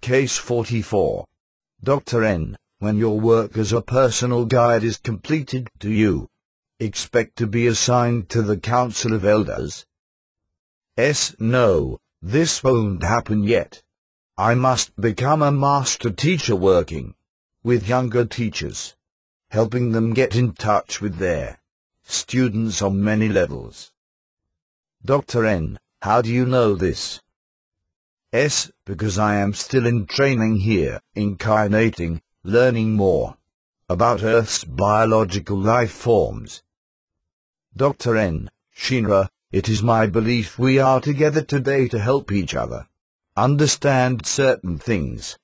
Case 44. Dr. N. When your work as a personal guide is completed, do you expect to be assigned to the Council of Elders? No, this won't happen yet. I must become a master teacher working with younger teachers, helping them get in touch with their students on many levels. Dr. N. How do you know this? Because I am still in training here, incarnating, learning more about Earth's biological life forms. Dr. N. Shinra, it is my belief we are together today to help each other understand certain things.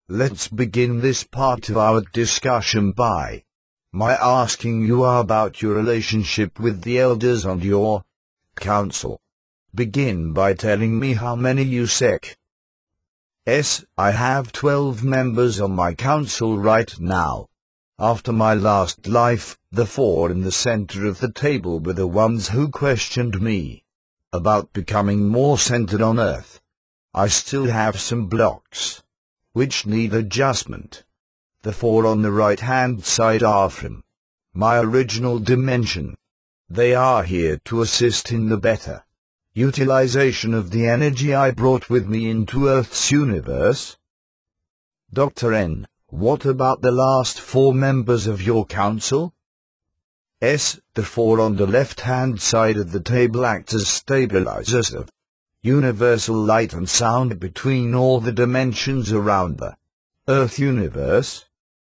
Let's begin this part of our discussion by my asking you about your relationship with the elders on your council. Begin by telling me how many you sec. I have 12 members on my council right now. After my last life, the 4 in the center of the table were the ones who questioned me about becoming more centered on Earth. I still have some blocks which need adjustment. The 4 on the right-hand side are from my original dimension. They are here to assist in the better utilization of the energy I brought with me into Earth's universe. Dr. N. What about the last 4 members of your council? The 4 on the left-hand side of the table act as stabilizers of universal light and sound between all the dimensions around the Earth universe.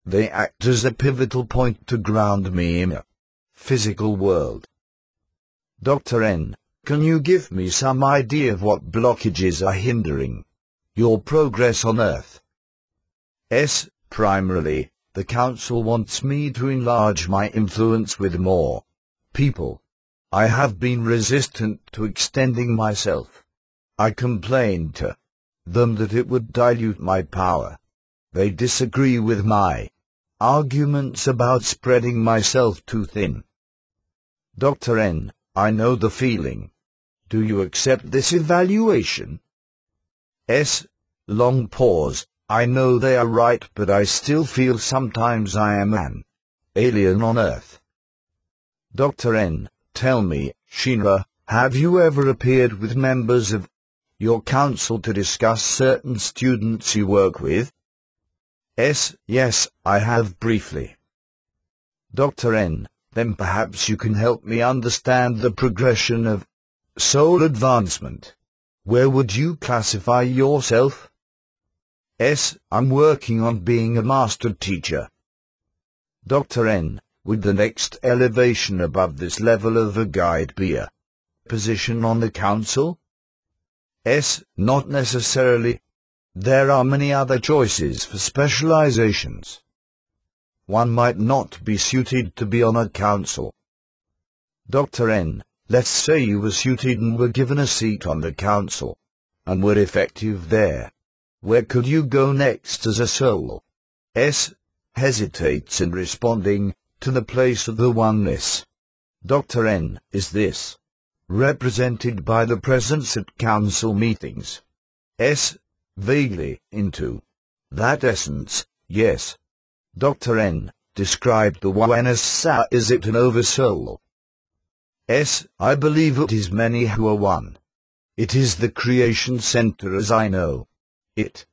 They act as a pivotal point to ground me in a physical world. Dr. N. Can you give me some idea of what blockages are hindering your progress on Earth? Primarily, the Council wants me to enlarge my influence with more people. I have been resistant to extending myself. I complained to them that it would dilute my power. They disagree with my arguments about spreading myself too thin. Dr. N. I know the feeling. Do you accept this evaluation? Long pause. I know they are right, but I still feel sometimes I am an alien on Earth. Dr. N. Tell me, Shinra, have you ever appeared with members of your council to discuss certain students you work with? Yes, I have briefly. Dr. N. Then perhaps you can help me understand the progression of soul advancement. Where would you classify yourself? I'm working on being a master teacher. Dr. N. Would the next elevation above this level of a guide be a position on the council? Not necessarily. There are many other choices for specializations. One might not be suited to be on a council. Dr. N. Let's say you were suited and were given a seat on the council, and were effective there. Where could you go next as a soul? Hesitates in responding to the place of the oneness. Dr. N. Is this represented by the presence at council meetings? Vaguely, into that essence, yes. Dr. N. Describe the oneness. Is it an oversoul? I believe it is many who are one. It is the creation center as I know it.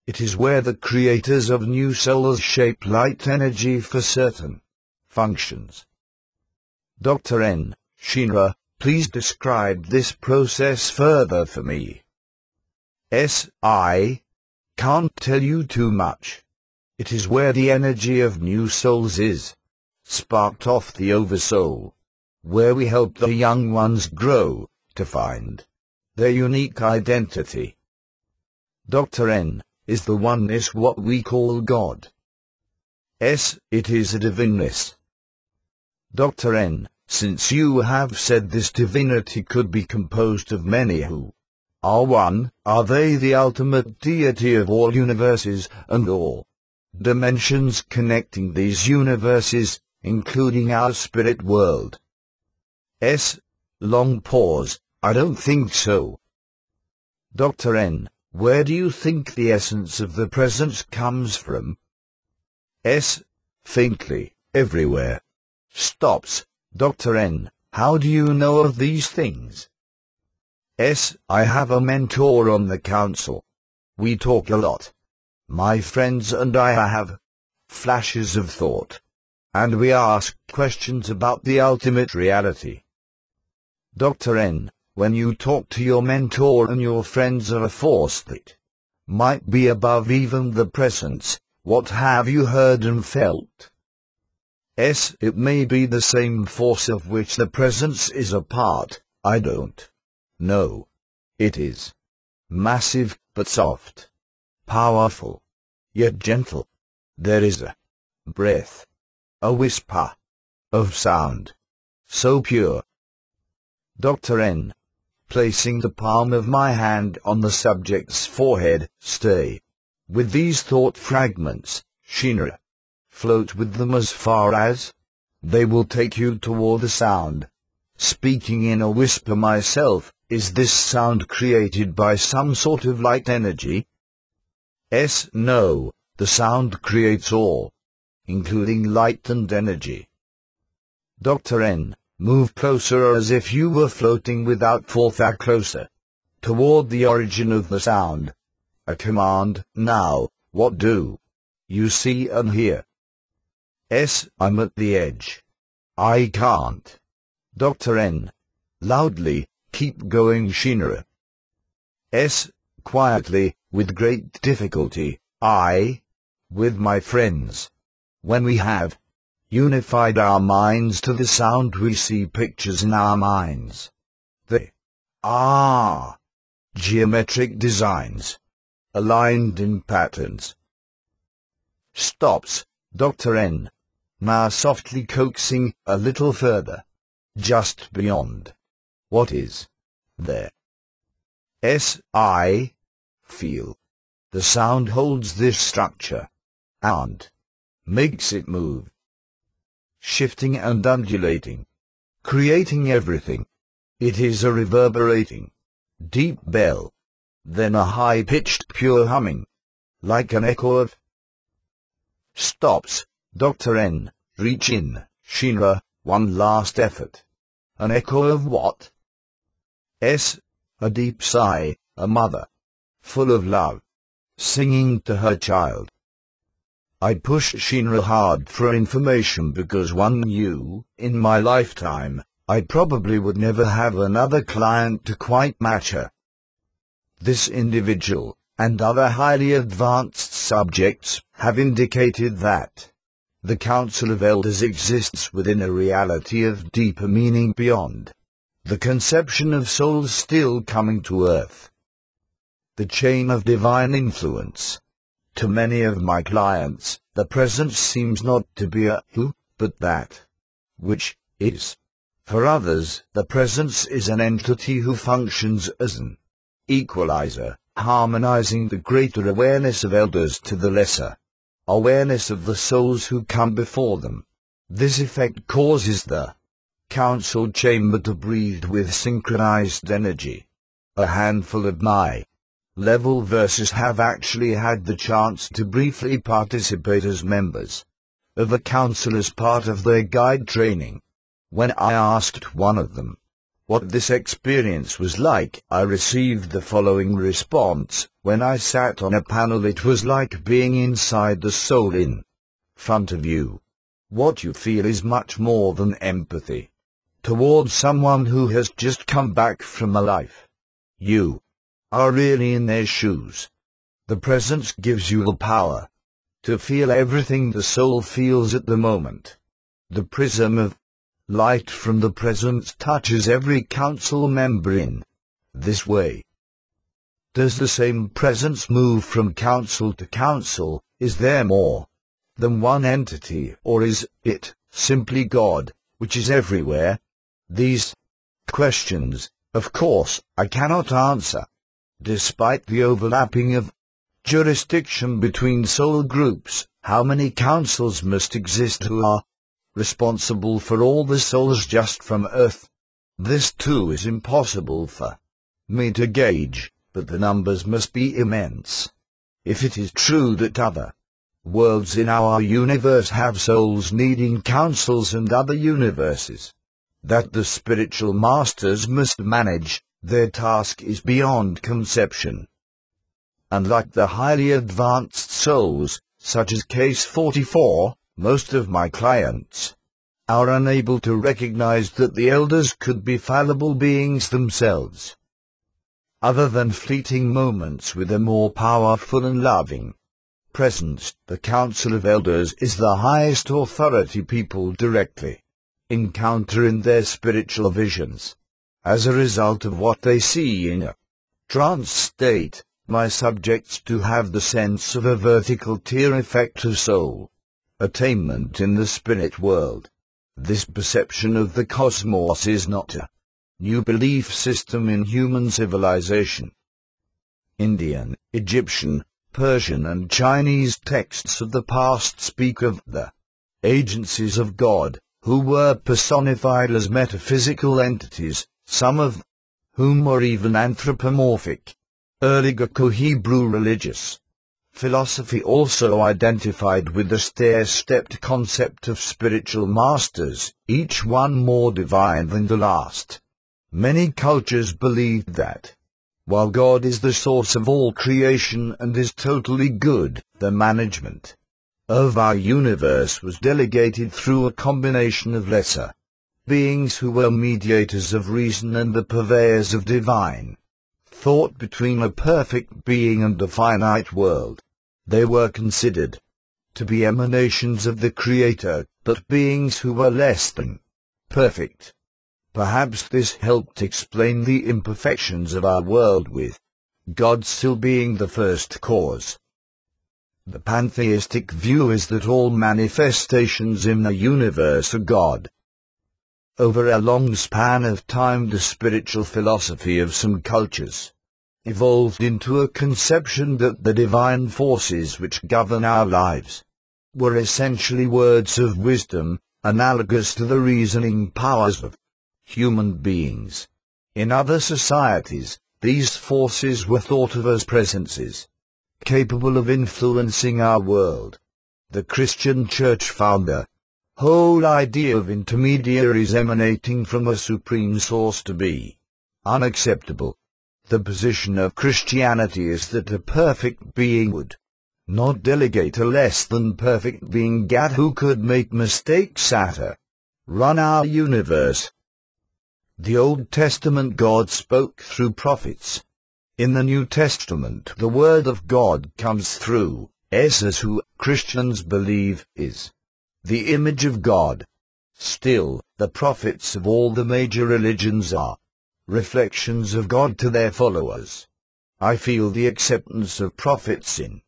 It is where the creators of new souls shape light energy for certain functions. Dr. N. Shinra, please describe this process further for me. I can't tell you too much. It is where the energy of new souls is sparked off the oversoul, where we help the young ones grow to find their unique identity. Dr. N. Is the oneness what we call God? It is a divineness. Dr. N. Since you have said this divinity could be composed of many who are one, are they the ultimate deity of all universes and all dimensions connecting these universes, including our spirit world? Long pause. I don't think so. Dr. N. Where do you think the essence of the presence comes from? S. Faintly, everywhere. Stops. Dr. N. How do you know of these things? S. I have a mentor on the council. We talk a lot. My friends and I have flashes of thought, and we ask questions about the ultimate reality. Dr. N. When you talk to your mentor and your friends are a force that might be above even the presence, what have you heard and felt? S. It may be the same force of which the presence is a part, I don't know. It is massive, but soft, powerful, yet gentle. There is a breath, a whisper of sound, so pure. Dr. N. Placing the palm of my hand on the subject's forehead, stay with these thought fragments, Shinra. Float with them as far as they will take you toward the sound. Speaking in a whisper myself, is this sound created by some sort of light energy? S. No, the sound creates all, including light and energy. Dr. N. Move closer as if you were floating without force, closer toward the origin of the sound. A command. Now, what do you see and hear? S. I'm at the edge. I can't. Dr. N. Loudly, keep going, Shinra. S. Quietly, with great difficulty, with my friends. When we have unified our minds to the sound, we see pictures in our minds. They are geometric designs, aligned in patterns. Stops. Dr. N. Now softly coaxing a little further. Just beyond. What is there? S. I feel. The sound holds this structure and makes it move, shifting and undulating, creating everything. It is a reverberating, deep bell, then a high-pitched pure humming, like an echo of... Stops. Dr. N. Reach in, Shinra, one last effort. An echo of what? S. A deep sigh, a mother, full of love, singing to her child. I pushed Shinra hard for information because one knew, in my lifetime, I probably would never have another client to quite match her. This individual, and other highly advanced subjects, have indicated that the Council of Elders exists within a reality of deeper meaning beyond the conception of souls still coming to earth. The chain of divine influence. To many of my clients, the presence seems not to be a who, but that which is. For others, the presence is an entity who functions as an equalizer, harmonizing the greater awareness of elders to the lesser awareness of the souls who come before them. This effect causes the council chamber to breathe with synchronized energy. A handful of my level verses have actually had the chance to briefly participate as members of a council as part of their guide training. When I asked one of them what this experience was like, I received the following response: when I sat on a panel, it was like being inside the soul in front of you. What you feel is much more than empathy towards someone who has just come back from a life. You are really in their shoes. The presence gives you the power to feel everything the soul feels at the moment. The prism of light from the presence touches every council member in this way. Does the same presence move from council to council? Is there more than one entity, or is it simply God, which is everywhere? These questions, of course, I cannot answer. Despite the overlapping of jurisdiction between soul groups, how many councils must exist who are responsible for all the souls just from Earth? This too is impossible for me to gauge, but the numbers must be immense. If it is true that other worlds in our universe have souls needing counsels and other universes that the spiritual masters must manage, their task is beyond conception. Unlike the highly advanced souls, such as Case 44, most of my clients are unable to recognize that the elders could be fallible beings themselves. Other than fleeting moments with a more powerful and loving presence, the Council of Elders is the highest authority people directly encounter in their spiritual visions. As a result of what they see in a trance state, my subjects do have the sense of a vertical tier effect of soul attainment in the spirit world. This perception of the cosmos is not a new belief system in human civilization. Indian, Egyptian, Persian and Chinese texts of the past speak of the agencies of God, who were personified as metaphysical entities, some of whom were even anthropomorphic. Early Greco-Hebrew religious philosophy also identified with the stair-stepped concept of spiritual masters, each one more divine than the last. Many cultures believed that, while God is the source of all creation and is totally good, the management of our universe was delegated through a combination of lesser beings who were mediators of reason and the purveyors of divine thought between a perfect being and a finite world. They were considered to be emanations of the Creator, but beings who were less than perfect. Perhaps this helped explain the imperfections of our world, with God still being the first cause. The pantheistic view is that all manifestations in the universe are God. Over a long span of time, the spiritual philosophy of some cultures evolved into a conception that the divine forces which govern our lives were essentially words of wisdom, analogous to the reasoning powers of human beings. In other societies, these forces were thought of as presences capable of influencing our world. The Christian Church found the whole idea of intermediaries emanating from a supreme source to be unacceptable. The position of Christianity is that a perfect being would not delegate a less than perfect being God who could make mistakes run our universe. The Old Testament God spoke through prophets. In the New Testament the Word of God comes through Jesus, who Christians believe is the image of God. Still, the prophets of all the major religions are reflections of God to their followers. I feel the acceptance of prophets in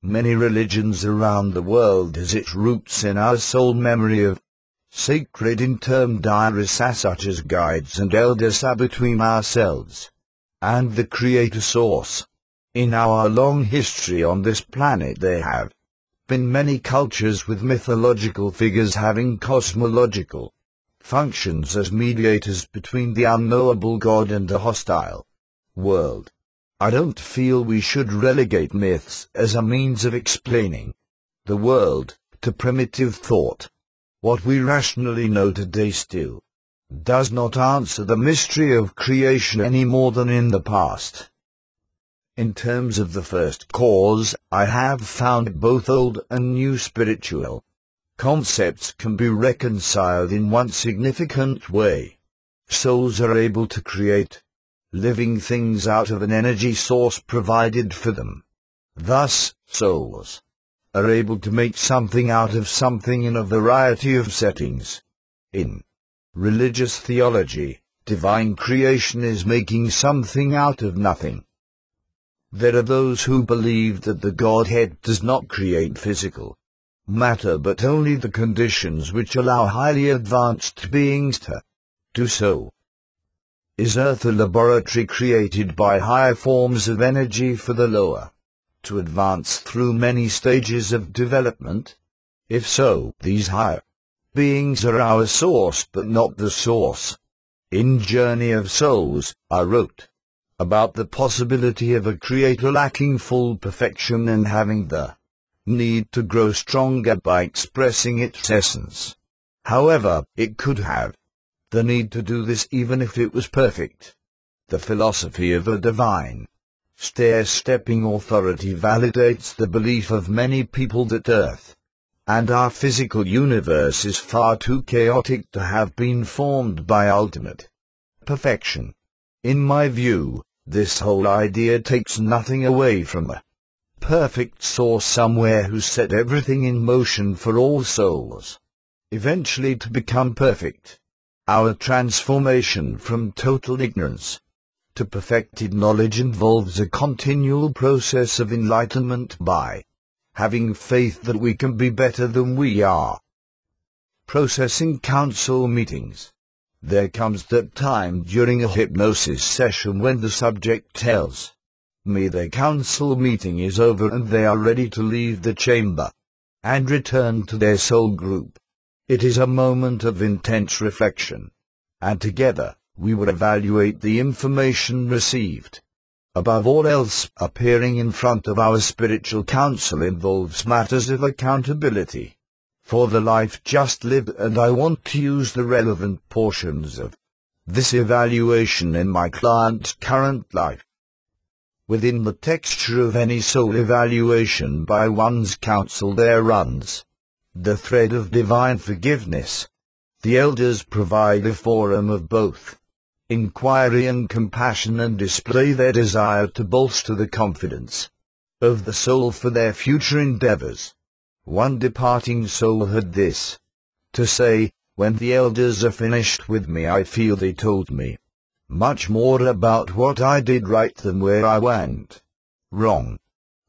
many religions around the world has its roots in our soul memory of sacred intermediaries such as guides and elders are between ourselves and the Creator Source. In our long history on this planet there have been many cultures with mythological figures having cosmological functions as mediators between the unknowable God and the hostile world. I don't feel we should relegate myths as a means of explaining the world to primitive thought. What we rationally know today still does not answer the mystery of creation any more than in the past. In terms of the first cause, I have found both old and new spiritual concepts can be reconciled in one significant way. Souls are able to create living things out of an energy source provided for them. Thus, souls are able to make something out of something in a variety of settings. In religious theology, divine creation is making something out of nothing. There are those who believe that the Godhead does not create physical matter but only the conditions which allow highly advanced beings to do so. Is Earth a laboratory created by higher forms of energy for the lower to advance through many stages of development? If so, these higher beings are our source but not the source. In Journey of Souls, I wrote, about the possibility of a creator lacking full perfection and having the need to grow stronger by expressing its essence. However, it could have the need to do this even if it was perfect. The philosophy of a divine, stair-stepping authority validates the belief of many people that Earth and our physical universe is far too chaotic to have been formed by ultimate perfection. In my view, this whole idea takes nothing away from a perfect source somewhere who set everything in motion for all souls eventually to become perfect. Our transformation from total ignorance to perfected knowledge involves a continual process of enlightenment by having faith that we can be better than we are. Processing council meetings. There comes that time during a hypnosis session when the subject tells me their council meeting is over and they are ready to leave the chamber and return to their soul group. It is a moment of intense reflection, and together we will evaluate the information received. Above all else, appearing in front of our spiritual council involves matters of accountability for the life just lived, and I want to use the relevant portions of this evaluation in my client's current life. Within the texture of any soul evaluation by one's counsel there runs the thread of divine forgiveness. The elders provide a forum of both inquiry and compassion and display their desire to bolster the confidence of the soul for their future endeavors. One departing soul had this to say: when the elders are finished with me, I feel they told me much more about what I did right than where I went wrong.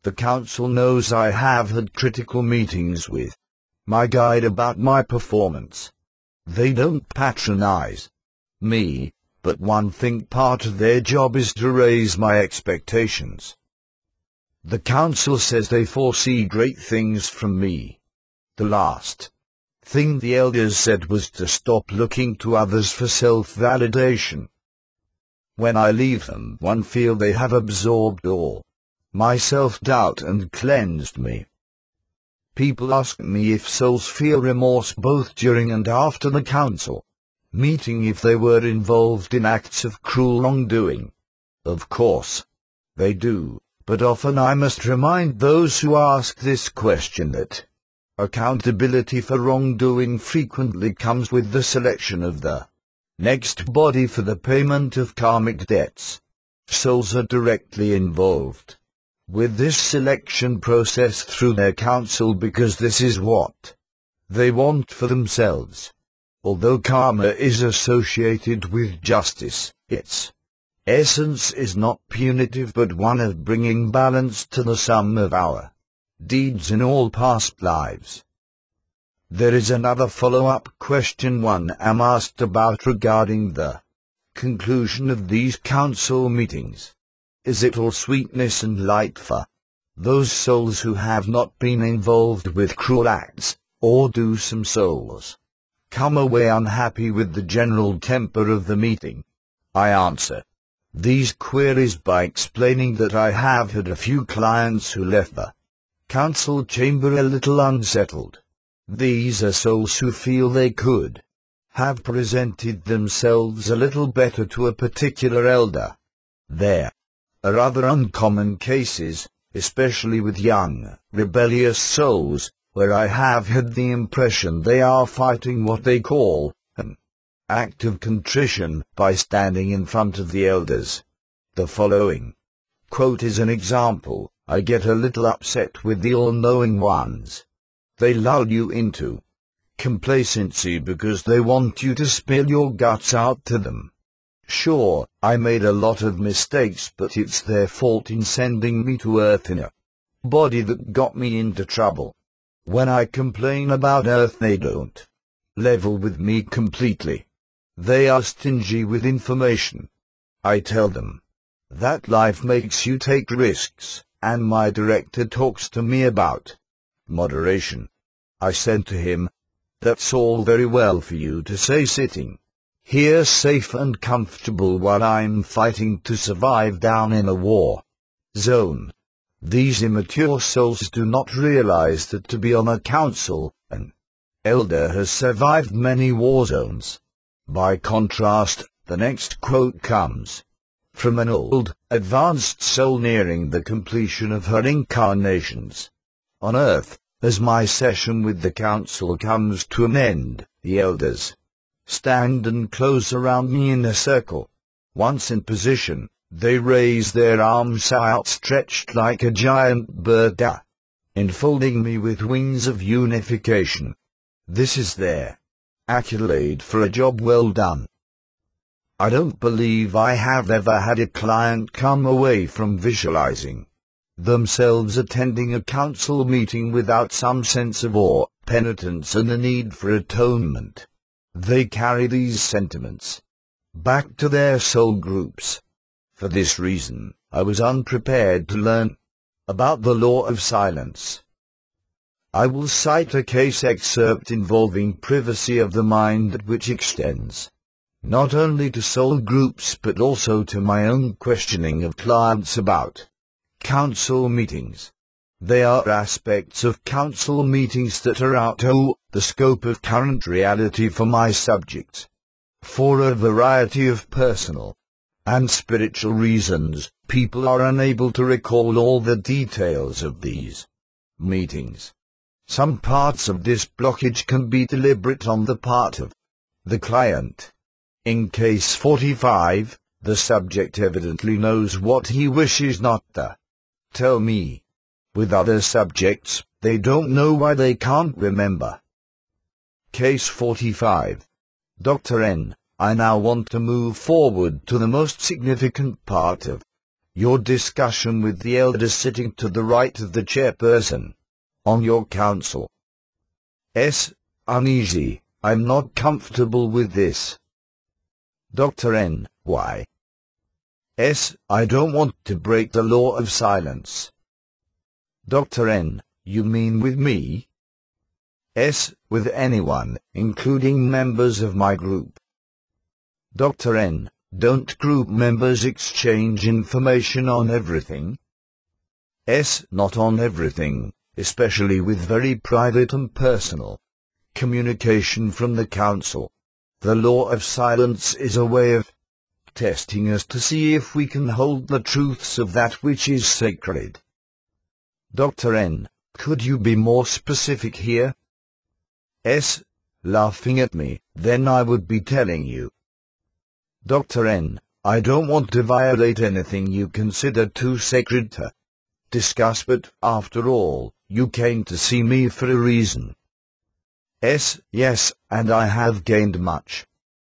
The council knows I have had critical meetings with my guide about my performance. They don't patronize me, but one think part of their job is to raise my expectations. The council says they foresee great things from me. The last thing the elders said was to stop looking to others for self-validation. When I leave them, one feel they have absorbed all my self-doubt and cleansed me. People ask me if souls feel remorse both during and after the council meeting if they were involved in acts of cruel wrongdoing. Of course, they do, but often I must remind those who ask this question that accountability for wrongdoing frequently comes with the selection of the next body for the payment of karmic debts. Souls are directly involved with this selection process through their counsel because this is what they want for themselves. Although karma is associated with justice, its essence is not punitive but one of bringing balance to the sum of our deeds in all past lives. There is another follow-up question one am asked about regarding the conclusion of these council meetings. Is it all sweetness and light for those souls who have not been involved with cruel acts, or do some souls come away unhappy with the general temper of the meeting? I answer these queries by explaining that I have had a few clients who left the council chamber a little unsettled. These are souls who feel they could have presented themselves a little better to a particular elder. There are other uncommon cases, especially with young, rebellious souls, where I have had the impression they are fighting what they call an act of contrition by standing in front of the elders. The following quote is an example: I get a little upset with the all-knowing ones. They lull you into complacency because they want you to spill your guts out to them. Sure, I made a lot of mistakes, but it's their fault in sending me to Earth in a body that got me into trouble. When I complain about Earth, they don't level with me completely. They are stingy with information. I tell them that life makes you take risks, and my director talks to me about moderation. I said to him, that's all very well for you to say sitting here safe and comfortable while I'm fighting to survive down in a war zone. These immature souls do not realize that to be on a council, an elder has survived many war zones. By contrast, the next quote comes from an old, advanced soul nearing the completion of her incarnations on Earth. As my session with the council comes to an end, the elders stand and close around me in a circle. Once in position, they raise their arms outstretched like a giant bird, enfolding me with wings of unification. This is their accolade for a job well done. I don't believe I have ever had a client come away from visualizing themselves attending a council meeting without some sense of awe, penitence and the need for atonement. They carry these sentiments back to their soul groups. For this reason, I was unprepared to learn about the law of silence. I will cite a case excerpt involving privacy of the mind which extends not only to soul groups but also to my own questioning of clients about council meetings. They are aspects of council meetings that are out of the scope of current reality for my subjects. For a variety of personal and spiritual reasons, people are unable to recall all the details of these meetings. Some parts of this blockage can be deliberate on the part of the client. In case 45, the subject evidently knows what he wishes not to tell me. With other subjects, they don't know why they can't remember. Case 45. Dr. N. I now want to move forward to the most significant part of your discussion with the elder sitting to the right of the chairperson on your council. S. Uneasy. I'm not comfortable with this. Dr. N. Why? S. I don't want to break the law of silence. Dr. N. You mean with me? S. With anyone, including members of my group. Dr. N. Don't group members exchange information on everything? S. Not on everything, especially with very private and personal communication from the council. The law of silence is a way of testing us to see if we can hold the truths of that which is sacred. Dr. N. Could you be more specific here? S. Laughing at me, then I would be telling you. Dr. N. I don't want to violate anything you consider too sacred to discuss, but after all, you came to see me for a reason. S. Yes, and I have gained much.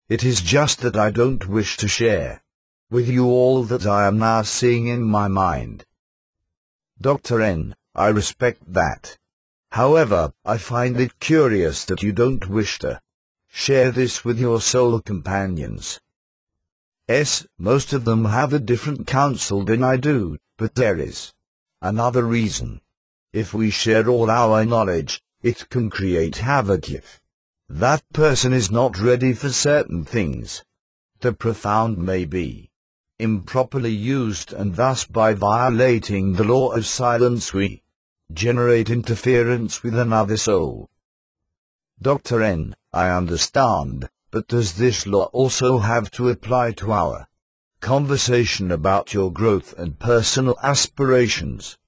It is just that I don't wish to share with you all that I am now seeing in my mind. Dr. N. I respect that. However, I find it curious that you don't wish to share this with your soul companions. S. Most of them have a different counsel than I do, but there is another reason. If we share all our knowledge, it can create havoc if that person is not ready for certain things. The profound may be improperly used, and thus by violating the law of silence we generate interference with another soul. Dr. N. I understand, but does this law also have to apply to our conversation about your growth and personal aspirations?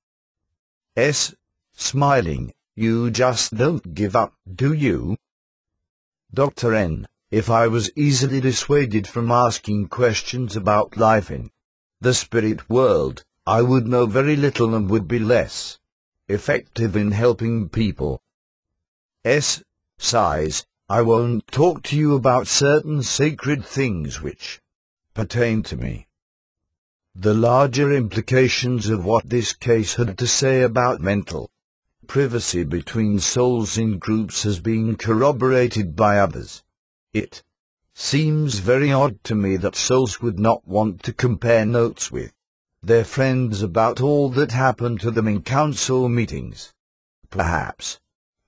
S. Smiling. You just don't give up, do you? Dr. N. If I was easily dissuaded from asking questions about life in the spirit world, I would know very little and would be less effective in helping people. S. Sighs. I won't talk to you about certain sacred things which pertain to me. The larger implications of what this case had to say about mental privacy between souls in groups has been corroborated by others. It seems very odd to me that souls would not want to compare notes with their friends about all that happened to them in council meetings. Perhaps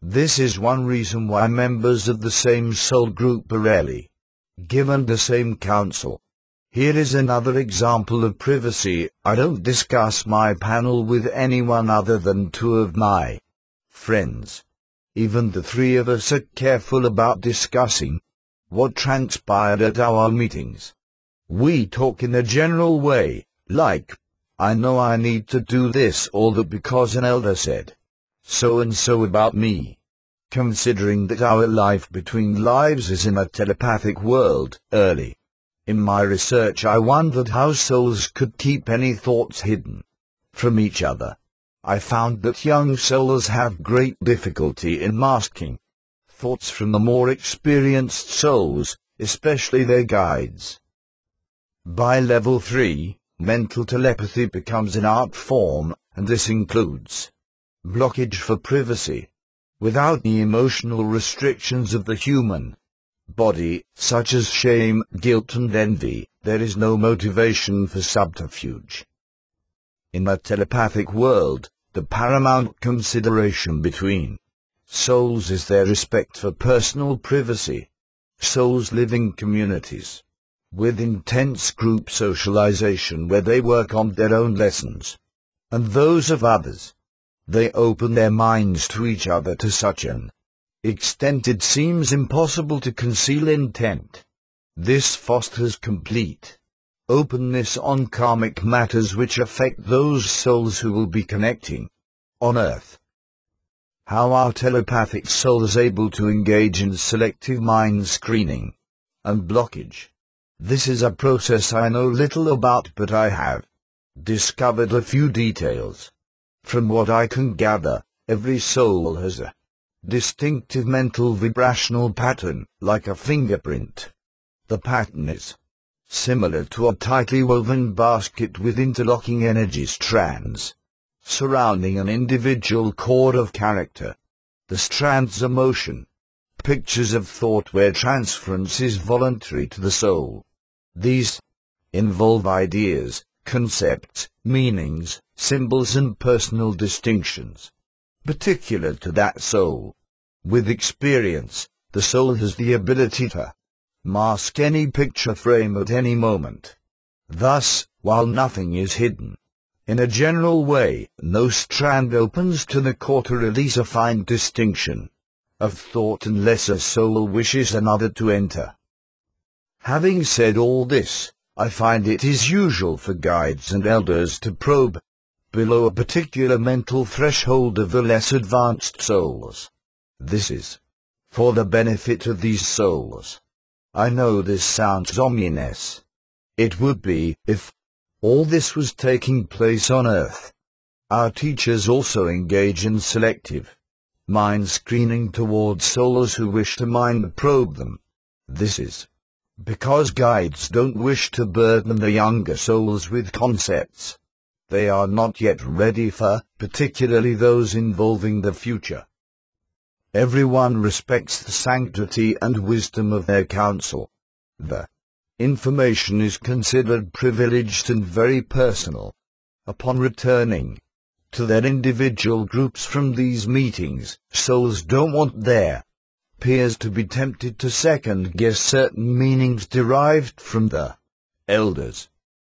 this is one reason why members of the same soul group are rarely given the same counsel. Here is another example of privacy. I don't discuss my panel with anyone other than two of my friends. Even the three of us are careful about discussing what transpired at our meetings. We talk in a general way, like, I know I need to do this or that because an elder said so and so about me. Considering that our life between lives is in a telepathic world, early in my research I wondered how souls could keep any thoughts hidden from each other. I found that young souls have great difficulty in masking thoughts from the more experienced souls, especially their guides. By level 3, mental telepathy becomes an art form, and this includes blockage for privacy. Without the emotional restrictions of the human body, such as shame, guilt and envy, there is no motivation for subterfuge. In a telepathic world, the paramount consideration between souls is their respect for personal privacy. Souls live in communities, with intense group socialization where they work on their own lessons and those of others. They open their minds to each other to such an extent it seems impossible to conceal intent. This fosters complete openness on karmic matters which affect those souls who will be connecting on Earth. How are telepathic souls able to engage in selective mind screening and blockage? This is a process I know little about, but I have discovered a few details. From what I can gather, every soul has a distinctive mental vibrational pattern, like a fingerprint. The pattern is similar to a tightly woven basket with interlocking energy strands surrounding an individual core of character. The strands are motion, pictures of thought where transference is voluntary to the soul. These involve ideas, concepts, meanings, symbols and personal distinctions, particular to that soul. With experience, the soul has the ability to mask any picture frame at any moment. Thus, while nothing is hidden, in a general way, no strand opens to the core to release a fine distinction of thought unless a soul wishes another to enter. Having said all this, I find it is usual for guides and elders to probe below a particular mental threshold of the less advanced souls. This is for the benefit of these souls. I know this sounds ominous. It would be if all this was taking place on Earth. Our teachers also engage in selective mind screening towards souls who wish to mind probe them. This is because guides don't wish to burden the younger souls with concepts they are not yet ready for, particularly those involving the future. Everyone respects the sanctity and wisdom of their counsel. The information is considered privileged and very personal. Upon returning to their individual groups from these meetings, souls don't want their peers to be tempted to second-guess certain meanings derived from the elders.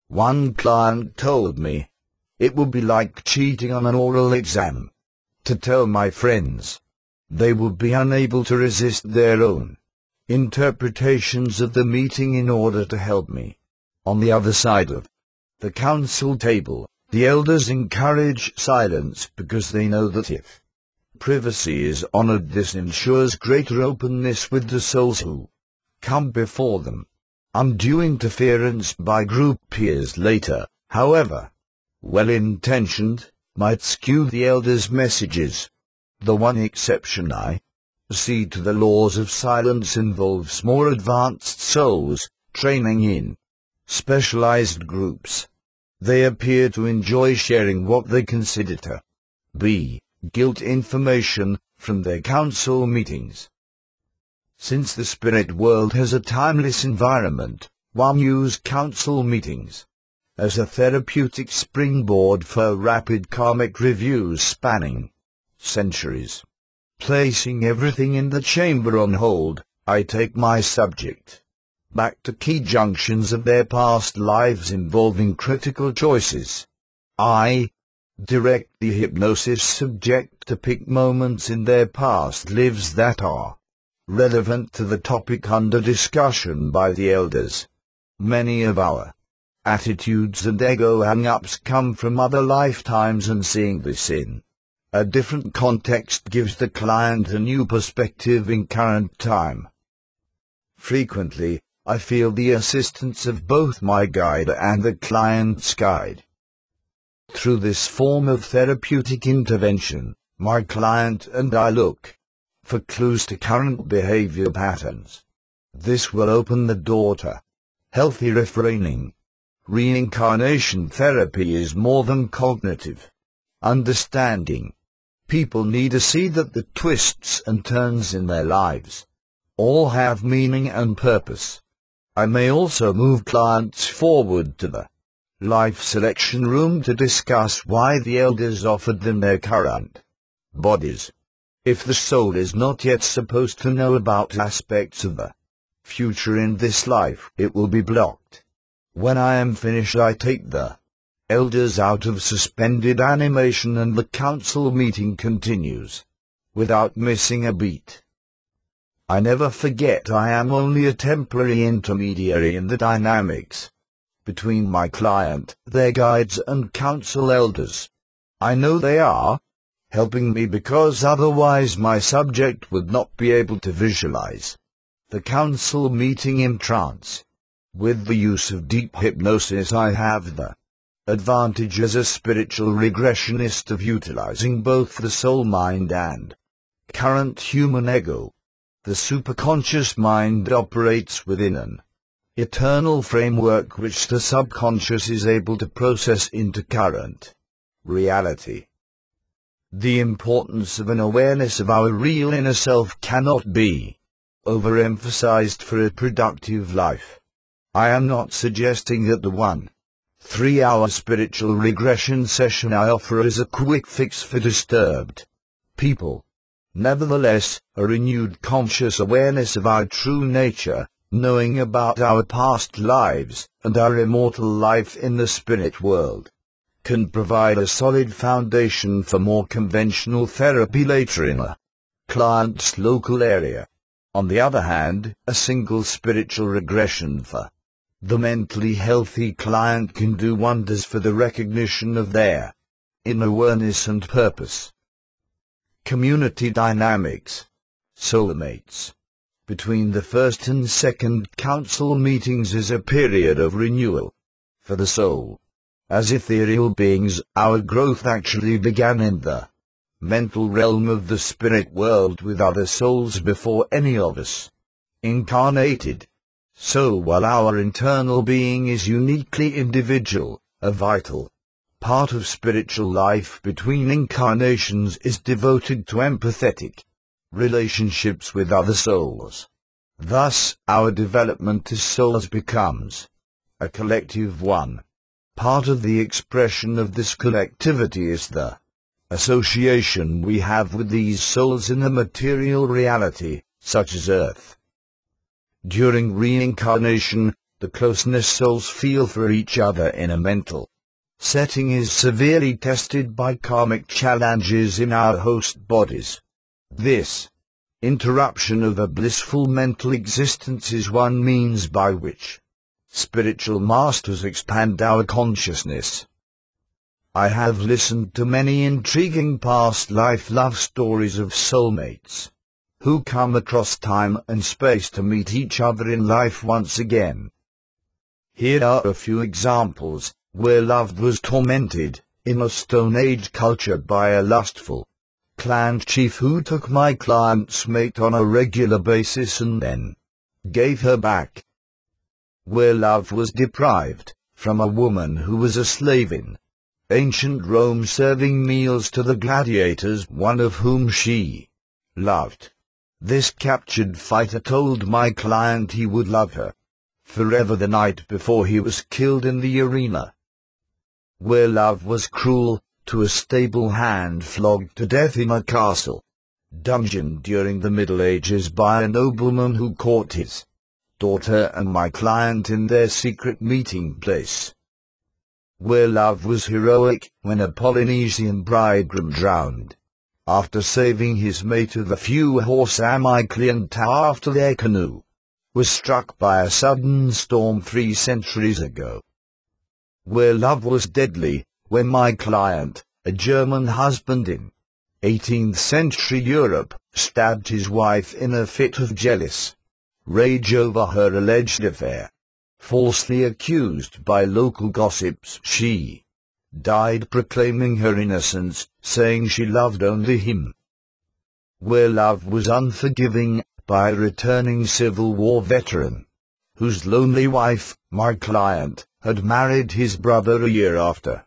One client told me, "It would be like cheating on an oral exam. To tell my friends, they would be unable to resist their own interpretations of the meeting in order to help me." On the other side of the council table, the elders encourage silence because they know that if privacy is honored, this ensures greater openness with the souls who come before them. Undue interference by group peers later, however well-intentioned, might skew the elders' messages. The one exception I see to the laws of silence involves more advanced souls training in specialized groups. They appear to enjoy sharing what they consider to be guilt information from their council meetings. Since the spirit world has a timeless environment, one uses council meetings as a therapeutic springboard for rapid karmic reviews spanning centuries. Placing everything in the chamber on hold, I take my subject back to key junctions of their past lives involving critical choices. I direct the hypnosis subject to pick moments in their past lives that are relevant to the topic under discussion by the elders. Many of our attitudes and ego hang-ups come from other lifetimes, and seeing this in a different context gives the client a new perspective in current time. Frequently, I feel the assistance of both my guide and the client's guide. Through this form of therapeutic intervention, my client and I look for clues to current behavior patterns. This will open the door to healthy reframing. Reincarnation therapy is more than cognitive understanding. People need to see that the twists and turns in their lives all have meaning and purpose. I may also move clients forward to the life selection room to discuss why the elders offered them their current bodies. If the soul is not yet supposed to know about aspects of the future in this life, it will be blocked. When I am finished, I take the elders out of suspended animation and the council meeting continues without missing a beat. I never forget I am only a temporary intermediary in the dynamics between my client, their guides and council elders. I know they are helping me because otherwise my subject would not be able to visualize the council meeting in trance. With the use of deep hypnosis, I have the advantage as a spiritual regressionist of utilizing both the soul mind and current human ego. The superconscious mind operates within an eternal framework which the subconscious is able to process into current reality. The importance of an awareness of our real inner self cannot be overemphasized for a productive life. I am not suggesting that the 3-hour spiritual regression session I offer is a quick fix for disturbed people. Nevertheless, a renewed conscious awareness of our true nature, knowing about our past lives and our immortal life in the spirit world, can provide a solid foundation for more conventional therapy later in a client's local area. On the other hand, a single spiritual regression for the mentally healthy client can do wonders for the recognition of their inner awareness and purpose. Community dynamics. Soulmates. Between the first and second council meetings is a period of renewal for the soul. As ethereal beings, our growth actually began in the mental realm of the spirit world with other souls before any of us incarnated. So while our internal being is uniquely individual, a vital part of spiritual life between incarnations is devoted to empathetic relationships with other souls. Thus, our development as souls becomes a collective one. Part of the expression of this collectivity is the association we have with these souls in a material reality, such as Earth. During reincarnation, the closeness souls feel for each other in a mental setting is severely tested by karmic challenges in our host bodies. This interruption of a blissful mental existence is one means by which spiritual masters expand our consciousness. I have listened to many intriguing past life love stories of soulmates who come across time and space to meet each other in life once again. Here are a few examples where love was tormented in a Stone Age culture by a lustful clan chief who took my client's mate on a regular basis and then gave her back. Where love was deprived from a woman who was a slave in ancient Rome, serving meals to the gladiators, one of whom she loved. This captured fighter told my client he would love her forever the night before he was killed in the arena. Where love was cruel to a stable hand flogged to death in a castle dungeon during the Middle Ages by a nobleman who caught his daughter and my client in their secret meeting place, where love was heroic when a Polynesian bridegroom drowned after saving his mate of a few horse. My client, after their canoe was struck by a sudden storm 3 centuries ago, where love was deadly when my client, a German husband in 18th century Europe, stabbed his wife in a fit of jealous rage over her alleged affair. Falsely accused by local gossips, she died proclaiming her innocence, saying she loved only him. Where love was unforgiving, by a returning Civil War veteran, whose lonely wife, my client, had married his brother a year after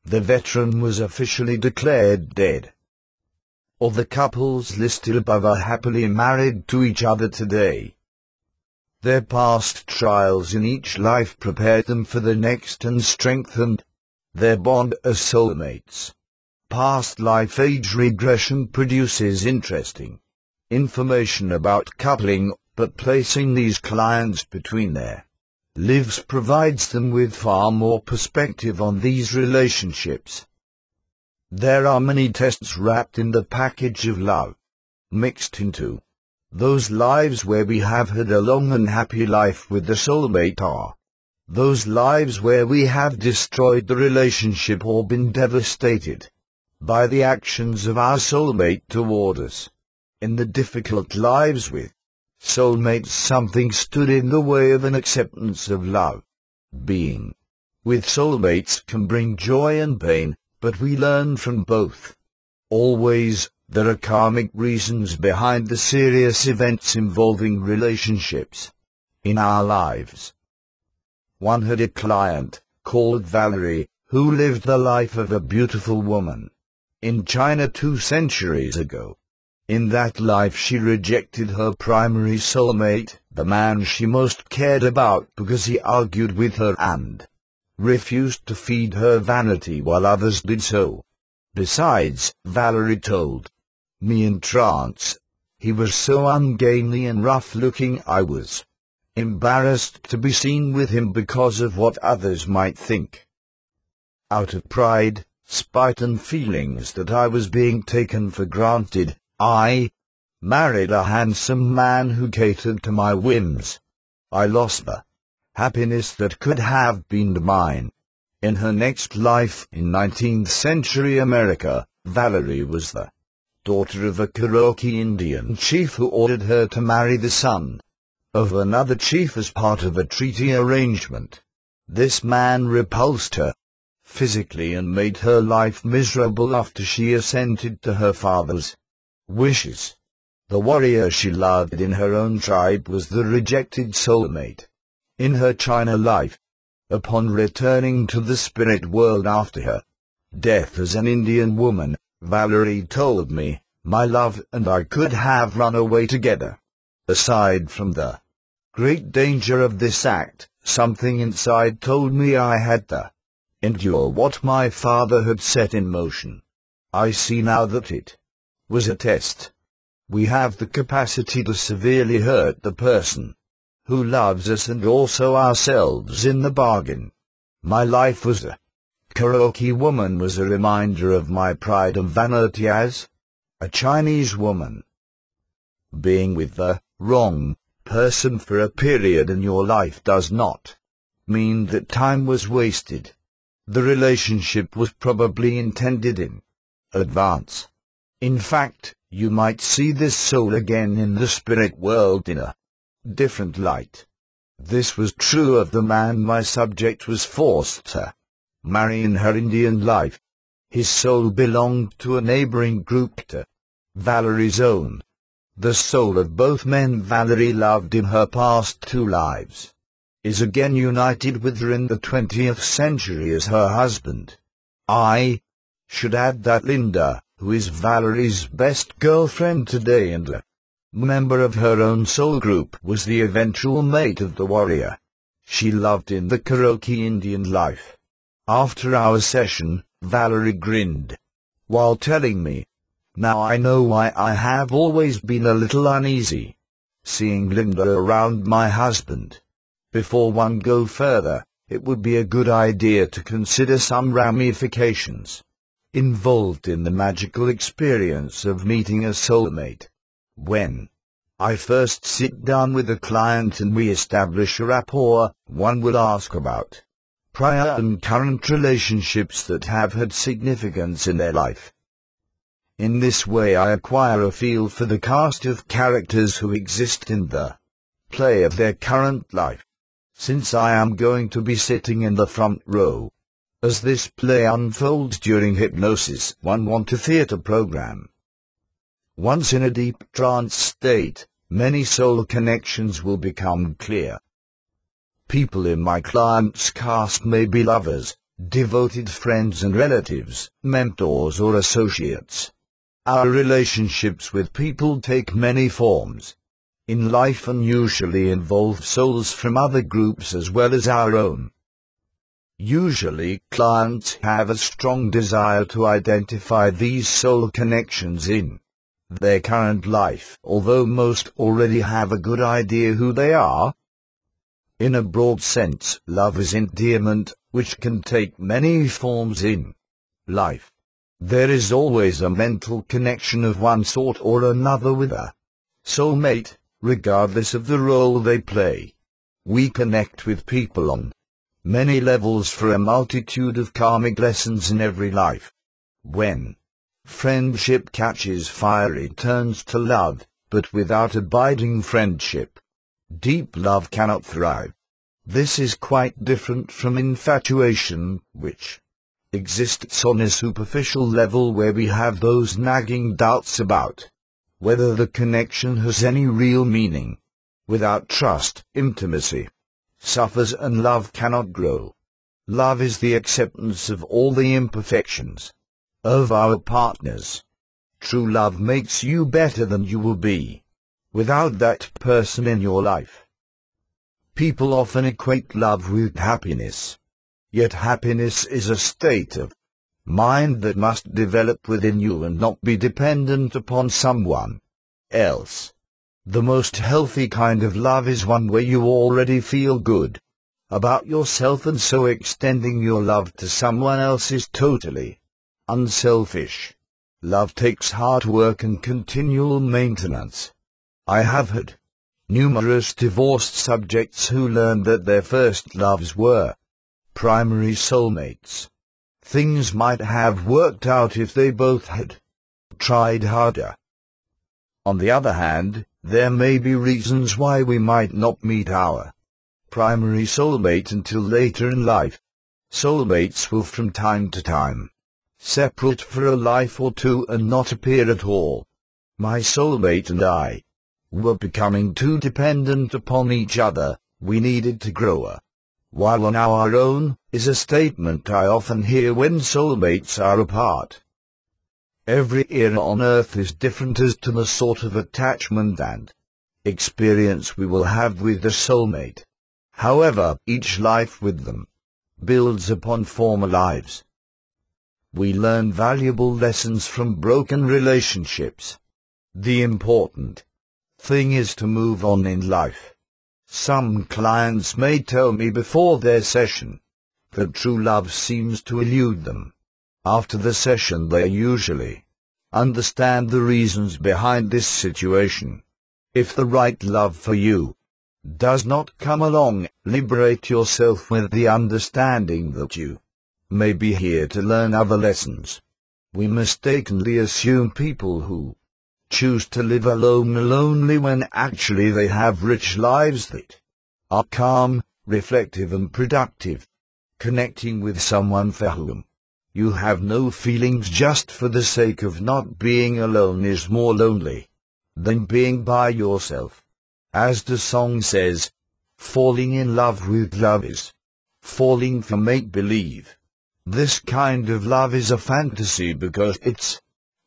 the veteran was officially declared dead. All the couples listed above are happily married to each other today. Their past trials in each life prepared them for the next and strengthened their bond as soulmates. Past life age regression produces interesting information about coupling, but placing these clients between their lives provides them with far more perspective on these relationships. There are many tests wrapped in the package of love, mixed into those lives where we have had a long and happy life with the soulmate are those lives where we have destroyed the relationship or been devastated by the actions of our soulmate toward us. In the difficult lives with soulmates, something stood in the way of an acceptance of love. Being with soulmates can bring joy and pain, but we learn from both. Always, there are karmic reasons behind the serious events involving relationships in our lives. One had a client, called Valerie, who lived the life of a beautiful woman in China 2 centuries ago. In that life she rejected her primary soulmate, the man she most cared about, because he argued with her and refused to feed her vanity while others did so. Besides, Valerie told me in trance, he was so ungainly and rough-looking I was embarrassed to be seen with him because of what others might think. Out of pride, spite and feelings that I was being taken for granted, I married a handsome man who catered to my whims. I lost the happiness that could have been mine. In her next life in 19th century America, Valerie was the daughter of a Cherokee Indian chief who ordered her to marry the son of another chief as part of a treaty arrangement. This man repulsed her physically and made her life miserable after she assented to her father's wishes. The warrior she loved in her own tribe was the rejected soulmate in her China life. Upon returning to the spirit world after her death as an Indian woman, Valerie told me, my love and I could have run away together. Aside from the great danger of this act, something inside told me I had to endure what my father had set in motion. I see now that it was a test. We have the capacity to severely hurt the person who loves us and also ourselves in the bargain. My life as a Cherokee woman was a reminder of my pride and vanity as a Chinese woman. Being with the wrong person for a period in your life does not mean that time was wasted. The relationship was probably intended in advance. In fact, you might see this soul again in the spirit world in a different light. This was true of the man my subject was forced to marry in her Indian life. His soul belonged to a neighboring group to Valerie's own. The soul of both men Valerie loved in her past 2 lives is again united with her in the 20th century as her husband. I should add that Linda, who is Valerie's best girlfriend today and a member of her own soul group, was the eventual mate of the warrior she loved in the Cherokee Indian life. After our session, Valerie grinned while telling me, now I know why I have always been a little uneasy seeing Linda around my husband. Before one go further, it would be a good idea to consider some ramifications involved in the magical experience of meeting a soulmate. When I first sit down with a client and we establish a rapport, one will ask about prior and current relationships that have had significance in their life. In this way I acquire a feel for the cast of characters who exist in the play of their current life. Since I am going to be sitting in the front row as this play unfolds during hypnosis, one want a theatre program. Once in a deep trance state, many soul connections will become clear. People in my client's cast may be lovers, devoted friends and relatives, mentors or associates. Our relationships with people take many forms in life and usually involve souls from other groups as well as our own. Usually clients have a strong desire to identify these soul connections in their current life, although most already have a good idea who they are. In a broad sense, love is endearment, which can take many forms in life. There is always a mental connection of one sort or another with a soulmate, regardless of the role they play. We connect with people on many levels for a multitude of karmic lessons in every life. When friendship catches fire, it turns to love, but without abiding friendship, deep love cannot thrive. This is quite different from infatuation, which exists on a superficial level where we have those nagging doubts about whether the connection has any real meaning. Without trust, intimacy suffers and love cannot grow. Love is the acceptance of all the imperfections of our partners. True love makes you better than you will be without that person in your life. People often equate love with happiness. Yet happiness is a state of mind that must develop within you and not be dependent upon someone else. The most healthy kind of love is one where you already feel good about yourself, and so extending your love to someone else is totally unselfish. Love takes hard work and continual maintenance. I have had numerous divorced subjects who learned that their first loves were primary soulmates. Things might have worked out if they both had tried harder. On the other hand, there may be reasons why we might not meet our primary soulmate until later in life. Soulmates will from time to time separate for a life or two and not appear at all. My soulmate and I were becoming too dependent upon each other. We needed to grow while on our own, is a statement I often hear when soulmates are apart. Every era on earth is different as to the sort of attachment and experience we will have with the soulmate. However, each life with them builds upon former lives. We learn valuable lessons from broken relationships. The important thing is to move on in life. Some clients may tell me before their session that true love seems to elude them. After the session they usually understand the reasons behind this situation. If the right love for you does not come along, liberate yourself with the understanding that you may be here to learn other lessons. We mistakenly assume people who choose to live alone are lonely when actually they have rich lives that are calm, reflective and productive. Connecting with someone for whom you have no feelings just for the sake of not being alone is more lonely than being by yourself. As the song says, falling in love with love is falling for make-believe. This kind of love is a fantasy because it's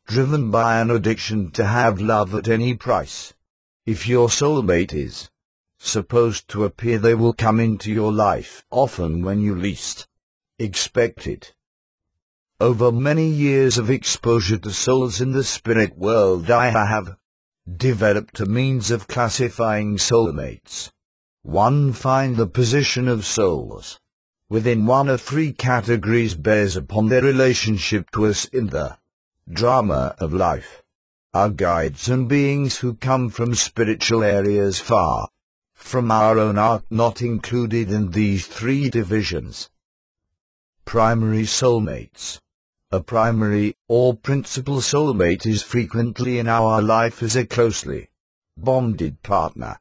driven by an addiction to have love at any price. If your soulmate is supposed to appear, they will come into your life, often when you least expect it. Over many years of exposure to souls in the spirit world, I have developed a means of classifying soulmates. 1. Find the position of souls within one of 3 categories bears upon their relationship to us in the drama of life. Our guides and beings who come from spiritual areas far from our own are not included in these 3 divisions. Primary soulmates. A primary, or principal soulmate is frequently in our life as a closely bonded partner.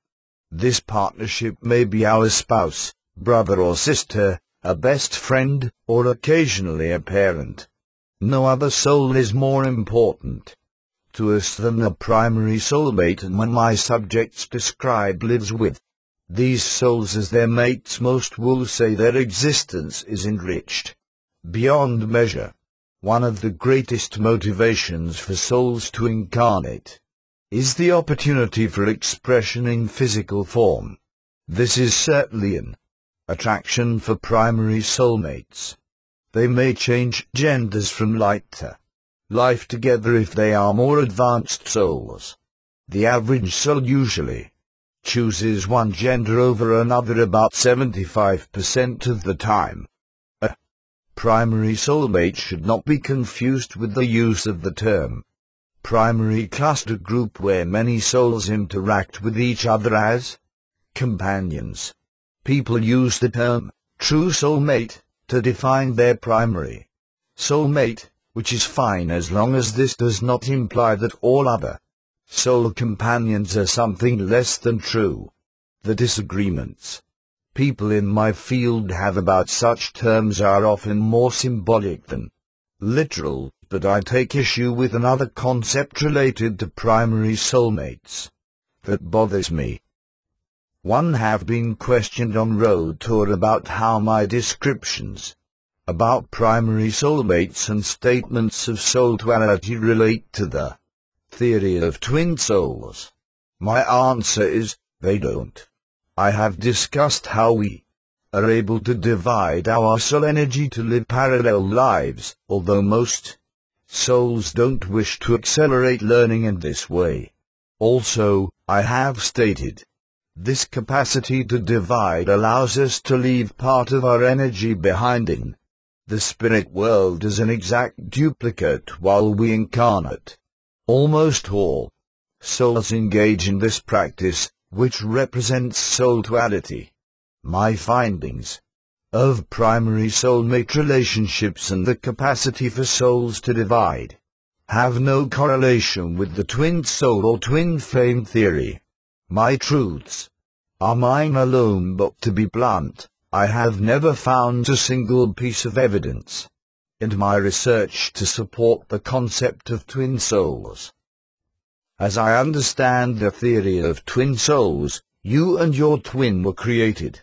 This partnership may be our spouse, brother or sister, a best friend, or occasionally a parent. No other soul is more important to us than a primary soulmate, and when my subjects describe lives with these souls as their mates, most will say their existence is enriched beyond measure. One of the greatest motivations for souls to incarnate is the opportunity for expression in physical form. This is certainly an attraction for primary soulmates. They may change genders from light to life together if they are more advanced souls. The average soul usually chooses one gender over another about 75% of the time. A primary soulmate should not be confused with the use of the term primary cluster group, where many souls interact with each other as companions. People use the term true soulmate to define their primary soulmate, which is fine as long as this does not imply that all other soul companions are something less than true. The disagreements people in my field have about such terms are often more symbolic than literal, but I take issue with another concept related to primary soulmates that bothers me. 1. Have been questioned on road tour about how my descriptions about primary soulmates and statements of soul duality relate to the theory of twin souls. My answer is, they don't. I have discussed how we are able to divide our soul energy to live parallel lives, although most souls don't wish to accelerate learning in this way. Also, I have stated, this capacity to divide allows us to leave part of our energy behind in the spirit world as an exact duplicate while we incarnate. Almost all souls engage in this practice, which represents soul duality. My findings of primary soulmate relationships and the capacity for souls to divide have no correlation with the twin soul or twin flame theory. My truths are mine alone, but to be blunt, I have never found a single piece of evidence in my research to support the concept of twin souls. As I understand the theory of twin souls, you and your twin were created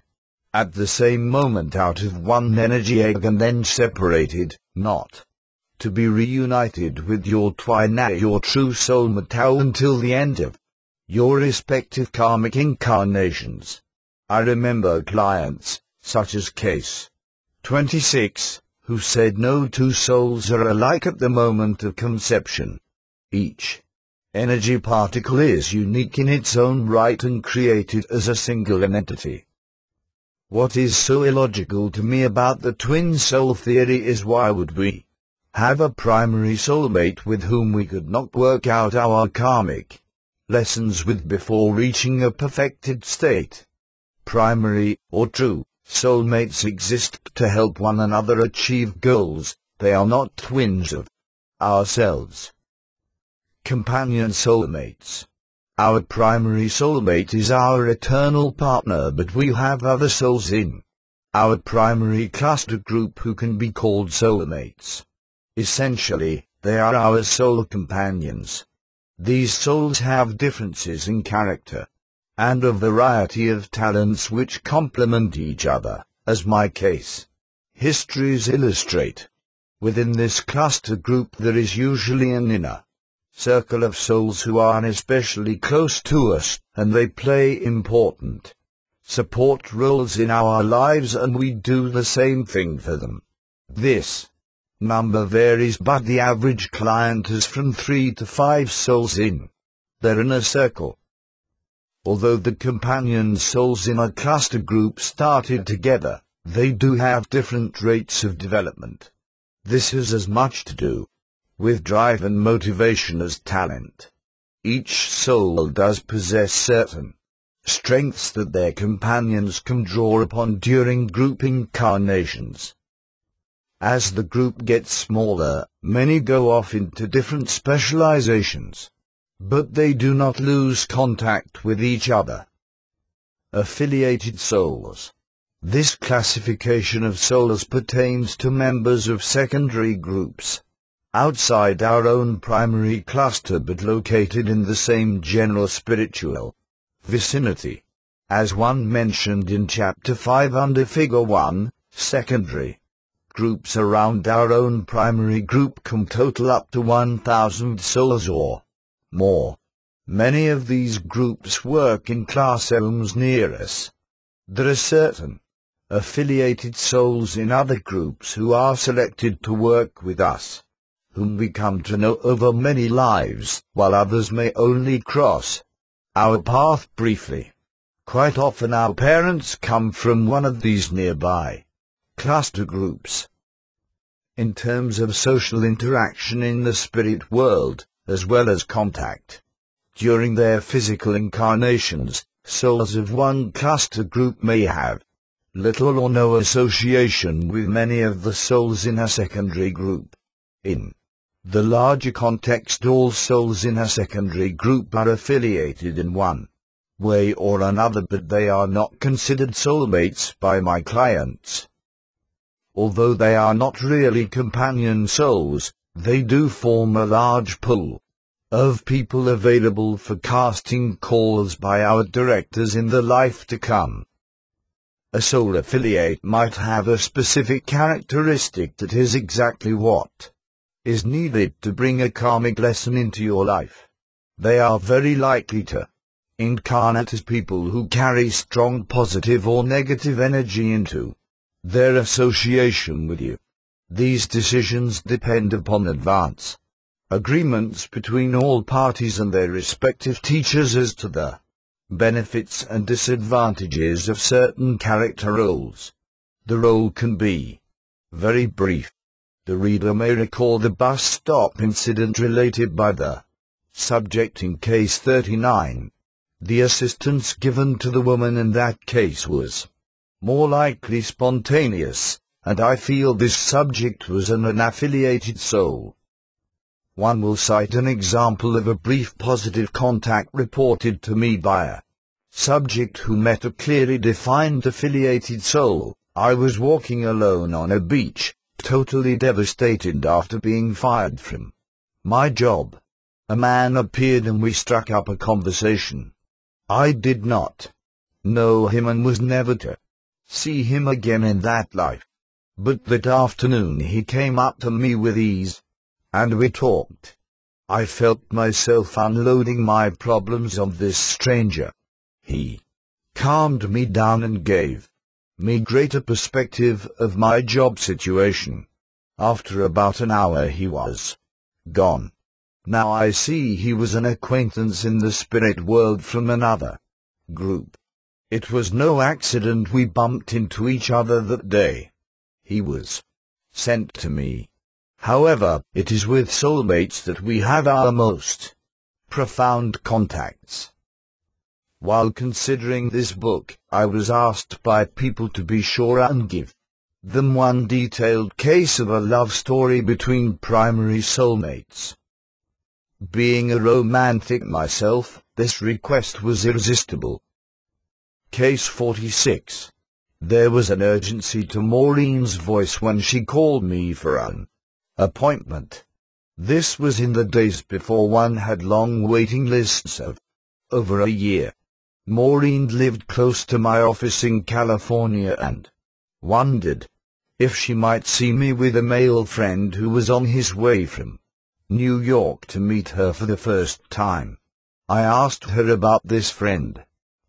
at the same moment out of one energy egg and then separated, not to be reunited with your twin, your true soulmate, until the end of your respective karmic incarnations. I remember clients, such as Case 26, who said no two souls are alike at the moment of conception. Each energy particle is unique in its own right and created as a single entity. What is so illogical to me about the twin soul theory is, why would we have a primary soulmate with whom we could not work out our karmic lessons with before reaching a perfected state? Primary, or true, soulmates exist to help one another achieve goals. They are not twins of ourselves. Companion soulmates. Our primary soulmate is our eternal partner, but we have other souls in our primary cluster group who can be called soulmates. Essentially, they are our soul companions. These souls have differences in character and a variety of talents which complement each other, as my case histories illustrate. Within this cluster group there is usually an inner circle of souls who are especially close to us, and they play important support roles in our lives, and we do the same thing for them. This number varies, but the average client has from 3 to 5 souls in They're in a circle. Although the companion souls in a cluster group started together, they do have different rates of development. This has as much to do with drive and motivation as talent. Each soul does possess certain strengths that their companions can draw upon during group incarnations. As the group gets smaller, many go off into different specializations, but they do not lose contact with each other. Affiliated souls. This classification of souls pertains to members of secondary groups, outside our own primary cluster but located in the same general spiritual vicinity. As one mentioned in Chapter 5 under Figure 1, secondary groups around our own primary group can total up to 1,000 souls or more. Many of these groups work in classrooms near us. There are certain affiliated souls in other groups who are selected to work with us, whom we come to know over many lives, while others may only cross our path briefly. Quite often our parents come from one of these nearby cluster groups. In terms of social interaction in the spirit world, as well as contact, during their physical incarnations, souls of one cluster group may have little or no association with many of the souls in a secondary group. In the larger context, all souls in a secondary group are affiliated in one way or another, but they are not considered soulmates by my clients. Although they are not really companion souls, they do form a large pool of people available for casting calls by our directors in the life to come. A soul affiliate might have a specific characteristic that is exactly what is needed to bring a karmic lesson into your life. They are very likely to incarnate as people who carry strong positive or negative energy into their association with you. These decisions depend upon advance agreements between all parties and their respective teachers as to the benefits and disadvantages of certain character roles. The role can be very brief. The reader may recall the bus stop incident related by the subject in case 39. The assistance given to the woman in that case was more likely spontaneous, and I feel this subject was an unaffiliated soul. One will cite an example of a brief positive contact reported to me by a subject who met a clearly defined affiliated soul. I was walking alone on a beach, totally devastated after being fired from my job. A man appeared and we struck up a conversation. I did not know him and was never to see him again in that life. But that afternoon he came up to me with ease, and we talked. I felt myself unloading my problems on this stranger. He calmed me down and gave me greater perspective of my job situation. After about an hour he was gone. Now I see he was an acquaintance in the spirit world from another group. It was no accident we bumped into each other that day. He was sent to me. However, it is with soulmates that we have our most profound contacts. While considering this book, I was asked by people to be sure and give them one detailed case of a love story between primary soulmates. Being a romantic myself, this request was irresistible. Case 46. There was an urgency to Maureen's voice when she called me for an appointment. This was in the days before one had long waiting lists of over a year. Maureen lived close to my office in California and wondered if she might see me with a male friend who was on his way from New York to meet her for the first time. I asked her about this friend.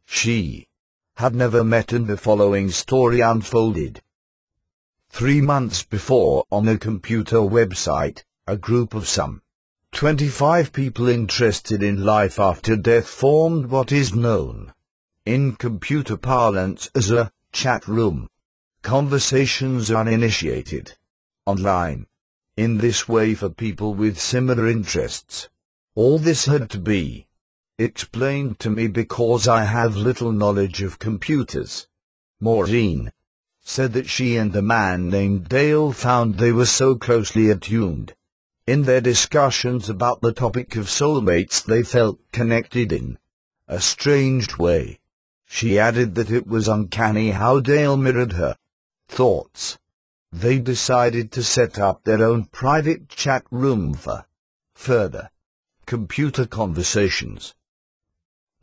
She had never met, and the following story unfolded. 3 months before, on a computer website, a group of some 25 people interested in life after death formed what is known, in computer parlance, as a chat room. Conversations are initiated online, in this way for people with similar interests. All this had to be explained to me because I have little knowledge of computers. Maureen said that she and a man named Dale found they were so closely attuned in their discussions about the topic of soulmates they felt connected in a strange way. She added that it was uncanny how Dale mirrored her thoughts. They decided to set up their own private chat room for further computer conversations.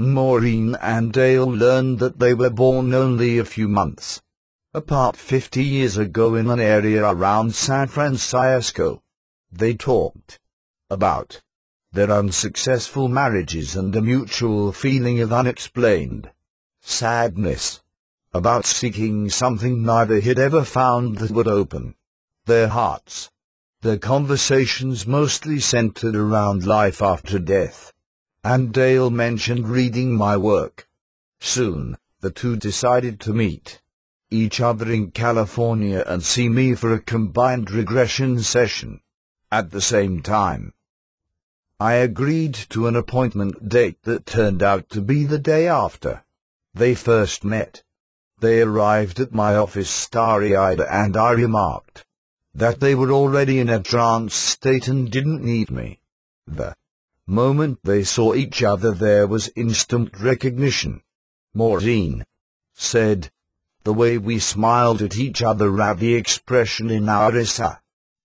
Maureen and Dale learned that they were born only a few months apart 50 years ago in an area around San Francisco. They talked about their unsuccessful marriages and a mutual feeling of unexplained sadness, about seeking something neither had ever found that would open their hearts. Their conversations mostly centered around life after death, and Dale mentioned reading my work. Soon, the two decided to meet each other in California and see me for a combined regression session. At the same time, I agreed to an appointment date that turned out to be the day after they first met. They arrived at my office starry-eyed, and I remarked that they were already in a trance state and didn't need me. The moment they saw each other there was instant recognition. Maureen said, "The way we smiled at each other, the expression in our eyes,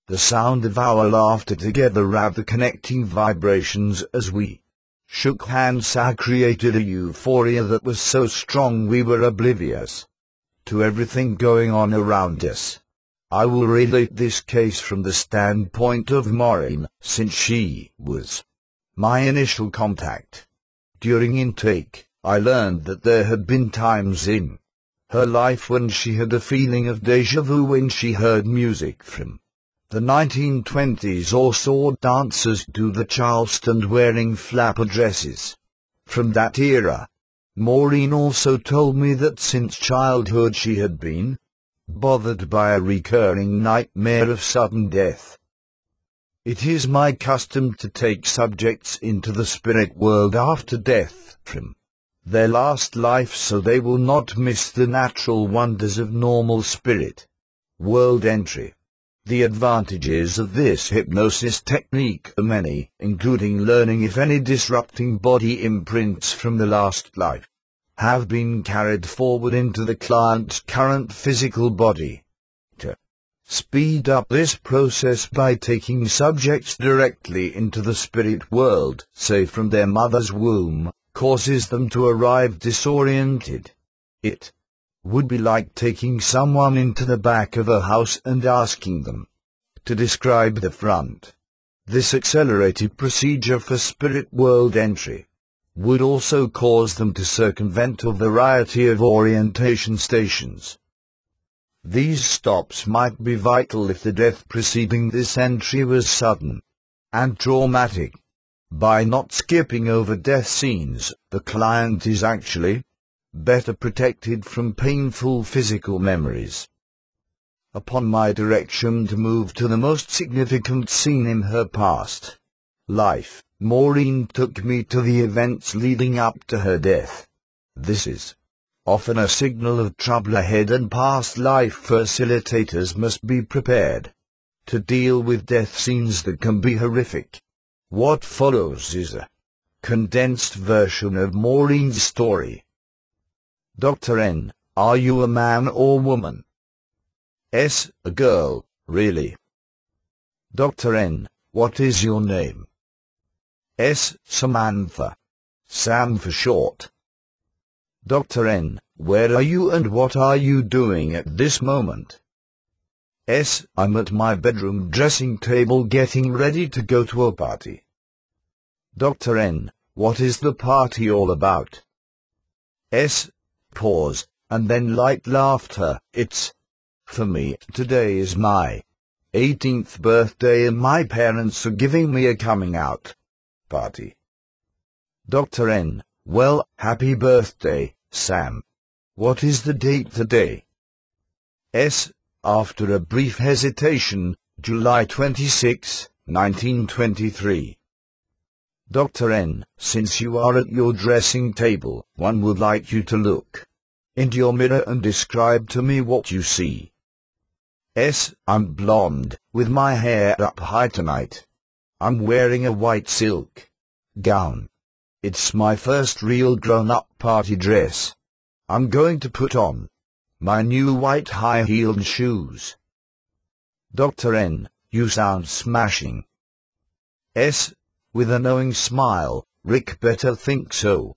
the sound of our laughter together, the connecting vibrations as we shook hands, created a euphoria that was so strong we were oblivious to everything going on around us." I will relate this case from the standpoint of Maureen, since she was my initial contact. During intake, I learned that there had been times in her life when she had a feeling of déjà vu when she heard music from the 1920s or saw dancers do the Charleston wearing flapper dresses from that era. Maureen also told me that since childhood she had been bothered by a recurring nightmare of sudden death. It is my custom to take subjects into the spirit world after death from their last life so they will not miss the natural wonders of normal spirit world entry. The advantages of this hypnosis technique are many, including learning if any disrupting body imprints from the last life have been carried forward into the client's current physical body. To speed up this process by taking subjects directly into the spirit world, say from their mother's womb, causes them to arrive disoriented. It would be like taking someone into the back of a house and asking them to describe the front. This accelerated procedure for spirit world entry would also cause them to circumvent a variety of orientation stations. These stops might be vital if the death preceding this entry was sudden and traumatic. By not skipping over death scenes, the client is actually better protected from painful physical memories. Upon my direction to move to the most significant scene in her past life, Maureen took me to the events leading up to her death. This is often a signal of trouble ahead, and past life facilitators must be prepared to deal with death scenes that can be horrific. What follows is a condensed version of Maureen's story. Dr. N, are you a man or woman? S, a girl, really? Dr. N, what is your name? S, Samantha. Sam for short. Dr. N, where are you and what are you doing at this moment? S, I'm at my bedroom dressing table getting ready to go to a party. Dr. N, what is the party all about? S, pause, and then light laughter. It's for me, today is my 18th birthday and my parents are giving me a coming out party. Dr. N: Well, happy birthday, Sam. What is the date today? S: After a brief hesitation, July 26, 1923. Dr. N: Since you are at your dressing table, one would like you to look into your mirror and describe to me what you see. S: I'm blonde, with my hair up high tonight. I'm wearing a white silk gown. It's my first real grown-up party dress. I'm going to put on my new white high-heeled shoes. Dr. N: You sound smashing. S: With a knowing smile, Rick better think so.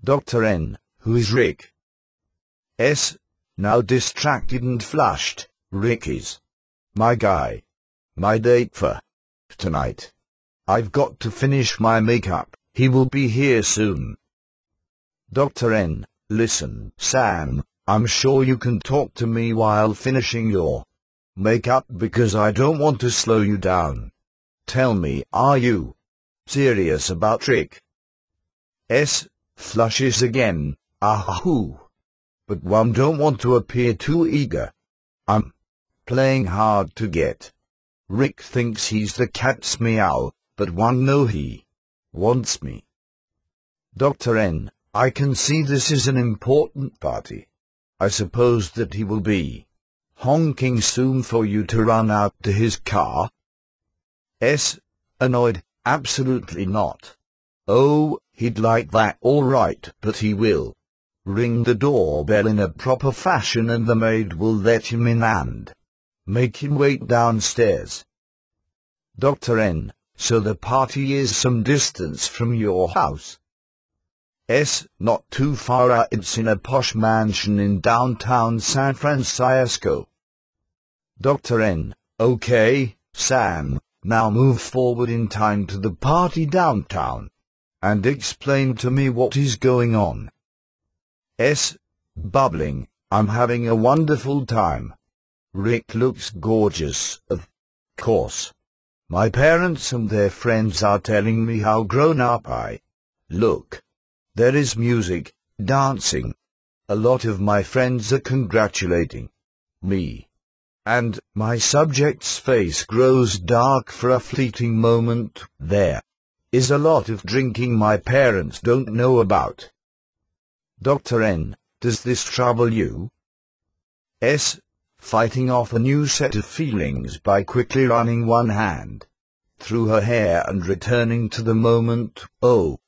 Dr. N: Who is Rick? S: Now distracted and flushed, Rick is my guy. My date for tonight. I've got to finish my makeup. He will be here soon. Dr. N: Listen, Sam, I'm sure you can talk to me while finishing your makeup because I don't want to slow you down. Tell me, are you serious about Rick? S: Flushes again, ahoo. But one don't want to appear too eager. I'm playing hard to get. Rick thinks he's the cat's meow, but one know he wants me. Dr. N: I can see this is an important party. I suppose that he will be honking soon for you to run out to his car. S: Annoyed, absolutely not. Oh, he'd like that all right, but he will ring the doorbell in a proper fashion and the maid will let him in and make him wait downstairs. Dr. N: So the party is some distance from your house? S: Not too far out. It's in a posh mansion in downtown San Francisco. Dr. N: Okay, Sam, now move forward in time to the party downtown and explain to me what is going on. S: Bubbling, I'm having a wonderful time. Rick looks gorgeous, of course. My parents and their friends are telling me how grown up I look. There is music, dancing. A lot of my friends are congratulating me. And my subject's face grows dark for a fleeting moment. There is a lot of drinking my parents don't know about. Dr. N: Does this trouble you? S: Fighting off a new set of feelings by quickly running one hand through her hair and returning to the moment. Oh,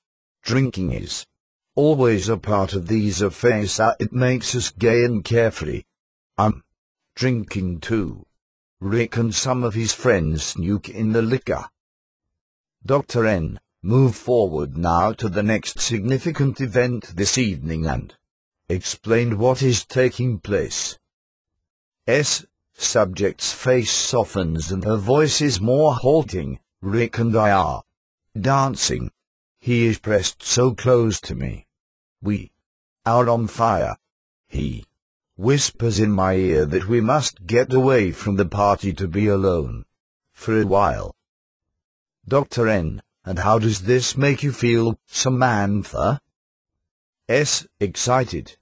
drinking is always a part of these affairs. It makes us gay and carefree. I'm drinking too. Rick and some of his friends snook in the liquor. Dr. N: Move forward now to the next significant event this evening and explain what is taking place. S: Subject's face softens and her voice is more halting. Rick and I are dancing. He is pressed so close to me. We are on fire. He whispers in my ear that we must get away from the party to be alone for a while. Dr. N: And how does this make you feel, Samantha? S: Excited.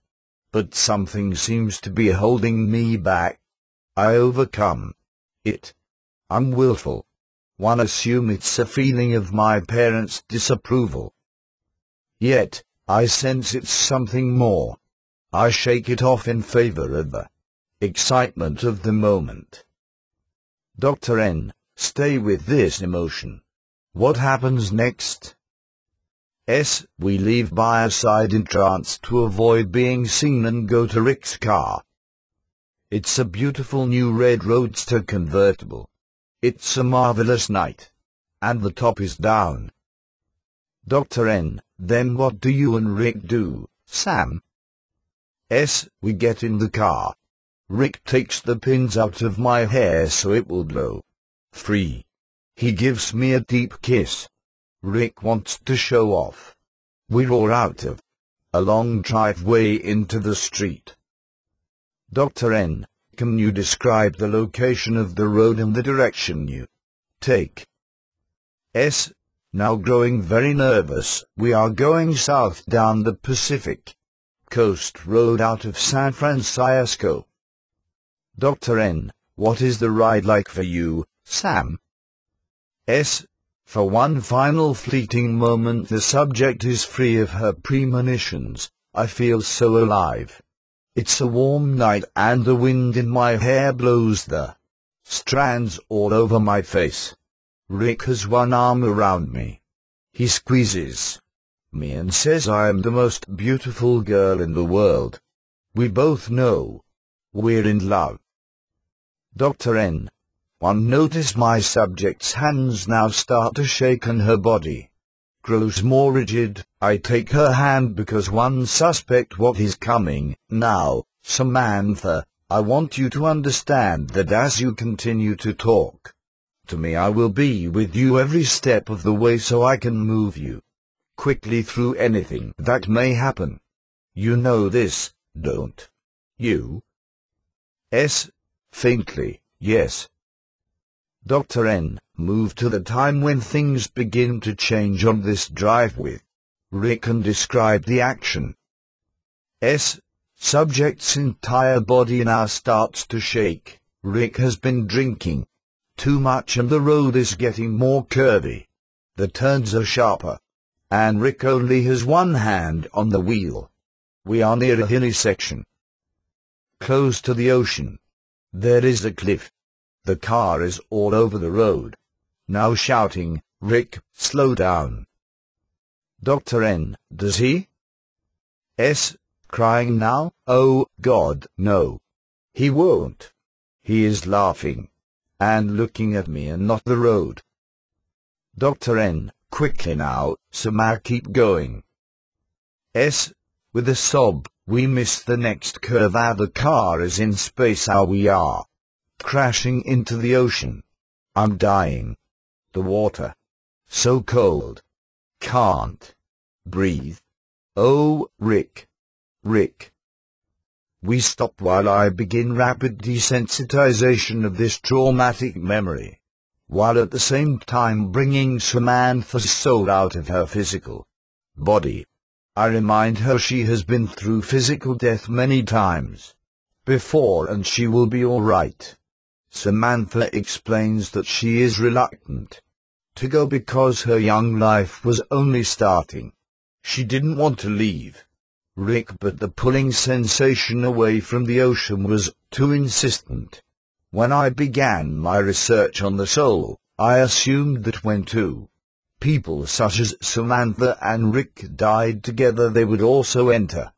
But something seems to be holding me back. I overcome it. I'm willful. One assume it's a feeling of my parents' disapproval. Yet, I sense it's something more. I shake it off in favor of the excitement of the moment. Dr. N: Stay with this emotion. What happens next? S: We leave by a side entrance to avoid being seen and go to Rick's car. It's a beautiful new red roadster convertible. It's a marvelous night. And the top is down. Dr. N: Then what do you and Rick do, Sam? S: We get in the car. Rick takes the pins out of my hair so it will blow free. He gives me a deep kiss. Rick wants to show off. We roar out of a long driveway into the street. Dr. N: can you describe the location of the road and the direction you take? S. Now growing very nervous, we are going south down the Pacific Coast Road out of San Francisco. Dr. N. What is the ride like for you, Sam? S. For one final fleeting moment the subject is free of her premonitions. I feel so alive. It's a warm night and the wind in my hair blows the strands all over my face. Rick has one arm around me. He squeezes me and says I am the most beautiful girl in the world. We both know we're in love. Dr. N. One notice my subject's hands now start to shake and her body grows more rigid. I take her hand because one suspect what is coming. Now, Samantha, I want you to understand that as you continue to talk to me I will be with you every step of the way so I can move you quickly through anything that may happen. You know this, don't you? S. Faintly, yes. Dr. N. Move to the time when things begin to change on this drive with Rick and describe the action. S. Subject's entire body now starts to shake. Rick has been drinking too much and the road is getting more curvy. The turns are sharper. And Rick only has one hand on the wheel. We are near a hilly section, close to the ocean. There is a cliff. The car is all over the road, now shouting, Rick, slow down. Dr. N. Does he? S. Crying now? Oh, God, no. He won't. He is laughing and looking at me and not the road. Dr. N. Quickly now, Samar, keep going. S. With a sob, we miss the next curve. The car is in space. We are crashing into the ocean. I'm dying. The water. So cold. Can't breathe. Oh, Rick. Rick. We stop while I begin rapid desensitization of this traumatic memory, while at the same time bringing Samantha's soul out of her physical body. I remind her she has been through physical death many times before and she will be all right. Samantha explains that she is reluctant to go because her young life was only starting. She didn't want to leave Rick, but the pulling sensation away from the ocean was too insistent. When I began my research on the soul, I assumed that when two people such as Samantha and Rick died together they would also enter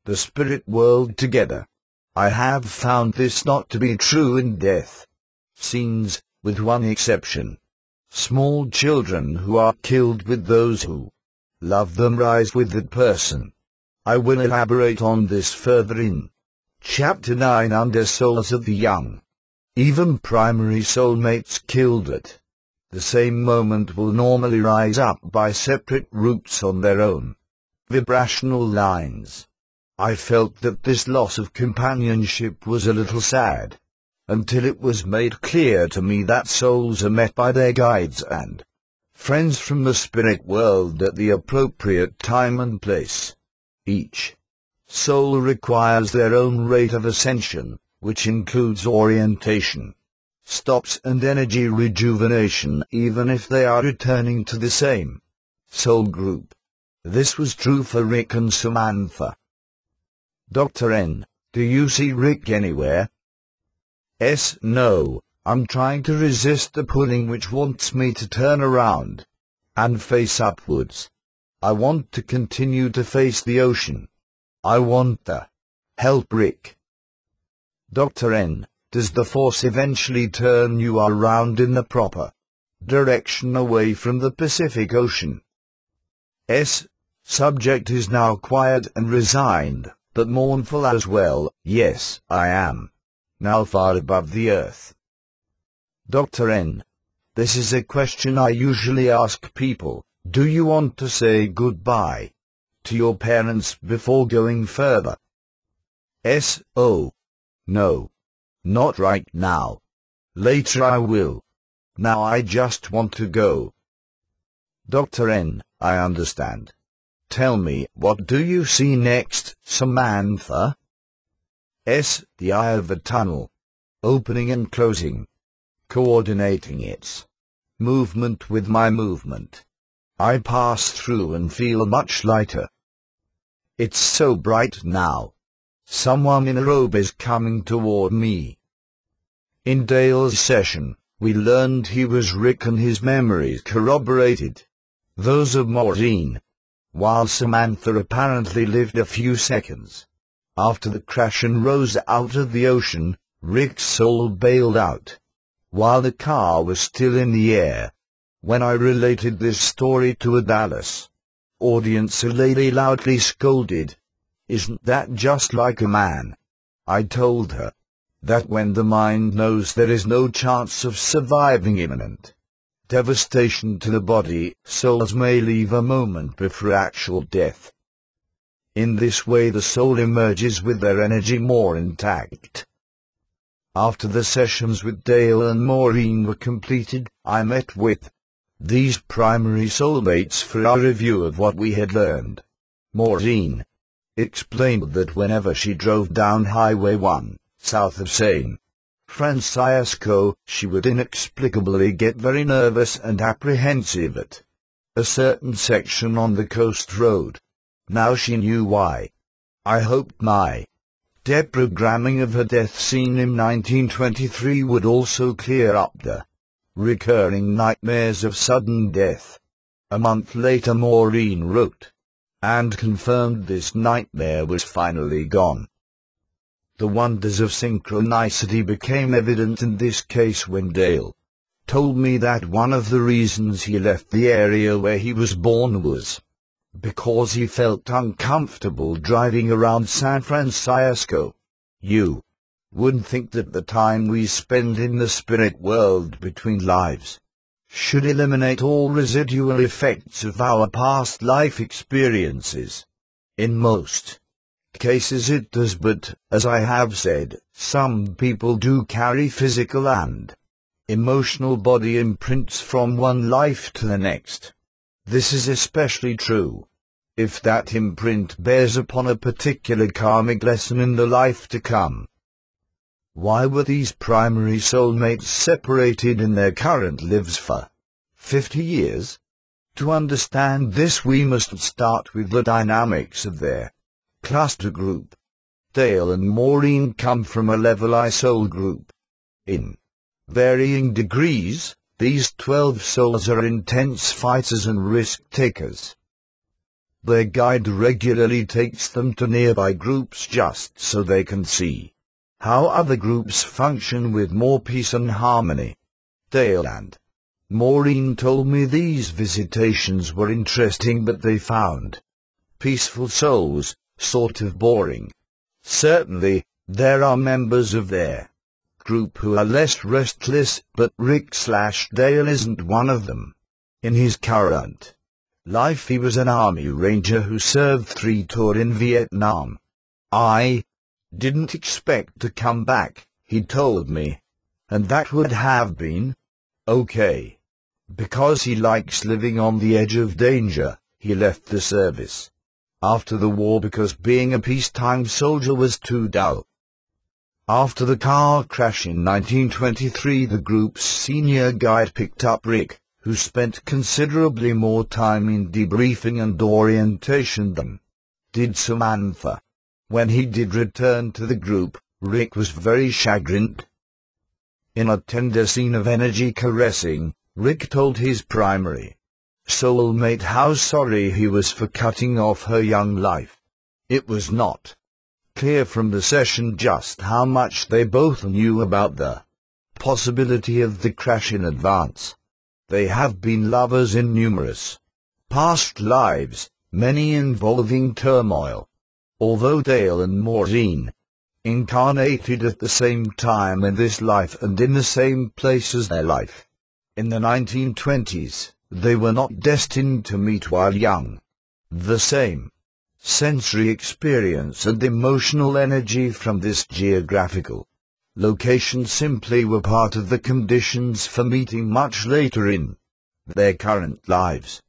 the spirit world together. I have found this not to be true in death scenes, with one exception. Small children who are killed with those who love them rise with that person. I will elaborate on this further in Chapter 9 under Souls of the Young. Even primary soulmates killed at the same moment will normally rise up by separate routes on their own vibrational lines. I felt that this loss of companionship was a little sad, until it was made clear to me that souls are met by their guides and friends from the spirit world at the appropriate time and place. Each soul requires their own rate of ascension, which includes orientation, stops and energy rejuvenation, even if they are returning to the same soul group. This was true for Rick and Samantha. Dr. N. Do you see Rick anywhere? S. No, I'm trying to resist the pulling which wants me to turn around and face upwards. I want to continue to face the ocean. I want to help Rick. Dr. N. Does the force eventually turn you around in the proper direction away from the Pacific Ocean? S. Subject is now quiet and resigned, but mournful as well. Yes, I am now far above the earth. Dr. N. This is a question I usually ask people. Do you want to say goodbye to your parents before going further? S. Oh, no. Not right now. Later I will. Now I just want to go. Dr. N, I understand. Tell me, what do you see next, Samantha? The eye of a tunnel. Opening and closing. Coordinating its movement with my movement. I pass through and feel much lighter. It's so bright now. Someone in a robe is coming toward me. In Dale's session, we learned he was Rick and his memories corroborated those of Maureen, while Samantha apparently lived a few seconds after the crash and rose out of the ocean. Rick's soul bailed out while the car was still in the air. When I related this story to a Dallas audience, a lady loudly scolded, "Isn't that just like a man?" I told her that when the mind knows there is no chance of surviving imminent devastation to the body, souls may leave a moment before actual death. In this way the soul emerges with their energy more intact. After the sessions with Dale and Maureen were completed, I met with these primary soulmates for our review of what we had learned. Maureen explained that whenever she drove down Highway 1, south of San Francisco, she would inexplicably get very nervous and apprehensive at a certain section on the coast road. Now she knew why. I hoped my deprogramming of her death scene in 1923 would also clear up the recurring nightmares of sudden death. A month later Maureen wrote and confirmed this nightmare was finally gone. The wonders of synchronicity became evident in this case when Dale told me that one of the reasons he left the area where he was born was because he felt uncomfortable driving around San Francisco. You wouldn't think that the time we spend in the spirit world between lives should eliminate all residual effects of our past life experiences. In most cases it does, but, as I have said, some people do carry physical and emotional body imprints from one life to the next. This is especially true if that imprint bears upon a particular karmic lesson in the life to come. Why were these primary soulmates separated in their current lives for 50 years? To understand this we must start with the dynamics of their cluster group. Dale and Maureen come from a level I soul group. In varying degrees, these 12 souls are intense fighters and risk-takers. Their guide regularly takes them to nearby groups just so they can see how other groups function with more peace and harmony. Dale and Maureen told me these visitations were interesting, but they found peaceful souls sort of boring. Certainly, there are members of their group who are less restless, but Rick/Dale isn't one of them. In his current life he was an Army Ranger who served 3 tours in Vietnam. I didn't expect to come back, he told me, and that would have been okay. Because he likes living on the edge of danger, he left the service after the war because being a peacetime soldier was too dull. After the car crash in 1923, the group's senior guide picked up Rick, who spent considerably more time in debriefing and orientation than did Samantha. When he did return to the group, Rick was very chagrined. In a tender scene of energy caressing, Rick told his primary soulmate how sorry he was for cutting off her young life. It was not clear from the session just how much they both knew about the possibility of the crash in advance. They have been lovers in numerous past lives, many involving turmoil. Although Dale and Maureen incarnated at the same time in this life and in the same place as their life in the 1920s, they were not destined to meet while young. The same sensory experience and emotional energy from this geographical Location simply were part of the conditions for meeting much later in their current lives.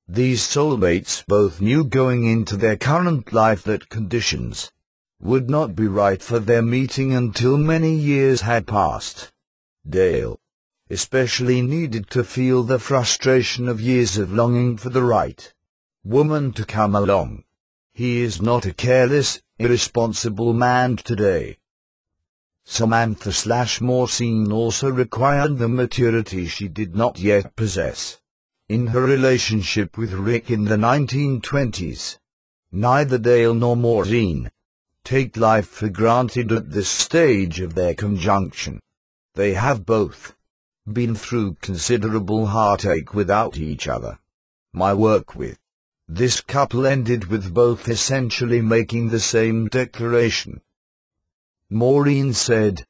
These soulmates both knew going into their current life that conditions would not be right for their meeting until many years had passed. Dale especially needed to feel the frustration of years of longing for the right woman to come along. He is not a careless, irresponsible man today. Samantha/Maureen also required the maturity she did not yet possess in her relationship with Rick in the 1920s. Neither Dale nor Maureen take life for granted at this stage of their conjunction. They have both been through considerable heartache without each other. My work with this couple ended with both essentially making the same declaration. Maureen said,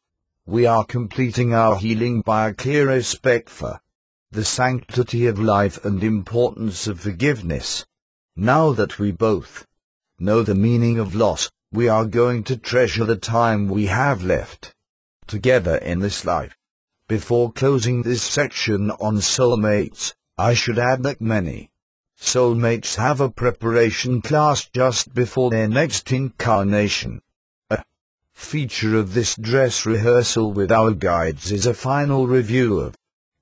"We are completing our healing by a clear respect for the sanctity of life and importance of forgiveness. Now that we both know the meaning of loss, we are going to treasure the time we have left together in this life." Before closing this section on soulmates, I should add that many soulmates have a preparation class just before their next incarnation. A feature of this dress rehearsal with our guides is a final review of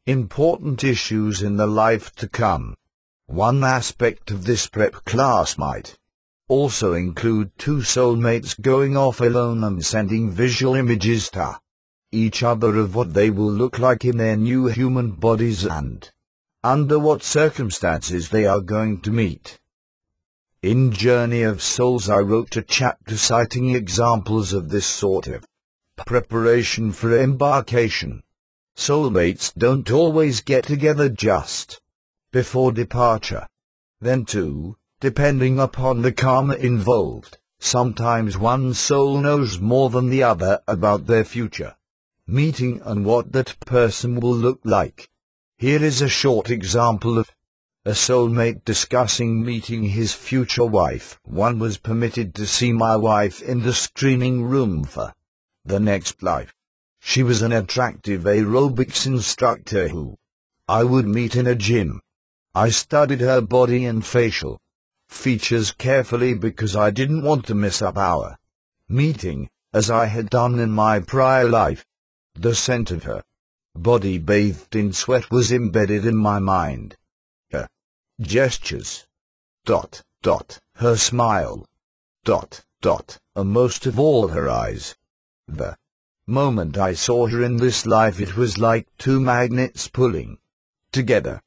important issues in the life to come. One aspect of this prep class might also include two soulmates going off alone and sending visual images to each other of what they will look like in their new human bodies and under what circumstances they are going to meet. In Journey of Souls I wrote a chapter citing examples of this sort of preparation for embarkation. Soulmates don't always get together just before departure. Then too, depending upon the karma involved, sometimes one soul knows more than the other about their future meeting and what that person will look like. Here is a short example of a soulmate discussing meeting his future wife. "One was permitted to see my wife in the screening room for the next life. She was an attractive aerobics instructor who I would meet in a gym. I studied her body and facial features carefully because I didn't want to miss up our meeting, as I had done in my prior life. The scent of her body bathed in sweat was embedded in my mind. Her gestures, her smile, and most of all her eyes. The moment I saw her in this life, it was like two magnets pulling together.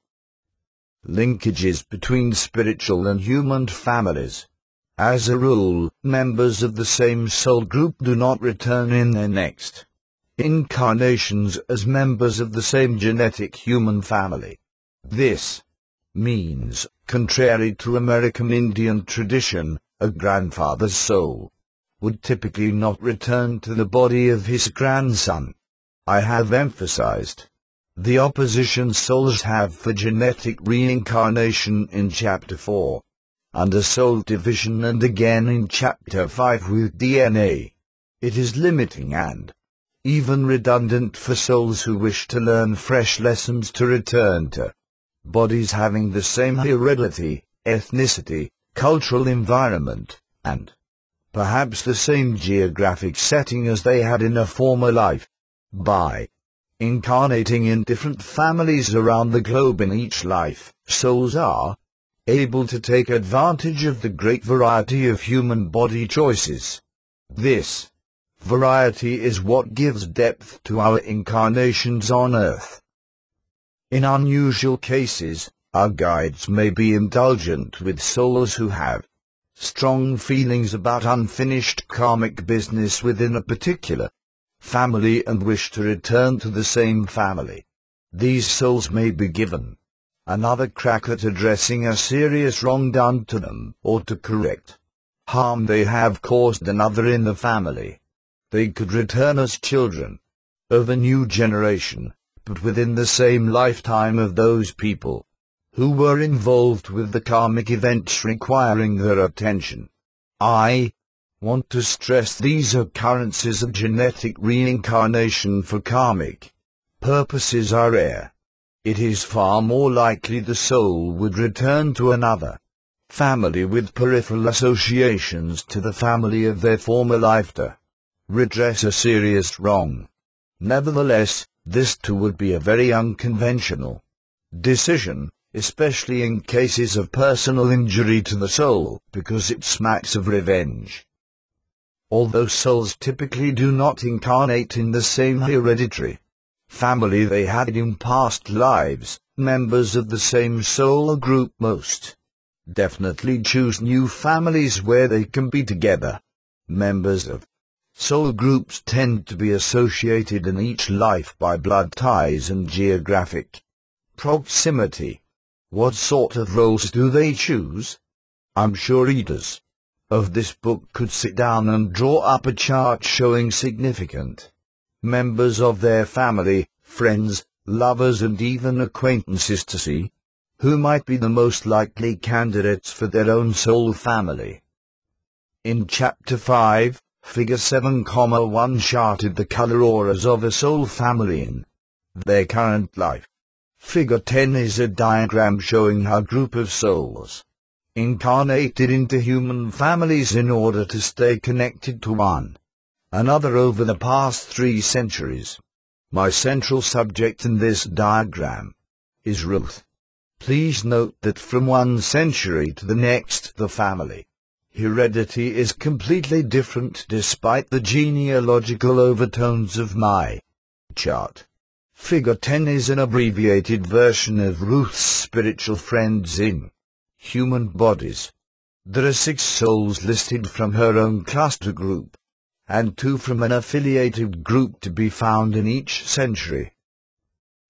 Linkages between spiritual and human families. As a rule, members of the same soul group do not return in their next incarnations as members of the same genetic human family. This means, contrary to American Indian tradition, a grandfather's soul would typically not return to the body of his grandson. I have emphasized the opposition souls have for genetic reincarnation in Chapter 4, under soul division, and again in Chapter 5 with DNA. It is limiting and even redundant for souls who wish to learn fresh lessons to return to bodies having the same heredity, ethnicity, cultural environment, and perhaps the same geographic setting as they had in a former life. By incarnating in different families around the globe in each life, souls are able to take advantage of the great variety of human body choices. This variety is what gives depth to our incarnations on Earth. In unusual cases, our guides may be indulgent with souls who have strong feelings about unfinished karmic business within a particular family and wish to return to the same family. These souls may be given another crack at addressing a serious wrong done to them, or to correct harm they have caused another in the family. They could return as children of a new generation, but within the same lifetime of those people who were involved with the karmic events requiring their attention. I want to stress these occurrences of genetic reincarnation for karmic purposes are rare. It is far more likely the soul would return to another family with peripheral associations to the family of their former life to redress a serious wrong. Nevertheless, this too would be a very unconventional decision, especially in cases of personal injury to the soul, because it smacks of revenge. Although souls typically do not incarnate in the same hereditary family they had in past lives, members of the same soul group most definitely choose new families where they can be together. Members of soul groups tend to be associated in each life by blood ties and geographic proximity. What sort of roles do they choose? I'm sure readers of this book could sit down and draw up a chart showing significant members of their family, friends, lovers and even acquaintances to see who might be the most likely candidates for their own soul family. In Chapter 5, Figure 7,1 charted the color auras of a soul family in their current life. Figure 10 is a diagram showing how a group of souls incarnated into human families in order to stay connected to one another over the past 3 centuries. My central subject in this diagram is Ruth. Please note that from one century to the next the family heredity is completely different despite the genealogical overtones of my chart. Figure 10 is an abbreviated version of Ruth's spiritual friends in human bodies. There are 6 souls listed from her own cluster group, and 2 from an affiliated group to be found in each century.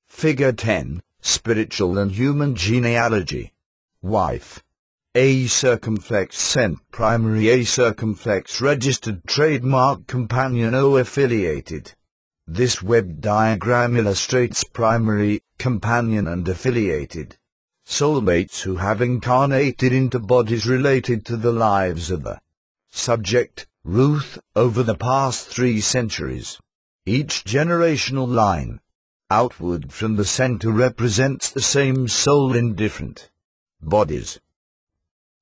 Figure 10, Spiritual and Human Genealogy. Wife. A circumflex cent primary A circumflex registered trademark companion O affiliated. This web diagram illustrates primary, companion and affiliated soulmates who have incarnated into bodies related to the lives of the subject, Ruth, over the past 3 centuries. Each generational line outward from the center represents the same soul in different bodies.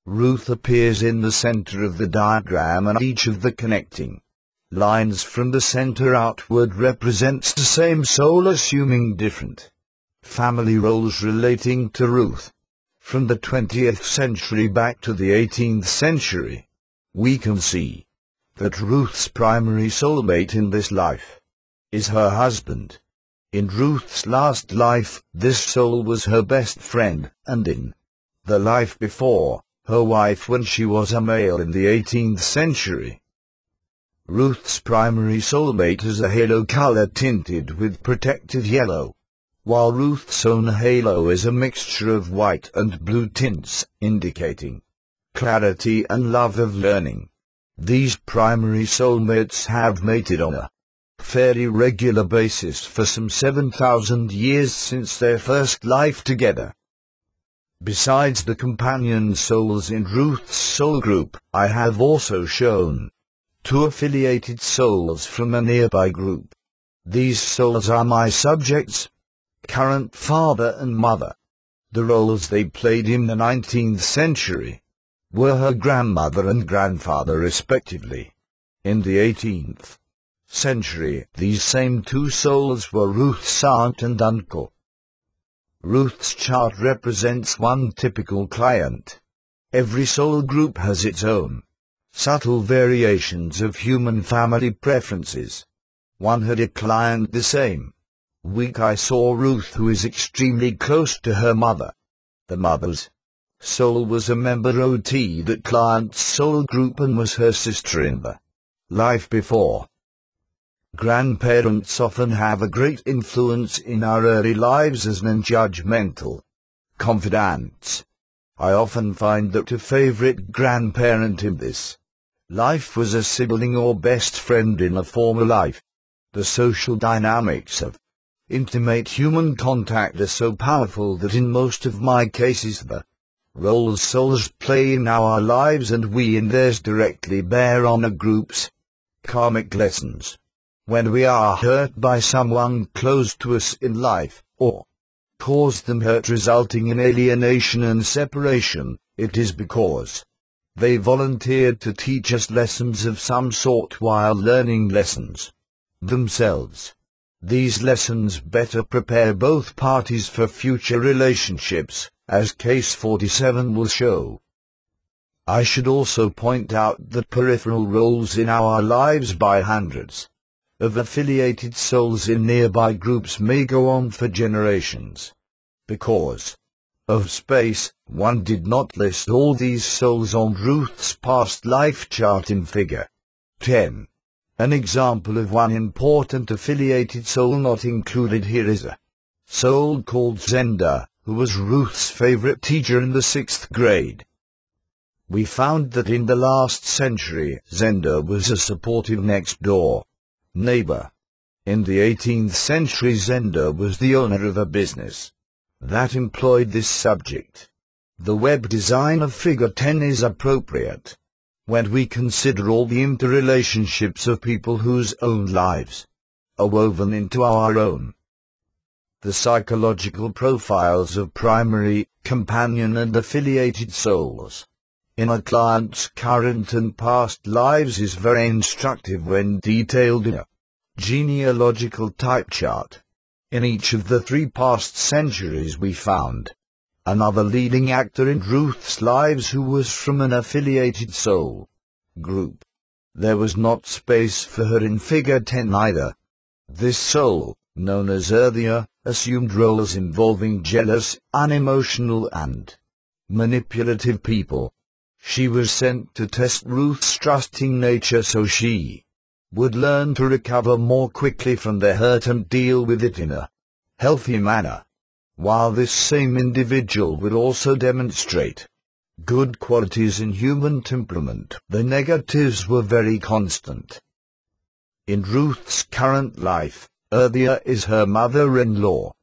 Ruth appears in the center of the diagram and each of the connecting lines from the center outward represents the same soul assuming different family roles relating to Ruth. From the 20th century back to the 18th century, we can see that Ruth's primary soulmate in this life is her husband. In Ruth's last life, this soul was her best friend, and in the life before, her wife when she was a male in the 18th century. Ruth's primary soulmate is a halo color tinted with protective yellow, while Ruth's own halo is a mixture of white and blue tints, indicating clarity and love of learning. These primary soulmates have mated on a fairly regular basis for some 7,000 years since their first life together. Besides the companion souls in Ruth's soul group, I have also shown 2 affiliated souls from a nearby group. These souls are my subjects, current father and mother. The roles they played in the 19th century were her grandmother and grandfather respectively. In the 18th century, these same 2 souls were Ruth's aunt and uncle. Ruth's chart represents one typical client. Every soul group has its own subtle variations of human family preferences. One had a client the same week I saw Ruth who is extremely close to her mother. The mother's soul was a member OT that client's soul group and was her sister in the life before. Grandparents often have a great influence in our early lives as non-judgmental confidants. I often find that a favorite grandparent in this life was a sibling or best friend in a former life. The social dynamics of intimate human contact are so powerful that in most of my cases the roles souls play in our lives and we in theirs directly bear on a group's karmic lessons. When we are hurt by someone close to us in life, or cause them hurt resulting in alienation and separation, it is because they volunteered to teach us lessons of some sort while learning lessons themselves. These lessons better prepare both parties for future relationships, as case 47 will show. I should also point out that peripheral roles in our lives by hundreds of affiliated souls in nearby groups may go on for generations. Because of space, one did not list all these souls on Ruth's past life chart in figure 10. An example of one important affiliated soul not included here is a soul called Zenda, who was Ruth's favorite teacher in the 6th grade. We found that in the last century, Zenda was a supportive next-door neighbor. In the 18th century, Zenda was the owner of a business that employed this subject. The web design of figure 10 is appropriate when we consider all the interrelationships of people whose own lives are woven into our own. The psychological profiles of primary, companion and affiliated souls in a client's current and past lives is very instructive when detailed in a genealogical type chart. In each of the 3 past centuries we found another leading actor in Ruth's lives who was from an affiliated soul group. There was not space for her in figure 10 either. This soul, known as Earthia, assumed roles involving jealous, unemotional and manipulative people. She was sent to test Ruth's trusting nature so she would learn to recover more quickly from the hurt and deal with it in a healthy manner. While this same individual would also demonstrate good qualities in human temperament, the negatives were very constant. In Ruth's current life, Earthia is her mother-in-law.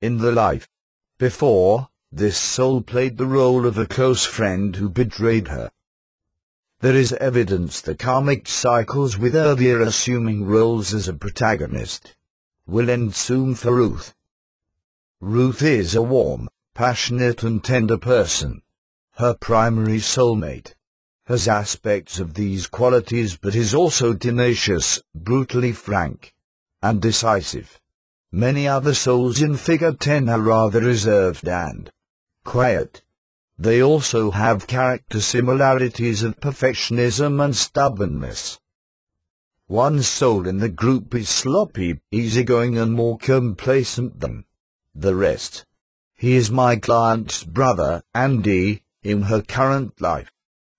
In the life before, this soul played the role of a close friend who betrayed her. There is evidence the karmic cycles with Earthia assuming roles as a protagonist will end soon for Ruth. Ruth is a warm, passionate and tender person. Her primary soulmate has aspects of these qualities but is also tenacious, brutally frank, and decisive. Many other souls in figure 10 are rather reserved and quiet. They also have character similarities of perfectionism and stubbornness. One soul in the group is sloppy, easygoing and more complacent than the rest. He is my client's brother, Andy, in her current life.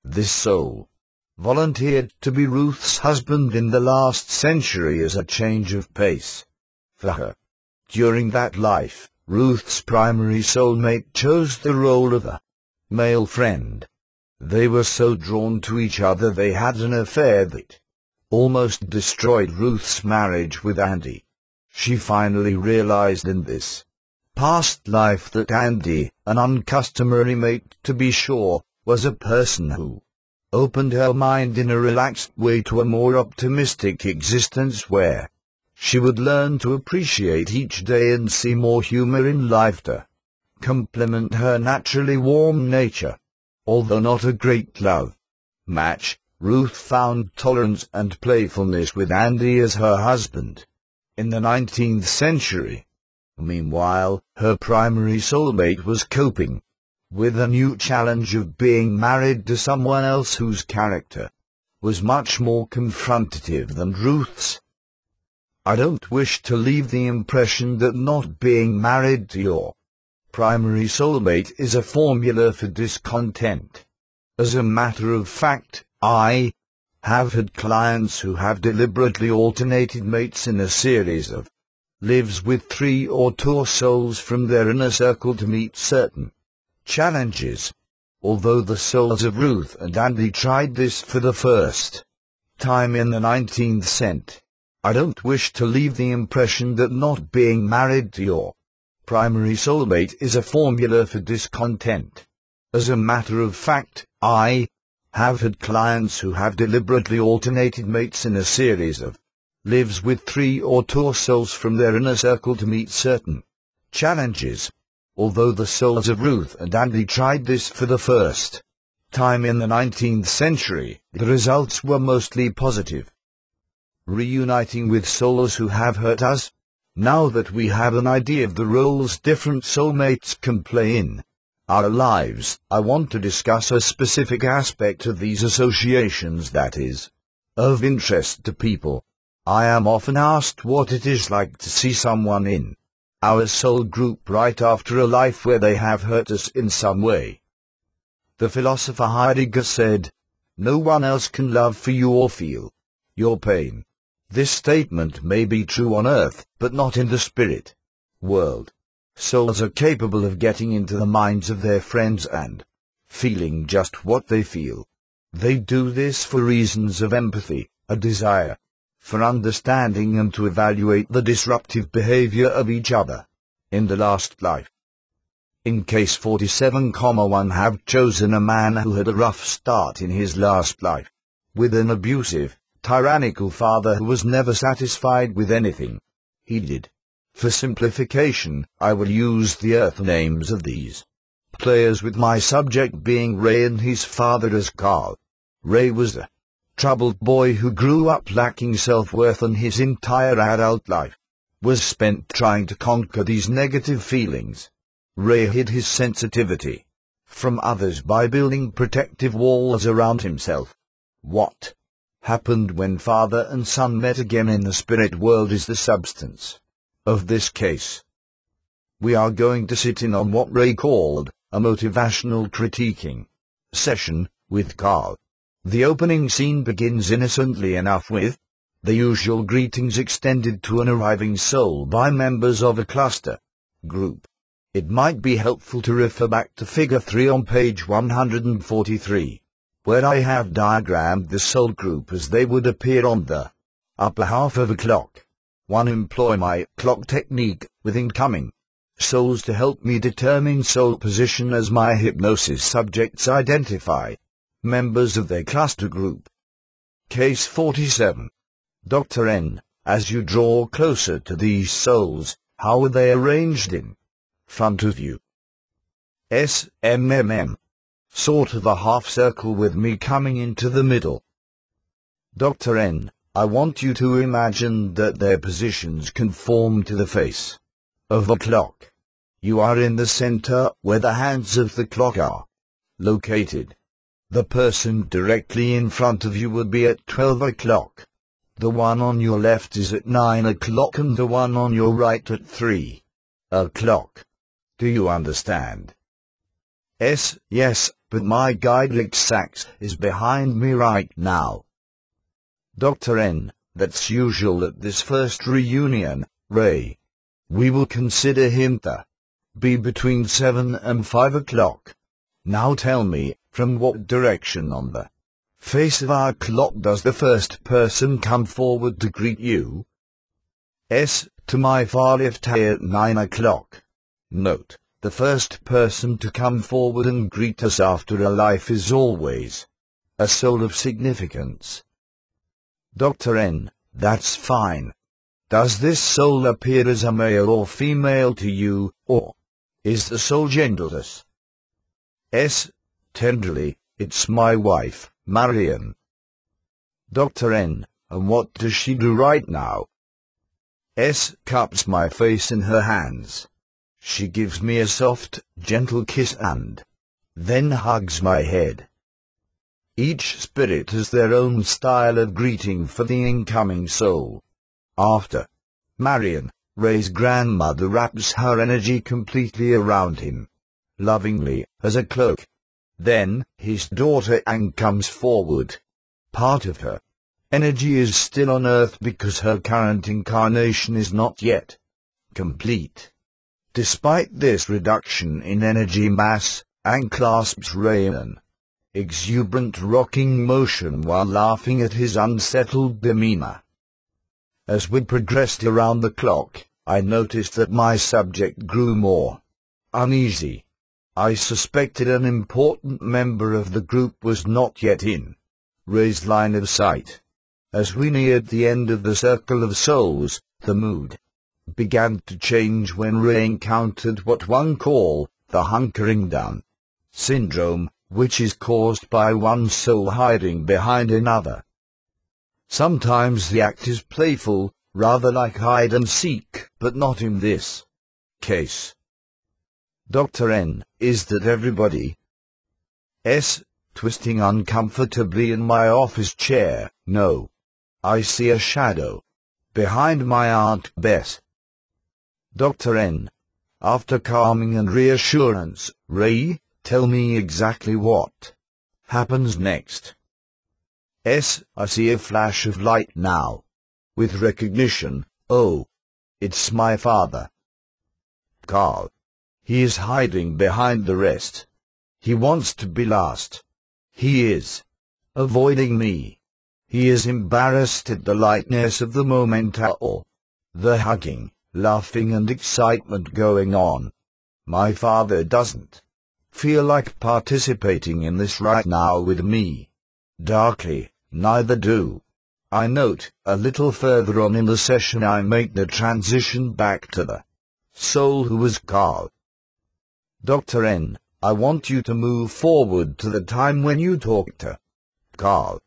This soul volunteered to be Ruth's husband in the last century as a change of pace for her. During that life, Ruth's primary soulmate chose the role of a male friend. They were so drawn to each other they had an affair that almost destroyed Ruth's marriage with Andy. She finally realized in this past life that Andy, an uncustomary mate to be sure, was a person who opened her mind in a relaxed way to a more optimistic existence where she would learn to appreciate each day and see more humor in life to complement her naturally warm nature. Although not a great love match, Ruth found tolerance and playfulness with Andy as her husband. In the 19th century, meanwhile, her primary soulmate was coping with a new challenge of being married to someone else whose character was much more confrontative than Ruth's. I don't wish to leave the impression that not being married to your primary soulmate is a formula for discontent. As a matter of fact, I have had clients who have deliberately alternated mates in a series of lives with 3 or 4 souls from their inner circle to meet certain challenges. Although the souls of Ruth and Andy tried this for the first time in the 19th century, I don't wish to leave the impression that not being married to your primary soulmate is a formula for discontent. As a matter of fact, I have had clients who have deliberately alternated mates in a series of lives with 3 or 2 souls from their inner circle to meet certain challenges. Although the souls of Ruth and Andy tried this for the first time in the 19th century, the results were mostly positive. Reuniting with souls who have hurt us. Now that we have an idea of the roles different soulmates can play in our lives, I want to discuss a specific aspect of these associations that is of interest to people. I am often asked what it is like to see someone in our soul group right after a life where they have hurt us in some way. The philosopher Heidegger said, "No one else can love for you or feel your pain." This statement may be true on earth, but not in the spirit world. Souls are capable of getting into the minds of their friends and feeling just what they feel. They do this for reasons of empathy, a desire for understanding and to evaluate the disruptive behavior of each other in the last life. In case 47,1 have chosen a man who had a rough start in his last life, with an abusive, tyrannical father who was never satisfied with anything he did. For simplification, I will use the earth names of these players, with my subject being Ray and his father as Carl. Ray was a troubled boy who grew up lacking self-worth, and his entire adult life was spent trying to conquer these negative feelings. Ray hid his sensitivity from others by building protective walls around himself. What happened when father and son met again in the spirit world is the substance of this case. We are going to sit in on what Ray called a motivational critiquing session with Carl. The opening scene begins innocently enough with the usual greetings extended to an arriving soul by members of a cluster group. It might be helpful to refer back to figure 3 on page 143, where I have diagrammed the soul group as they would appear on the upper half of a clock. One, employ my clock technique with incoming souls to help me determine soul position as my hypnosis subjects identify members of their cluster group. Case 47. Dr. N. As you draw closer to these souls, how are they arranged in front of you? SMMM. Sort of a half circle with me coming into the middle. Dr. N. I want you to imagine that their positions conform to the face of a clock. You are in the center where the hands of the clock are located. The person directly in front of you would be at 12 o'clock. The one on your left is at 9 o'clock and the one on your right at 3 o'clock. Do you understand? Yes, but my guide Rick Sachs is behind me right now. Dr. N. That's usual at this first reunion, Ray. We will consider him to be between 7 and 5 o'clock. Now tell me, from what direction on the face of our clock does the first person come forward to greet you? To my far left at 9 o'clock. Note, the first person to come forward and greet us after a life is always a soul of significance. Dr. N. That's fine. Does this soul appear as a male or female to you, or is the soul genderless? Tenderly, it's my wife, Marion. Dr. N. And what does she do right now? Cups my face in her hands. She gives me a soft, gentle kiss and then hugs my head. Each spirit has their own style of greeting for the incoming soul. After Marion, Ray's grandmother wraps her energy completely around him, lovingly, as a cloak. Then, his daughter Anne comes forward. Part of her energy is still on Earth because her current incarnation is not yet complete. Despite this reduction in energy mass, Anne clasps Ray in an exuberant rocking motion while laughing at his unsettled demeanor. As we progressed around the clock, I noticed that my subject grew more uneasy. I suspected an important member of the group was not yet in Ray's line of sight. As we neared the end of the circle of souls, the mood began to change when Ray encountered what one call the hunkering down syndrome, which is caused by one soul hiding behind another. Sometimes the act is playful, rather like hide and seek, but not in this case. Dr. N, is that everybody? S, twisting uncomfortably in my office chair, no. I see a shadow behind my Aunt Bess. Dr. N, after calming and reassurance, Ray, tell me exactly what happens next. S, I see a flash of light now. With recognition, oh, it's my father. Carl. He is hiding behind the rest. He wants to be last. He is avoiding me. He is embarrassed at the lightness of the moment, or the hugging, laughing and excitement going on. My father doesn't feel like participating in this right now with me. Darkly, neither do I. Note, a little further on in the session I make the transition back to the soul who was Carl. Dr. N, I want you to move forward to the time when you talked to Carl.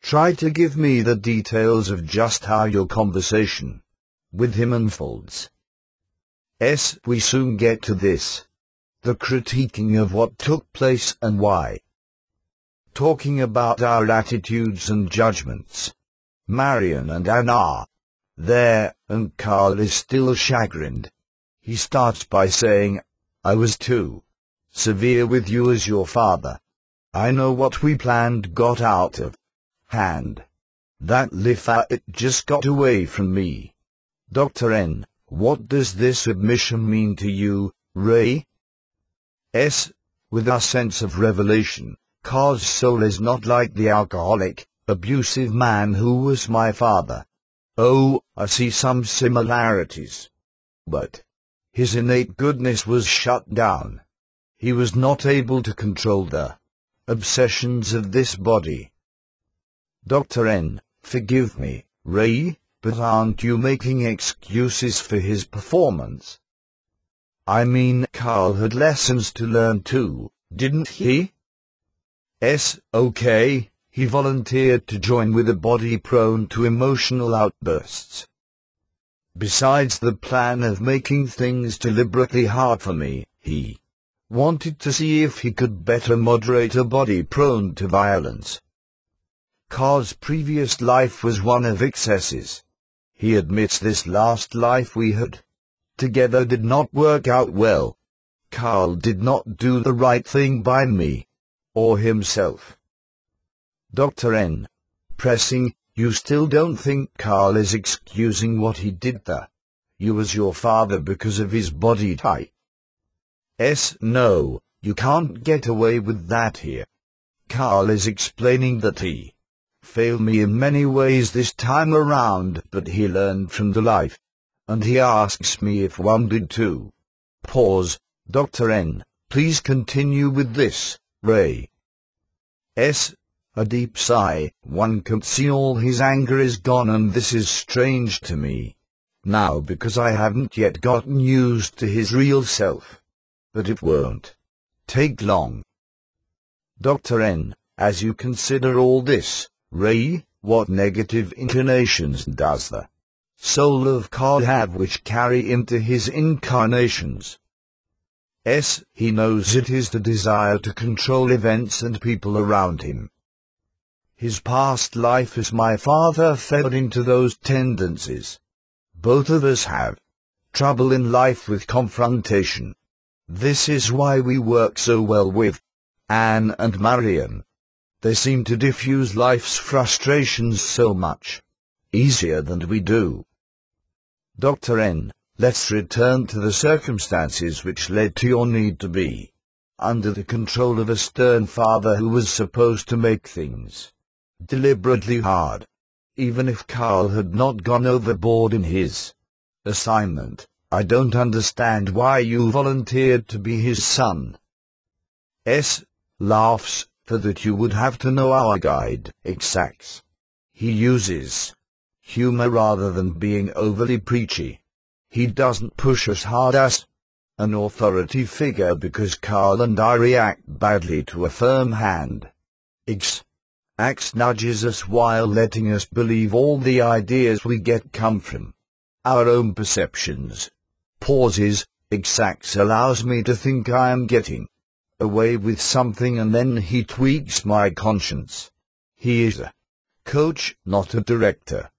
Try to give me the details of just how your conversation with him unfolds. S, we soon get to this. The critiquing of what took place and why. Talking about our attitudes and judgments. Marion and Anna are there, and Carl is still chagrined. He starts by saying, I was too severe with you as your father. I know what we planned got out of hand. That it just got away from me. Dr. N, what does this admission mean to you, Ray? S, with a sense of revelation, Carl's soul is not like the alcoholic, abusive man who was my father. Oh, I see some similarities. But his innate goodness was shut down. He was not able to control the obsessions of this body. Dr. N, forgive me, Ray, but aren't you making excuses for his performance? I mean, Carl had lessons to learn too, didn't he? S, okay, he volunteered to join with a body prone to emotional outbursts. Besides the plan of making things deliberately hard for me, he wanted to see if he could better moderate a body prone to violence. Carl's previous life was one of excesses. He admits this last life we had together did not work out well. Carl did not do the right thing by me or himself. Dr. N, pressing, you still don't think Carl is excusing what he did to you as your father because of his body type? S, no, you can't get away with that here. Carl is explaining that he failed me in many ways this time around, but he learned from the life, and he asks me if one did too. Pause. Dr. N, please continue with this, Ray. S, a deep sigh. One can see all his anger is gone, and this is strange to me now because I haven't yet gotten used to his real self. But it won't take long. Dr. N, as you consider all this, Ray, what negative inclinations does the soul of Carl have which carry into his incarnations? S, he knows it is the desire to control events and people around him. His past life as my father fed into those tendencies. Both of us have trouble in life with confrontation. This is why we work so well with Anne and Marion. They seem to diffuse life's frustrations so much easier than we do. Dr. N, let's return to the circumstances which led to your need to be under the control of a stern father who was supposed to make things deliberately hard. Even if Carl had not gone overboard in his assignment, I don't understand why you volunteered to be his son. S. laughs, for that you would have to know our guide, exacts. He uses humor rather than being overly preachy. He doesn't push us hard as an authority figure because Carl and I react badly to a firm hand. X nudges us while letting us believe all the ideas we get come from our own perceptions. Pauses. X allows me to think I am getting away with something and then he tweaks my conscience. He is a coach, not a director.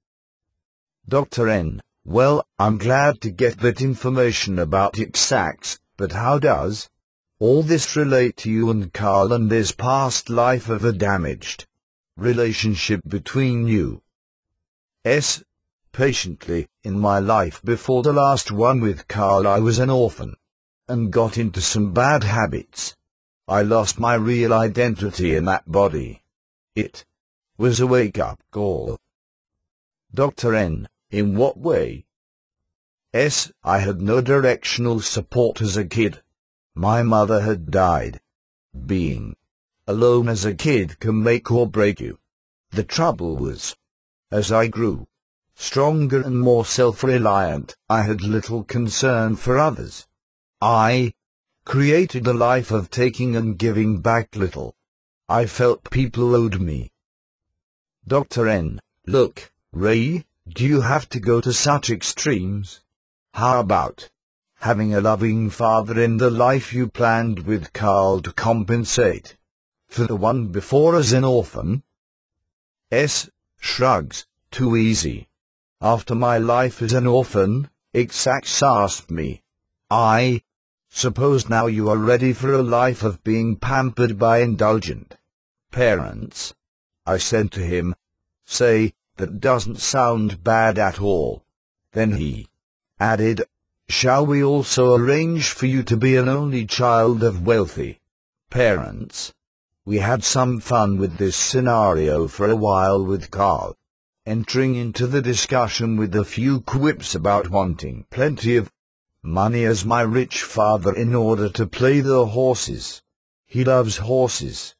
Dr. N. Well, I'm glad to get that information about X, but how does all this relate to you and Carl and this past life of a damaged relationship between you? S. Patiently, in my life before the last one with Carl I was an orphan and got into some bad habits. I lost my real identity in that body. It was a wake-up call. Dr. N. In what way? S. I had no directional support as a kid. My mother had died. Being alone as a kid can make or break you. The trouble was, as I grew stronger and more self-reliant, I had little concern for others. I created a life of taking and giving back little I felt people owed me. Dr. N. Look, Ray, do you have to go to such extremes? How about having a loving father in the life you planned with Carl to compensate for the one before as an orphan? S. Shrugs. Too easy. After my life as an orphan, X asked me, I suppose now you are ready for a life of being pampered by indulgent parents. I said to him, say, that doesn't sound bad at all. Then he added, shall we also arrange for you to be an only child of wealthy parents? We had some fun with this scenario for a while with Carl, entering into the discussion with a few quips about wanting plenty of money as my rich father in order to play the horses. He loves horses.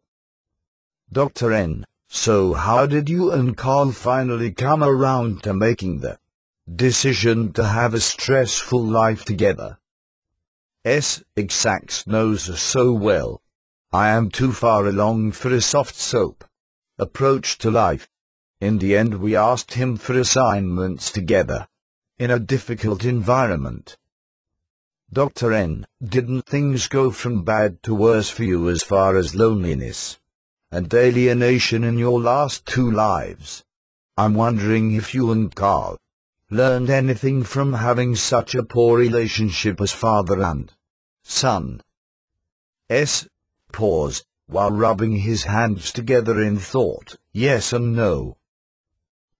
Dr. N. So how did you and Carl finally come around to making the decision to have a stressful life together? S. X knows us so well. I am too far along for a soft soap approach to life. In the end we asked him for assignments together in a difficult environment. Dr. N. Didn't things go from bad to worse for you as far as loneliness and alienation in your last two lives? I'm wondering if you and Carl learned anything from having such a poor relationship as father and son. S. Pause, while rubbing his hands together in thought. Yes and no.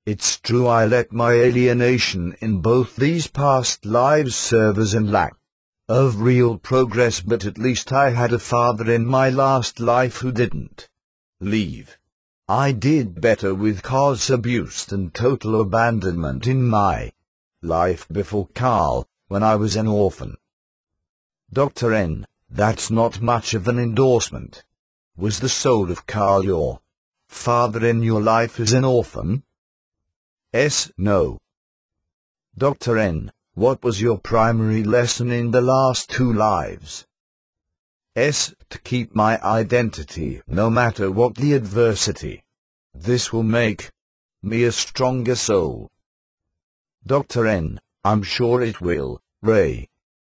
It's true I let my alienation in both these past lives serve as a lack of real progress, but at least I had a father in my last life who didn't leave. I did better with Carl's abuse and total abandonment in my life before Carl, when I was an orphan. Dr. N. That's not much of an endorsement. Was the soul of Carl your father in your life as an orphan? S. No. Dr. N. What was your primary lesson in the last two lives? S. To keep my identity no matter what the adversity. This will make me a stronger soul. Dr. N. I'm sure it will, Ray.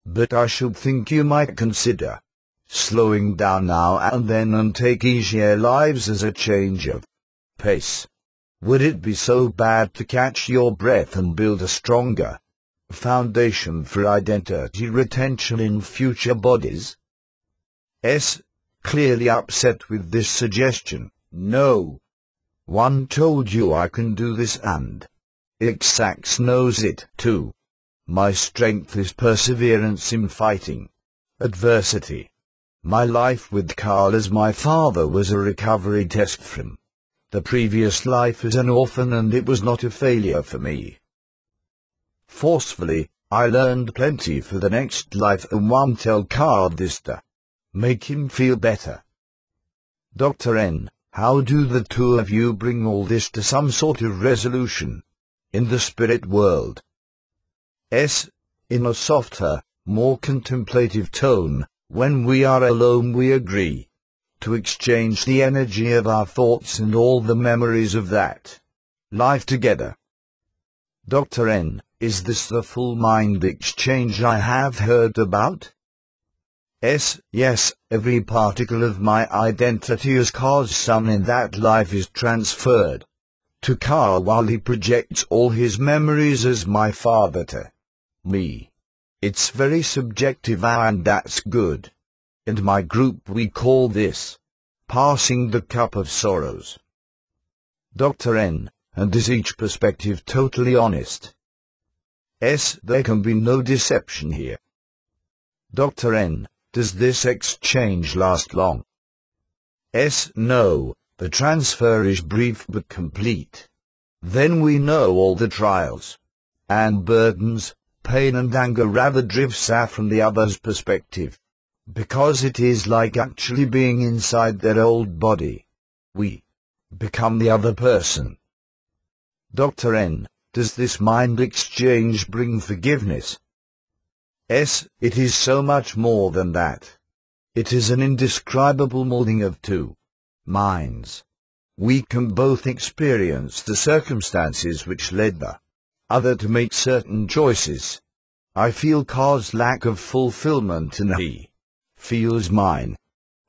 But I should think you might consider slowing down now and then and take easier lives as a change of pace. Would it be so bad to catch your breath and build a stronger foundation for identity retention in future bodies? S. Clearly upset with this suggestion. No one told you I can do this, and X knows it too. My strength is perseverance in fighting adversity. My life with Carl as my father was a recovery test from the previous life as an orphan, and it was not a failure for me. Forcefully, I learned plenty for the next life and won't tell Carl this to Make him feel better. Dr. N, how do the two of you bring all this to some sort of resolution in the spirit world? S. In a softer, more contemplative tone, when we are alone we agree to exchange the energy of our thoughts and all the memories of that life together. Dr. N, is this the full mind exchange I have heard about? S. Yes, every particle of my identity as Car's son in that life is transferred to Car while he projects all his memories as my father to me. It's very subjective and that's good. In my group we call this passing the cup of sorrows. Dr. N, and is each perspective totally honest? S. There can be no deception here. Dr. N, does this exchange last long? S. No, the transfer is brief but complete. Then we know all the trials and burdens, pain and anger rather drifts out from the other's perspective, because it is like actually being inside their old body. We become the other person. Dr. N, does this mind exchange bring forgiveness? S. It is so much more than that. It is an indescribable molding of two minds. We can both experience the circumstances which led the other to make certain choices. I feel Car's lack of fulfillment and he feels mine.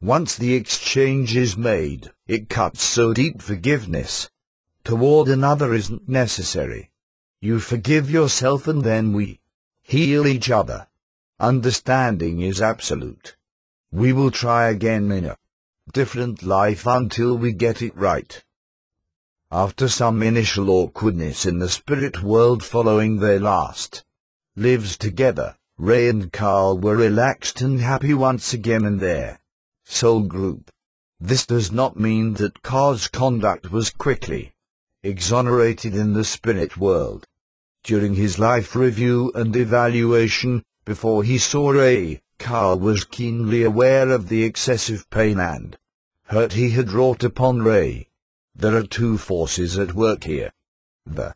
Once the exchange is made, it cuts so deep forgiveness toward another isn't necessary. You forgive yourself and then we heal each other. Understanding is absolute. We will try again in a different life until we get it right. After some initial awkwardness in the spirit world following their last lives together, Ray and Carl were relaxed and happy once again in their soul group. This does not mean that Carl's conduct was quickly exonerated in the spirit world. During his life review and evaluation, before he saw Ray, Carl was keenly aware of the excessive pain and hurt he had wrought upon Ray. There are two forces at work here. The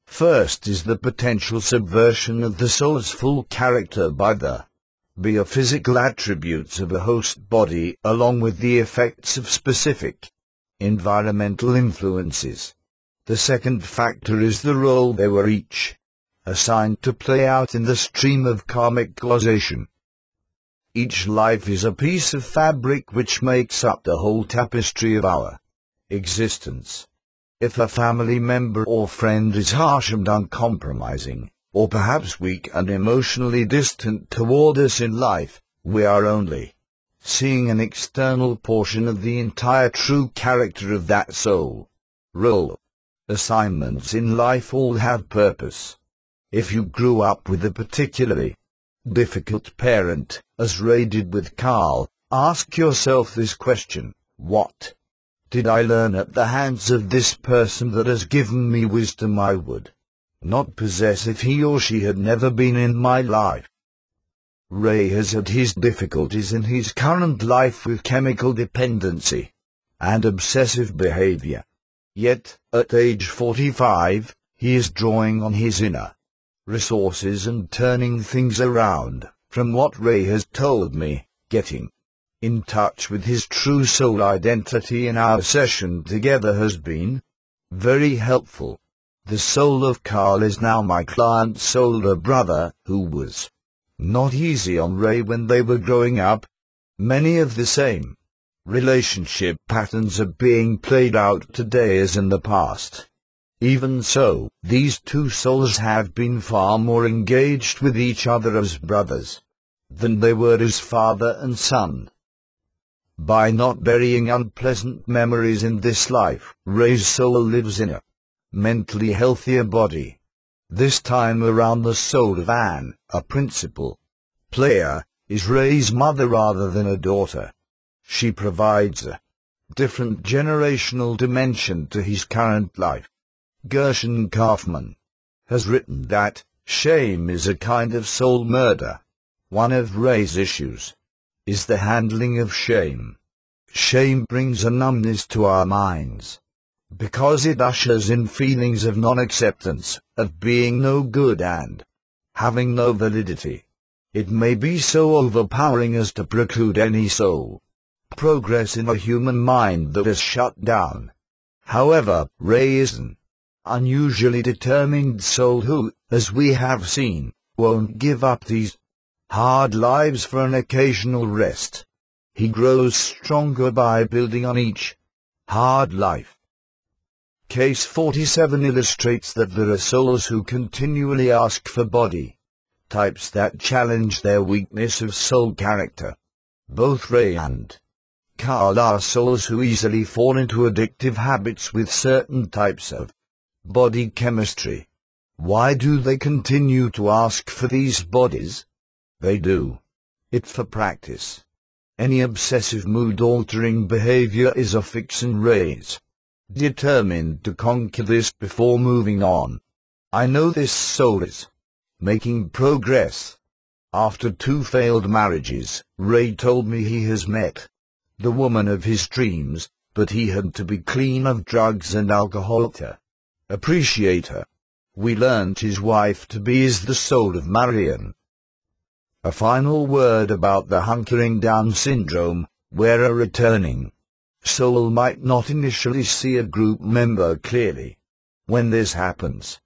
first is the potential subversion of the soul's full character by the biophysical attributes of a host body along with the effects of specific environmental influences. The second factor is the role they were each assigned to play out in the stream of karmic causation. Each life is a piece of fabric which makes up the whole tapestry of our existence. If a family member or friend is harsh and uncompromising, or perhaps weak and emotionally distant toward us in life, we are only seeing an external portion of the entire true character of that soul. Role assignments in life all have purpose. If you grew up with a particularly difficult parent, as Ray did with Carl, ask yourself this question: what did I learn at the hands of this person that has given me wisdom I would not possess if he or she had never been in my life? Ray has had his difficulties in his current life with chemical dependency and obsessive behavior. Yet, at age 45, he is drawing on his inner resources and turning things around. From what Ray has told me, getting in touch with his true soul identity in our session together has been very helpful. The soul of Carl is now my client's older brother, who was not easy on Ray when they were growing up. Many of the same relationship patterns are being played out today as in the past. Even so, these two souls have been far more engaged with each other as brothers than they were as father and son. By not burying unpleasant memories in this life, Ray's soul lives in a mentally healthier body. This time around the soul of Anne, a principal player, is Ray's mother rather than a daughter. She provides a different generational dimension to his current life. Gershon Kaufman has written that shame is a kind of soul murder. One of Ray's issues is the handling of shame. Shame brings a numbness to our minds, because it ushers in feelings of non-acceptance, of being no good and having no validity. It may be so overpowering as to preclude any soul progress in a human mind that is shut down. However, Ray is an unusually determined soul who, as we have seen, won't give up these hard lives for an occasional rest. He grows stronger by building on each hard life. Case 47 illustrates that there are souls who continually ask for body types that challenge their weakness of soul character. Both Ray and Carl are souls who easily fall into addictive habits with certain types of body chemistry. Why do they continue to ask for these bodies? They do it for practice. Any obsessive mood-altering behavior is a fix, and Ray's determined to conquer this before moving on. I know this soul is making progress. After 2 failed marriages, Ray told me he has met the woman of his dreams, but he had to be clean of drugs and alcohol to appreciate her. We learned his wife to be is the soul of Marion. A final word about the hunkering down syndrome, where a returning soul might not initially see a group member clearly. When this happens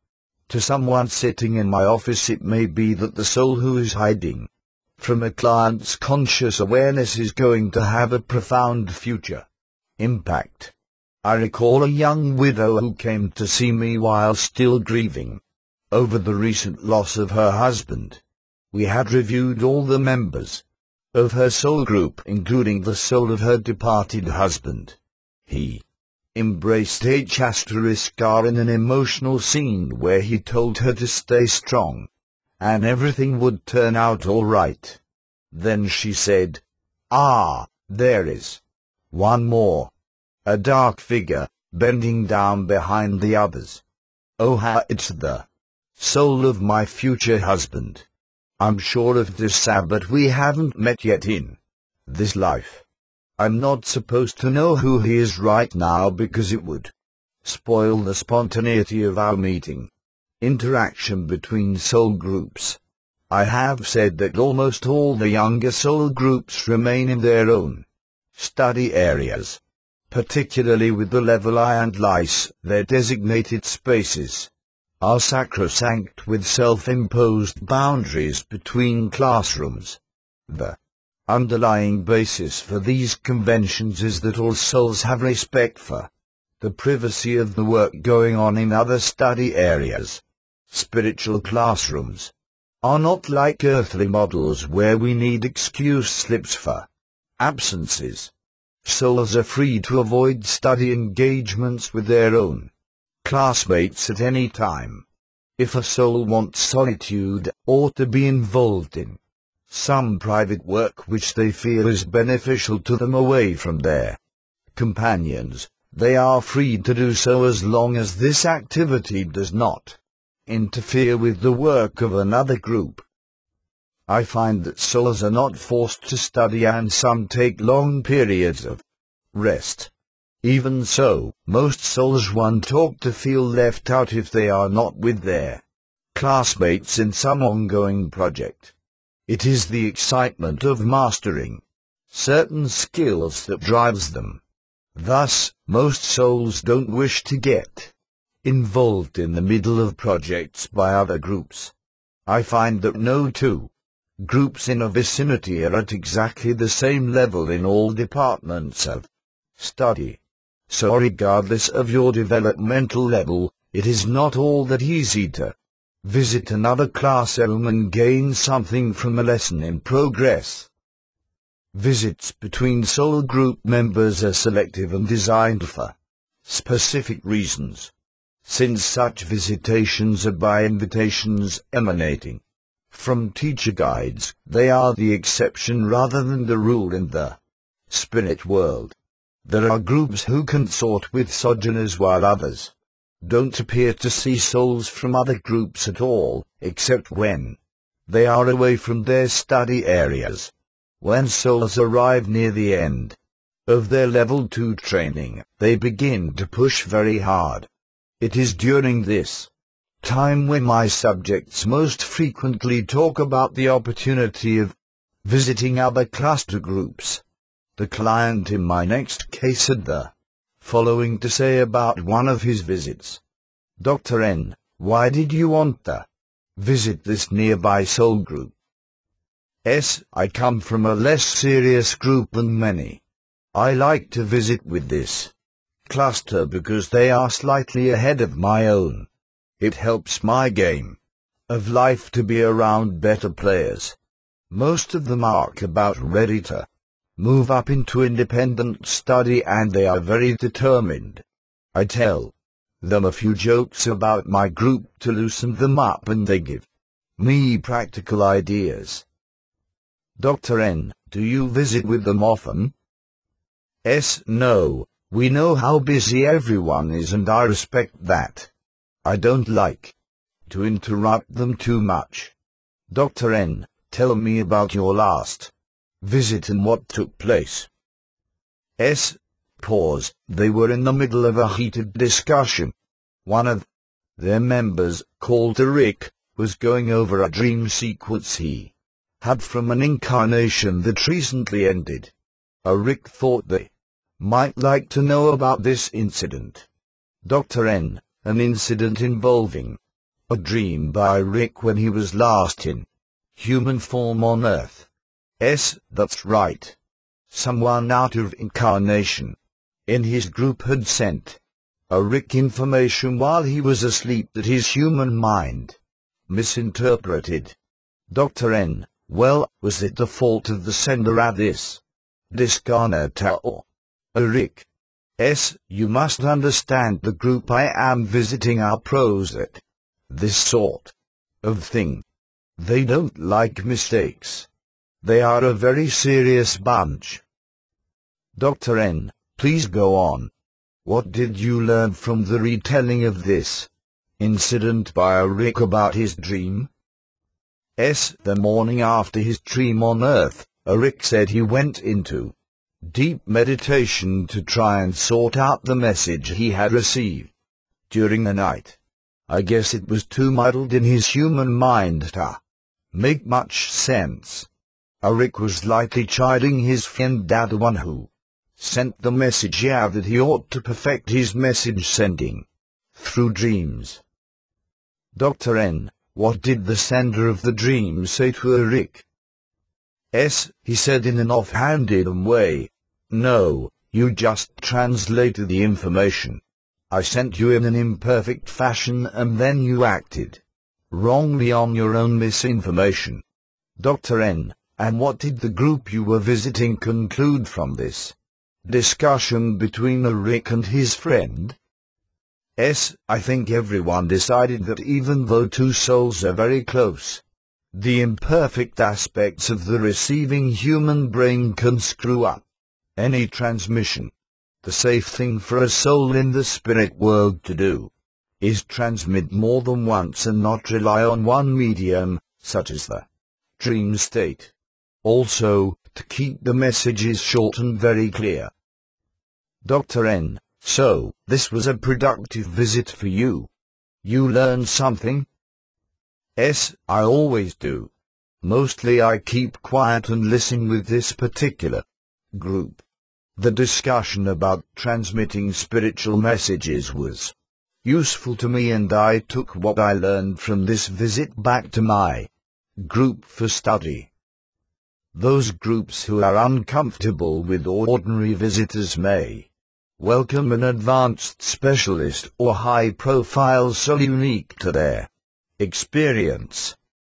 to someone sitting in my office, it may be that the soul who is hiding from a client's conscious awareness is going to have a profound future impact. I recall a young widow who came to see me while still grieving over the recent loss of her husband. We had reviewed all the members of her soul group, including the soul of her departed husband. He embraced H*R in an emotional scene where he told her to stay strong, and everything would turn out all right. Then she said, there is one more. A dark figure, bending down behind the others. Oh, it's the soul of my future husband. I'm sure of this, but we haven't met yet in this life. I'm not supposed to know who he is right now because it would spoil the spontaneity of our meeting. Interaction between soul groups. I have said that almost all the younger soul groups remain in their own study areas, particularly with the level I and lice, their designated spaces are sacrosanct with self-imposed boundaries between classrooms. The underlying basis for these conventions is that all souls have respect for the privacy of the work going on in other study areas. Spiritual classrooms are not like earthly models where we need excuse slips for absences. Souls are free to avoid study engagements with their own classmates at any time. If a soul wants solitude, or to be involved in some private work which they feel is beneficial to them away from their companions, they are free to do so as long as this activity does not interfere with the work of another group. I find that souls are not forced to study, and some take long periods of rest. Even so, most souls want to feel left out if they are not with their classmates in some ongoing project. It is the excitement of mastering certain skills that drives them. Thus, most souls don't wish to get involved in the middle of projects by other groups. I find that no two groups in a vicinity are at exactly the same level in all departments of study. So regardless of your developmental level, it is not all that easy to visit another classroom and gain something from a lesson in progress. Visits between soul group members are selective and designed for specific reasons. Since such visitations are by invitations emanating from teacher guides, they are the exception rather than the rule in the spirit world. There are groups who consort with sojourners while others don't appear to see souls from other groups at all, except when they are away from their study areas. When souls arrive near the end of their level 2 training, they begin to push very hard. It is during this time when my subjects most frequently talk about the opportunity of visiting other cluster groups. The client in my next case had the following to say about one of his visits. Dr. N, why did you want to visit this nearby soul group? I come from a less serious group than many. I like to visit with this cluster because they are slightly ahead of my own. It helps my game of life to be around better players. Most of them are about ready to move up into independent study and they are very determined. I tell them a few jokes about my group to loosen them up and they give me practical ideas. Dr. N, do you visit with them often? No, we know how busy everyone is and I respect that. I don't like to interrupt them too much. Dr. N, tell me about your last visit and what took place. Pause. They were in the middle of a heated discussion. One of their members, called Rick, was going over a dream sequence he had from an incarnation that recently ended. Rick thought they might like to know about this incident. Dr. N, an incident involving a dream by Rick when he was last in human form on Earth. That's right. Someone out of incarnation in his group had sent Rick information while he was asleep that his human mind misinterpreted. Dr. N, well, was it the fault of the sender at this discarnate or Rick? You must understand the group I am visiting are pros at this sort of thing. They don't like mistakes. They are a very serious bunch. Dr. N, please go on. What did you learn from the retelling of this incident by Rick about his dream? The morning after his dream on Earth, Rick said he went into deep meditation to try and sort out the message he had received during the night. I guess it was too muddled in his human mind to make much sense. Rick was lightly chiding his friend Dad, the one who sent the message, that he ought to perfect his message sending through dreams. Dr. N, what did the sender of the dream say to Rick? He said in an off-handed way, no, you just translated the information I sent you in an imperfect fashion and then you acted wrongly on your own misinformation. Dr. N, and what did the group you were visiting conclude from this discussion between Rick and his friend? I think everyone decided that even though two souls are very close, the imperfect aspects of the receiving human brain can screw up any transmission. The safe thing for a soul in the spirit world to do is transmit more than once and not rely on one medium, such as the dream state. Also, to keep the messages short and very clear. Dr. N, so, this was a productive visit for you. You learned something? I always do. Mostly I keep quiet and listen with this particular group. The discussion about transmitting spiritual messages was useful to me and I took what I learned from this visit back to my group for study. Those groups who are uncomfortable with ordinary visitors may welcome an advanced specialist or high-profile soul unique to their experience.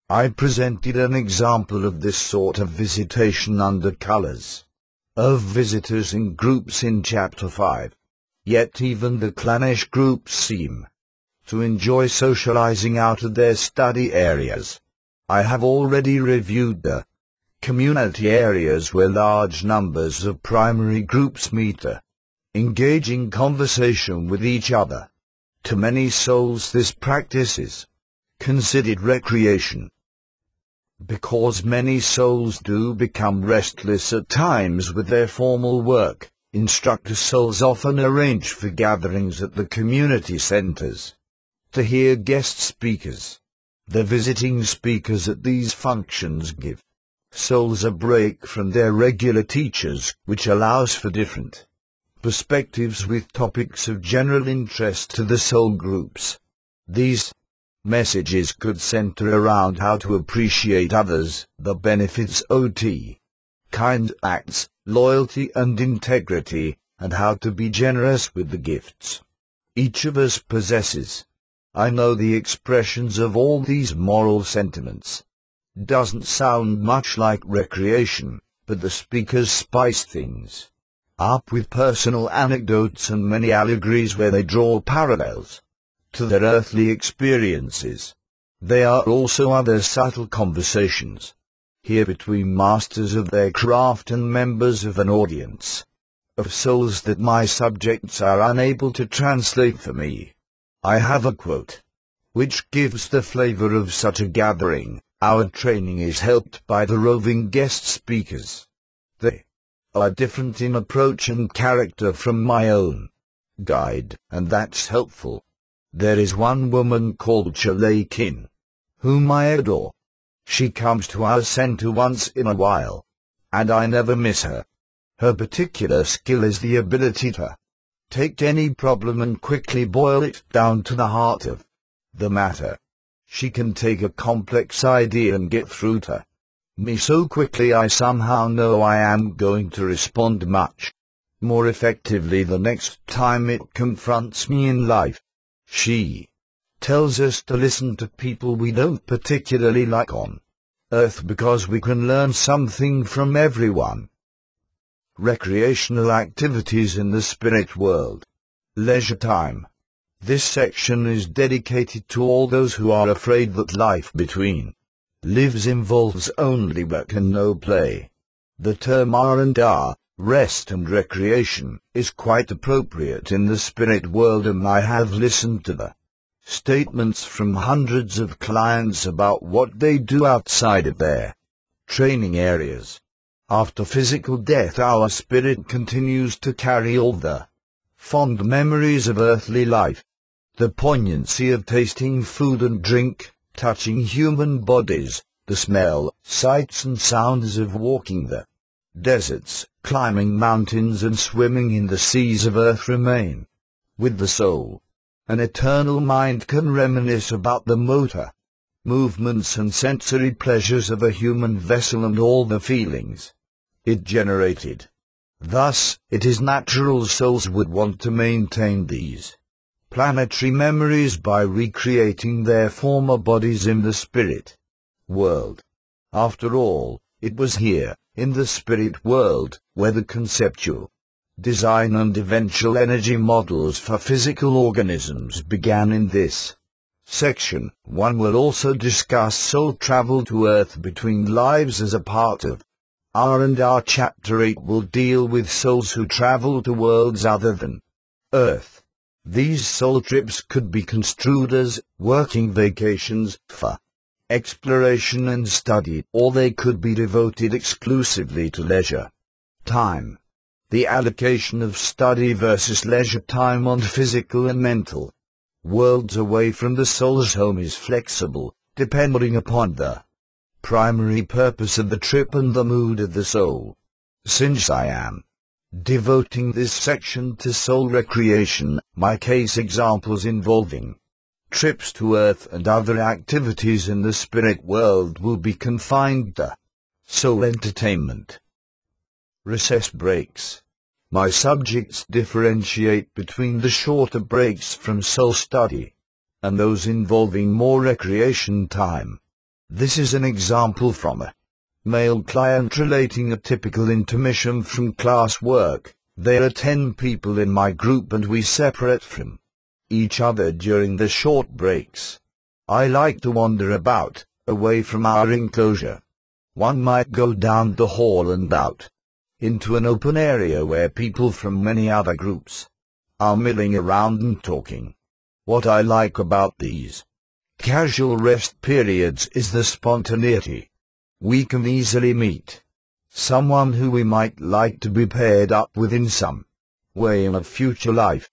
I presented an example of this sort of visitation under colors of visitors in groups in Chapter 5. Yet even the clannish groups seem to enjoy socializing out of their study areas. I have already reviewed the community areas where large numbers of primary groups meet to engage in conversation with each other. To many souls this practice is considered recreation. Because many souls do become restless at times with their formal work, instructor souls often arrange for gatherings at the community centers to hear guest speakers. The visiting speakers at these functions give souls a break from their regular teachers, which allows for different perspectives with topics of general interest to the soul groups. These messages could center around how to appreciate others, the benefits OT, kind acts, loyalty and integrity, and how to be generous with the gifts each of us possesses. I know the expressions of all these moral sentiments doesn't sound much like recreation, but the speakers spice things up with personal anecdotes and many allegories where they draw parallels to their earthly experiences. There are also other subtle conversations here between masters of their craft and members of an audience of souls that my subjects are unable to translate for me. I have a quote which gives the flavor of such a gathering. Our training is helped by the roving guest speakers. They are different in approach and character from my own guide, and that's helpful. There is one woman called Kin, whom I adore. She comes to our center once in a while, and I never miss her. Her particular skill is the ability to take any problem and quickly boil it down to the heart of the matter. She can take a complex idea and get through to me so quickly I somehow know I am going to respond much more effectively the next time it confronts me in life. She tells us to listen to people we don't particularly like on Earth because we can learn something from everyone. Recreational activities in the spirit world. Leisure time. This section is dedicated to all those who are afraid that life between lives involves only work and no play. The term R&R, rest and recreation, is quite appropriate in the spirit world, and I have listened to the statements from hundreds of clients about what they do outside of their training areas. After physical death, our spirit continues to carry all the fond memories of earthly life. The poignancy of tasting food and drink, touching human bodies, the smell, sights and sounds of walking the deserts, climbing mountains and swimming in the seas of earth remain with the soul. An eternal mind can reminisce about the motor movements and sensory pleasures of a human vessel and all the feelings it generated. Thus, it is natural souls would want to maintain these planetary memories by recreating their former bodies in the spirit world. After all, it was here, in the spirit world, where the conceptual design and eventual energy models for physical organisms began. In this section, one will also discuss soul travel to Earth between lives as a part of R&R. Chapter 8 will deal with souls who travel to worlds other than Earth. These soul trips could be construed as working vacations for exploration and study, or they could be devoted exclusively to leisure time. The allocation of study versus leisure time on physical and mental worlds away from the soul's home is flexible, depending upon the primary purpose of the trip and the mood of the soul. Since I am devoting this section to soul recreation, my case examples involving trips to Earth and other activities in the spirit world will be confined to soul entertainment. Recess breaks. My subjects differentiate between the shorter breaks from soul study and those involving more recreation time. This is an example from a male client relating a typical intermission from class work. There are 10 people in my group and we separate from each other during the short breaks. I like to wander about, away from our enclosure. One might go down the hall and out into an open area where people from many other groups are milling around and talking. What I like about these casual rest periods is the spontaneity We can easily meet someone who we might like to be paired up with in some way in a future life.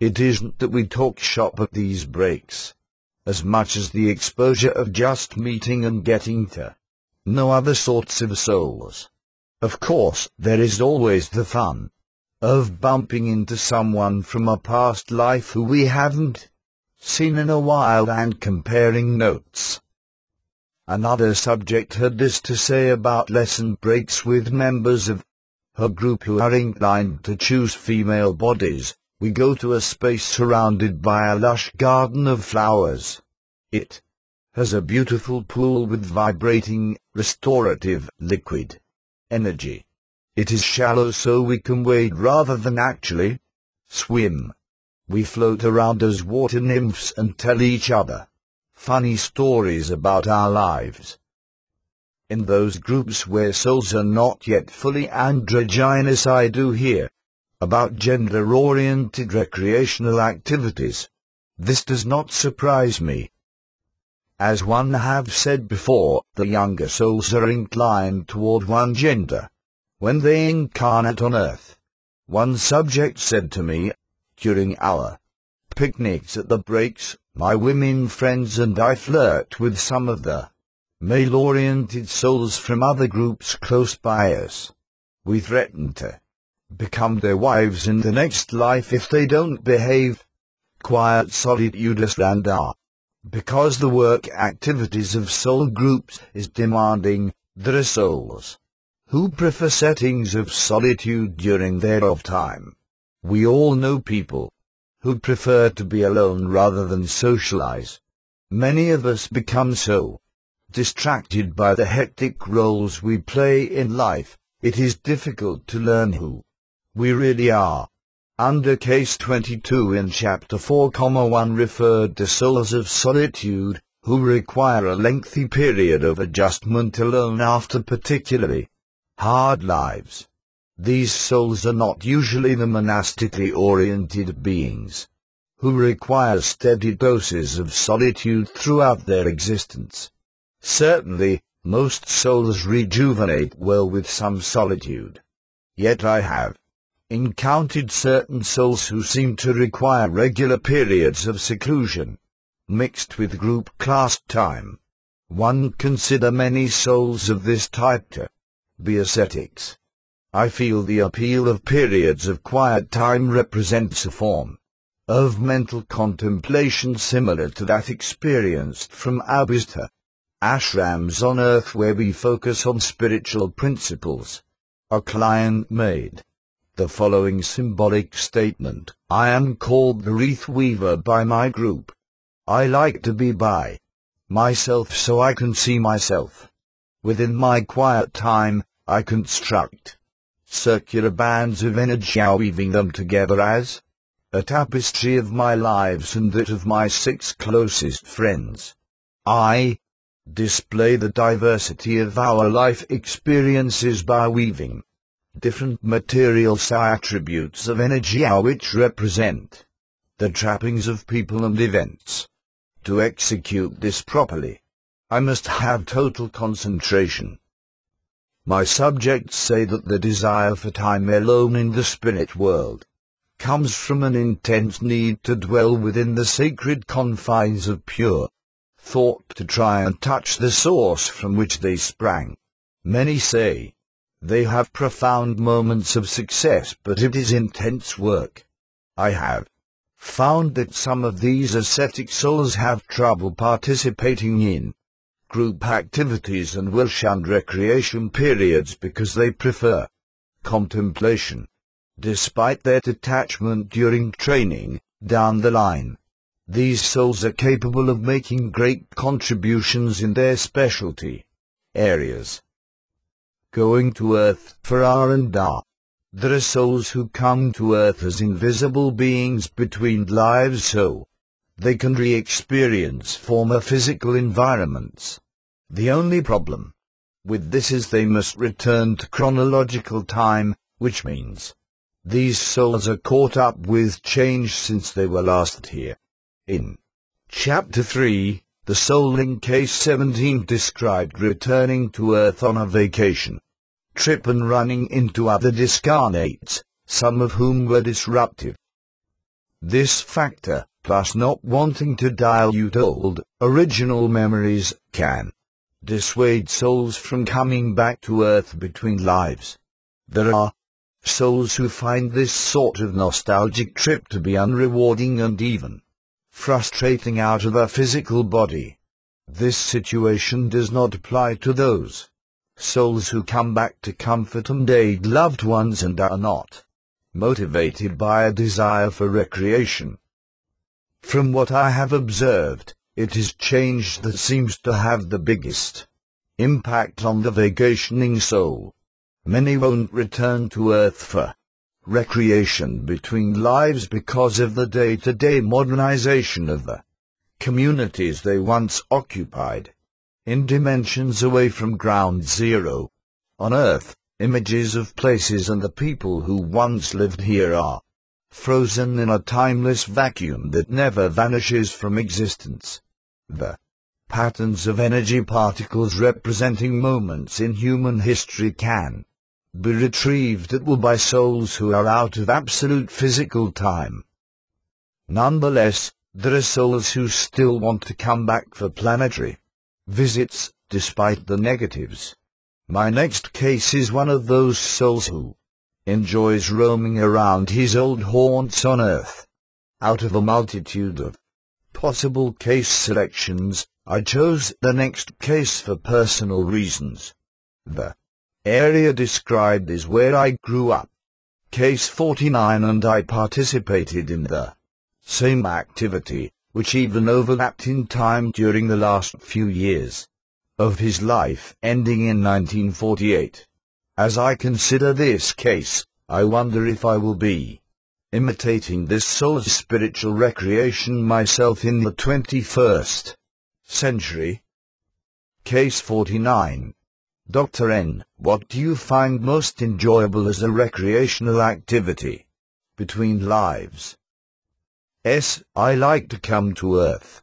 It isn't that we talk shop at these breaks, as much as the exposure of just meeting and getting to know other sorts of souls. Of course, there is always the fun of bumping into someone from a past life who we haven't seen in a while and comparing notes. Another subject had this to say about lesson breaks with members of her group who are inclined to choose female bodies. We go to a space surrounded by a lush garden of flowers. It has a beautiful pool with vibrating, restorative liquid energy. It is shallow so we can wade rather than actually swim. We float around as water nymphs and tell each other funny stories about our lives. In those groups where souls are not yet fully androgynous, I do hear about gender-oriented recreational activities. This does not surprise me. As one have said before, the younger souls are inclined toward one gender when they incarnate on Earth. One subject said to me, during our picnics at the breaks, my women friends and I flirt with some of the male-oriented souls from other groups close by us. We threaten to become their wives in the next life if they don't behave quiet solitudes and are. Because the work activities of soul groups is demanding, there are souls who prefer settings of solitude during their off time. We all know people who prefer to be alone rather than socialize. Many of us become so distracted by the hectic roles we play in life, it is difficult to learn who we really are. Under case 22 in chapter 4,1 referred to souls of solitude, who require a lengthy period of adjustment alone after particularly hard lives. These souls are not usually the monastically oriented beings who require steady doses of solitude throughout their existence. Certainly, most souls rejuvenate well with some solitude. Yet I have encountered certain souls who seem to require regular periods of seclusion, mixed with group class time. One consider many souls of this type to be ascetics. I feel the appeal of periods of quiet time represents a form of mental contemplation similar to that experienced from abhista ashrams on Earth, where we focus on spiritual principles. A client made the following symbolic statement: I am called the wreath weaver by my group. I like to be by myself so I can see myself. Within my quiet time, I construct circular bands of energy, weaving them together as a tapestry of my lives and that of my 6 closest friends. I display the diversity of our life experiences by weaving different material attributes of energy which represent the trappings of people and events. To execute this properly, I must have total concentration. My subjects say that the desire for time alone in the spirit world comes from an intense need to dwell within the sacred confines of pure thought, to try and touch the source from which they sprang. Many say they have profound moments of success, but it is intense work. I have found that some of these ascetic souls have trouble participating in group activities and will shun recreation periods because they prefer contemplation. Despite their detachment during training, down the line, these souls are capable of making great contributions in their specialty areas. Going to Earth for R&R. There are souls who come to Earth as invisible beings between lives so they can re-experience former physical environments. The only problem with this is they must return to chronological time, which means these souls are caught up with change since they were last here. In Chapter 3, The soul in case 17 described returning to Earth on a vacation trip and running into other discarnates, some of whom were disruptive. This factor, plus not wanting to dilute old, original memories, can dissuade souls from coming back to Earth between lives. There are souls who find this sort of nostalgic trip to be unrewarding and even frustrating out of a physical body. This situation does not apply to those souls who come back to comfort and aid loved ones and are not motivated by a desire for recreation. From what I have observed, it is change that seems to have the biggest impact on the vacationing soul. Many won't return to Earth for recreation between lives because of the day-to-day modernization of the communities they once occupied. In dimensions away from ground zero, on Earth, images of places and the people who once lived here are frozen in a timeless vacuum that never vanishes from existence. The patterns of energy particles representing moments in human history can be retrieved at will by souls who are out of absolute physical time. Nonetheless, there are souls who still want to come back for planetary visits, despite the negatives. My next case is one of those souls who enjoys roaming around his old haunts on Earth. Out of a multitude of possible case selections, I chose the next case for personal reasons. The area described is where I grew up. Case 49, and I participated in the same activity, which even overlapped in time during the last few years of his life, ending in 1948. As I consider this case, I wonder if I will be imitating this soul's spiritual recreation myself in the 21st century. Case 49. Dr. N. What do you find most enjoyable as a recreational activity between lives? S. I like to come to Earth.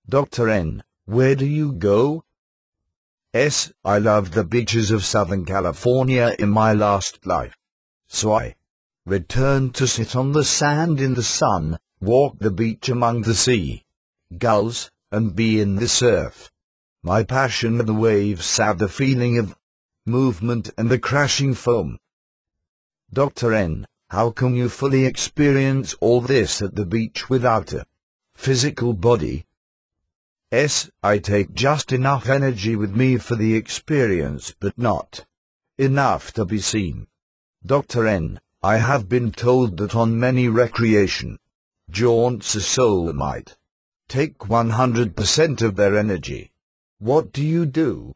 Dr. N. Where do you go? S. I loved the beaches of Southern California in my last life. So I returned to sit on the sand in the sun, walk the beach among the sea gulls, and be in the surf. My passion for the waves have the feeling of movement and the crashing foam. Dr. N. How can you fully experience all this at the beach without a physical body? S. I take just enough energy with me for the experience, but not enough to be seen. Dr. N. I have been told that on many recreation jaunts a soul might take 100% of their energy. What do you do?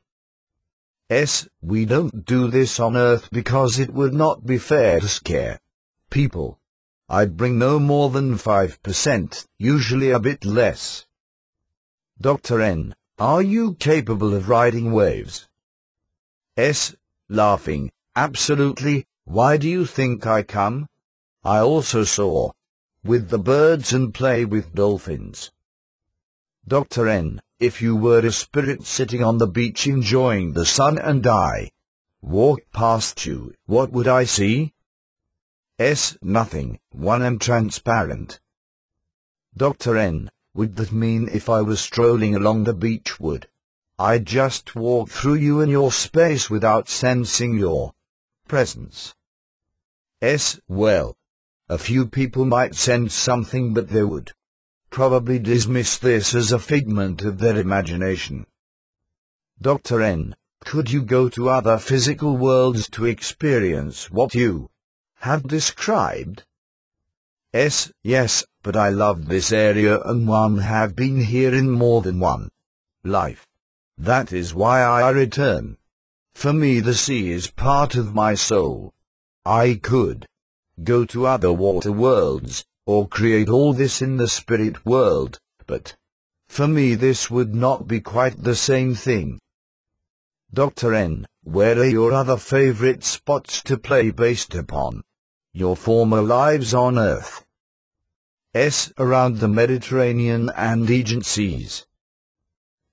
S. We don't do this on Earth because it would not be fair to scare people. I bring no more than 5%, usually a bit less. Dr. N. Are you capable of riding waves? S. Laughing. Absolutely. Why do you think I come? I also soar with the birds and play with dolphins. Dr. N. If you were a spirit sitting on the beach enjoying the sun and I walked past you, what would I see? S. Nothing. One am transparent. Dr. N. Would that mean if I was strolling along the beach would I just walk through you and your space without sensing your presence? S. Well, a few people might sense something, but they would probably dismiss this as a figment of their imagination. Dr. N. Could you go to other physical worlds to experience what you have described? S. Yes, but I love this area and one have been here in more than one life. That is why I return. For me the sea is part of my soul. I could go to other water worlds, or create all this in the spirit world, but for me this would not be quite the same thing. Dr. N. Where are your other favorite spots to play based upon your former lives on Earth? S. Around the Mediterranean and Aegean seas.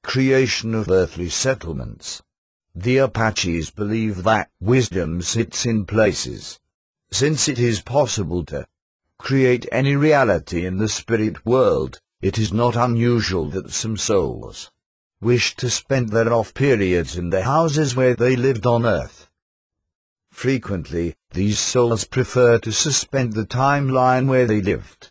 creation of earthly settlements. The Apaches believe that wisdom sits in places. Since it is possible to create any reality in the spirit world, it is not unusual that some souls wish to spend their off periods in the houses where they lived on earth. Frequently, these souls prefer to suspend the timeline where they lived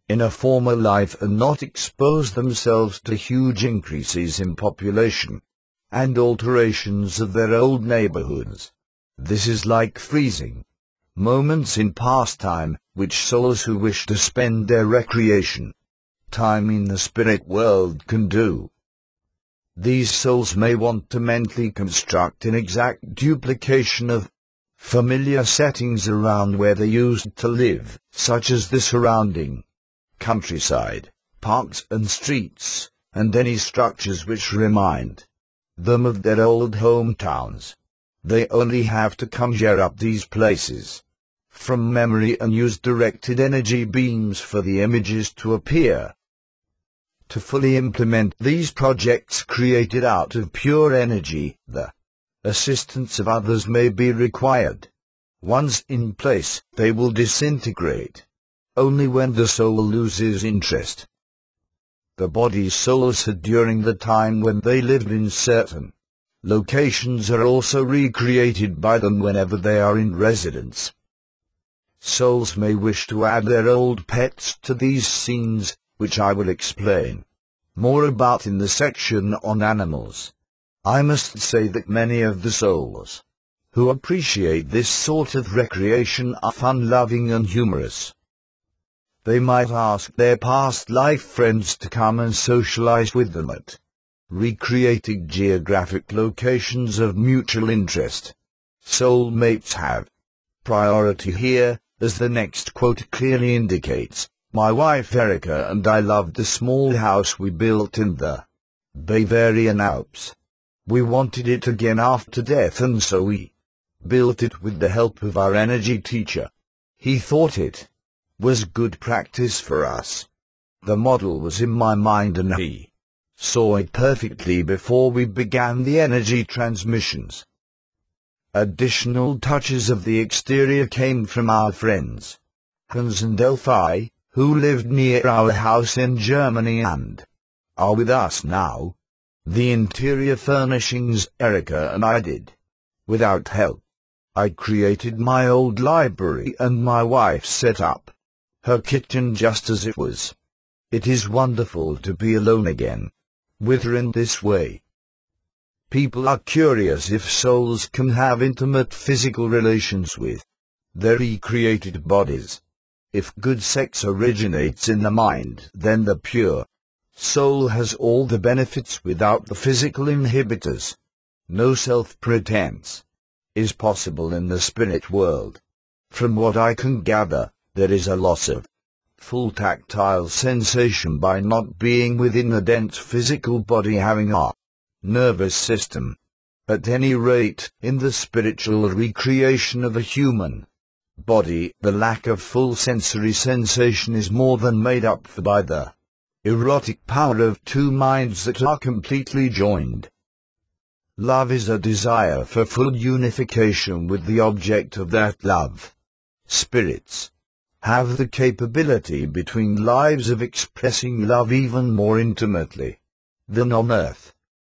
in a former life and not expose themselves to huge increases in population and alterations of their old neighborhoods. This is like freezing moments in past time, which souls who wish to spend their recreation time in the spirit world can do. These souls may want to mentally construct an exact duplication of familiar settings around where they used to live, such as the surrounding countryside, parks and streets, and any structures which remind them of their old hometowns. They only have to conjure up these places from memory and use directed energy beams for the images to appear. To fully implement these projects created out of pure energy, the assistance of others may be required. Once in place, they will disintegrate only when the soul loses interest. The body's souls had during the time when they lived in certain locations are also recreated by them whenever they are in residence. Souls may wish to add their old pets to these scenes, which I will explain more about in the section on animals. I must say that many of the souls who appreciate this sort of recreation are fun-loving and humorous. They might ask their past life friends to come and socialize with them at recreated geographic locations of mutual interest. Soulmates have priority here, as the next quote clearly indicates. My wife Erica and I loved the small house we built in the Bavarian Alps. We wanted it again after death, and so we built it with the help of our energy teacher. He thought it was good practice for us. The model was in my mind and he saw it perfectly before we began the energy transmissions. Additional touches of the exterior came from our friends Hans and Delphi, who lived near our house in Germany and are with us now. The interior furnishings Erica and I did without help. I created my old library and my wife set up her kitchen just as it was. It is wonderful to be alone again with her in this way. People are curious if souls can have intimate physical relations with their recreated bodies. If good sex originates in the mind, then the pure soul has all the benefits without the physical inhibitors. No self-pretense is possible in the spirit world. From what I can gather, there is a loss of full tactile sensation by not being within the dense physical body having a nervous system. At any rate, in the spiritual recreation of a human body, the lack of full sensory sensation is more than made up for by the erotic power of two minds that are completely joined. Love is a desire for full unification with the object of that love. Spirits have the capability between lives of expressing love even more intimately than on earth.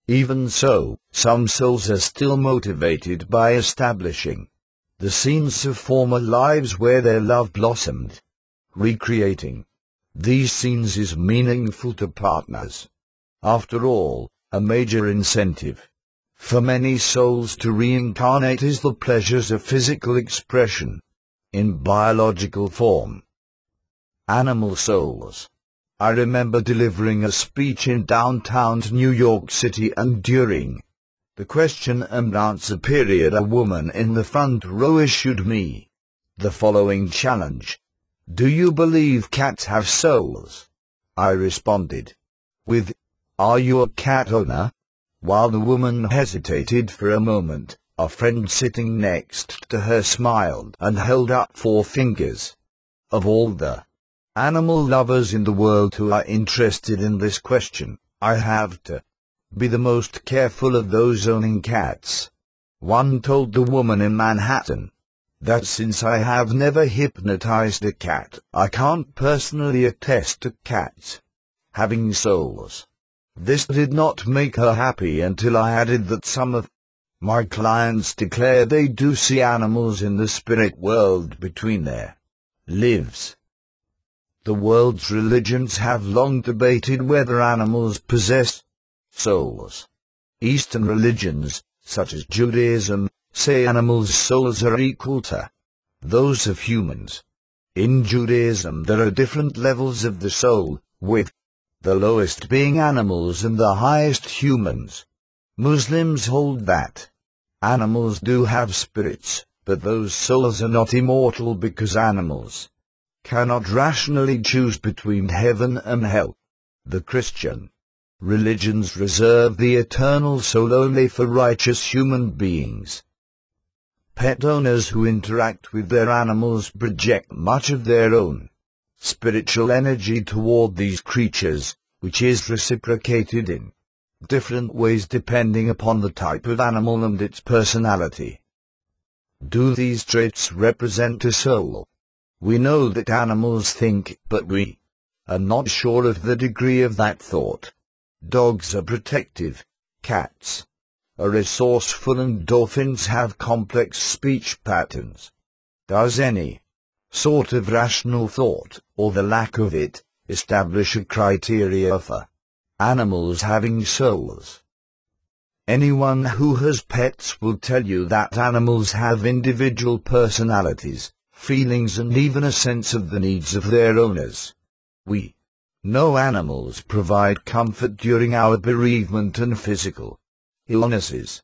Even so, some souls are still motivated by establishing the scenes of former lives where their love blossomed. Recreating these scenes is meaningful to partners. After all, a major incentive for many souls to reincarnate is the pleasures of physical expression in biological form. Animal souls. I remember delivering a speech in downtown New York City, and during the question and answer period a woman in the front row issued me the following challenge. Do you believe cats have souls? I responded with, are you a cat owner? While the woman hesitated for a moment, a friend sitting next to her smiled and held up 4 fingers. Of all the animal lovers in the world who are interested in this question, I have to Be the most careful of those owning cats. One told the woman in Manhattan that since I have never hypnotized a cat, I can't personally attest to cats having souls. This did not make her happy until I added that some of my clients declare they do see animals in the spirit world between their lives. The world's religions have long debated whether animals possess souls. Eastern religions, such as Judaism, say animals' souls are equal to those of humans. In Judaism there are different levels of the soul, with the lowest being animals and the highest humans. Muslims hold that animals do have spirits, but those souls are not immortal because animals cannot rationally choose between heaven and hell. The Christian religions reserve the eternal soul only for righteous human beings. Pet owners who interact with their animals project much of their own spiritual energy toward these creatures, which is reciprocated in different ways depending upon the type of animal and its personality. Do these traits represent a soul? We know that animals think, but we are not sure of the degree of that thought. Dogs are protective, cats are resourceful, and dolphins have complex speech patterns. Does any sort of rational thought, or the lack of it, establish a criteria for animals having souls? Anyone who has pets will tell you that animals have individual personalities, feelings, and even a sense of the needs of their owners. We know animals provide comfort during our bereavement and physical illnesses.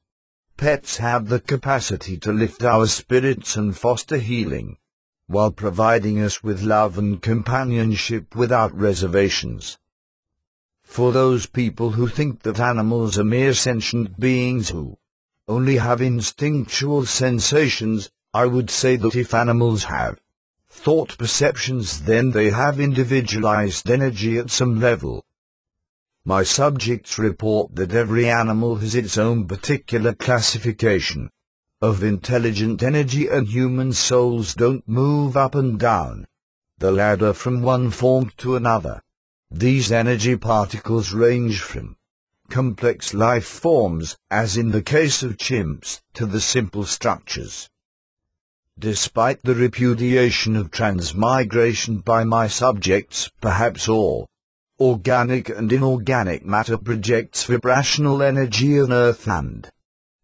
Pets have the capacity to lift our spirits and foster healing, while providing us with love and companionship without reservations. For those people who think that animals are mere sentient beings who only have instinctual sensations, I would say that if animals have thought perceptions, then they have individualized energy at some level. My subjects report that every animal has its own particular classification of intelligent energy, and human souls don't move up and down the ladder from one form to another. These energy particles range from complex life forms, as in the case of chimps, to the simple structures. Despite the repudiation of transmigration by my subjects, perhaps all organic and inorganic matter projects vibrational energy on Earth and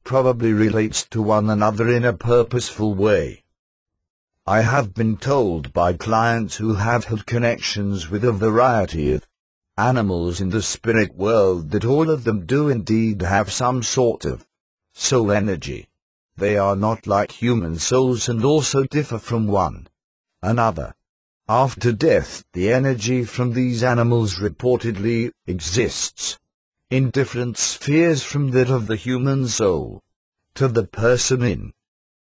probably relates to one another in a purposeful way. I have been told by clients who have had connections with a variety of animals in the spirit world that all of them do indeed have some sort of soul energy. They are not like human souls and also differ from one another. After death, the energy from these animals reportedly exists in different spheres from that of the human soul. To the person in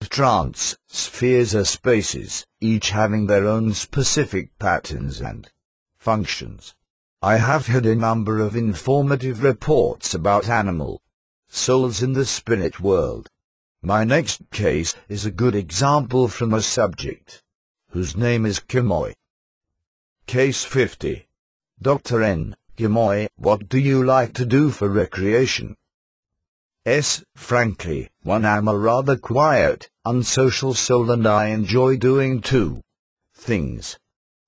trance, spheres are spaces, each having their own specific patterns and functions. I have had a number of informative reports about animal souls in the spirit world. My next case is a good example from a subject whose name is Kimoy. Case 50. Dr. N. Kimoy, what do you like to do for recreation? Frankly, when I'm a rather quiet, unsocial soul, and I enjoy doing two things.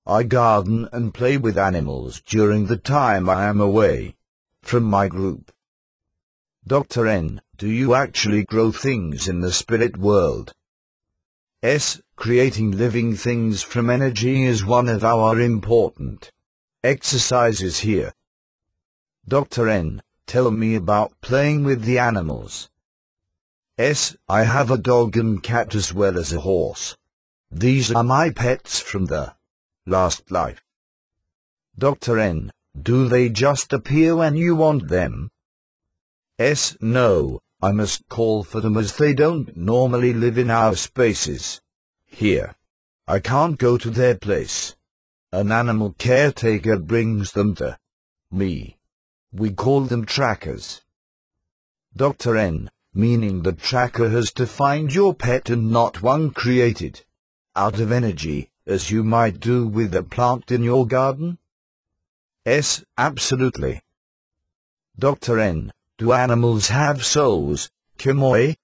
I garden and play with animals during the time I am away from my group. Dr. N. Do you actually grow things in the spirit world? Creating living things from energy is one of our important exercises here. Dr. N. Tell me about playing with the animals. I have a dog and cat as well as a horse. These are my pets from the last life. Dr. N. Do they just appear when you want them? No, I must call for them as they don't normally live in our spaces. Here. I can't go to their place. An animal caretaker brings them to me. We call them trackers. Dr. N, meaning the tracker has to find your pet and not one created out of energy, as you might do with a plant in your garden? S. Absolutely. Dr. N, do animals have souls, Kimoy?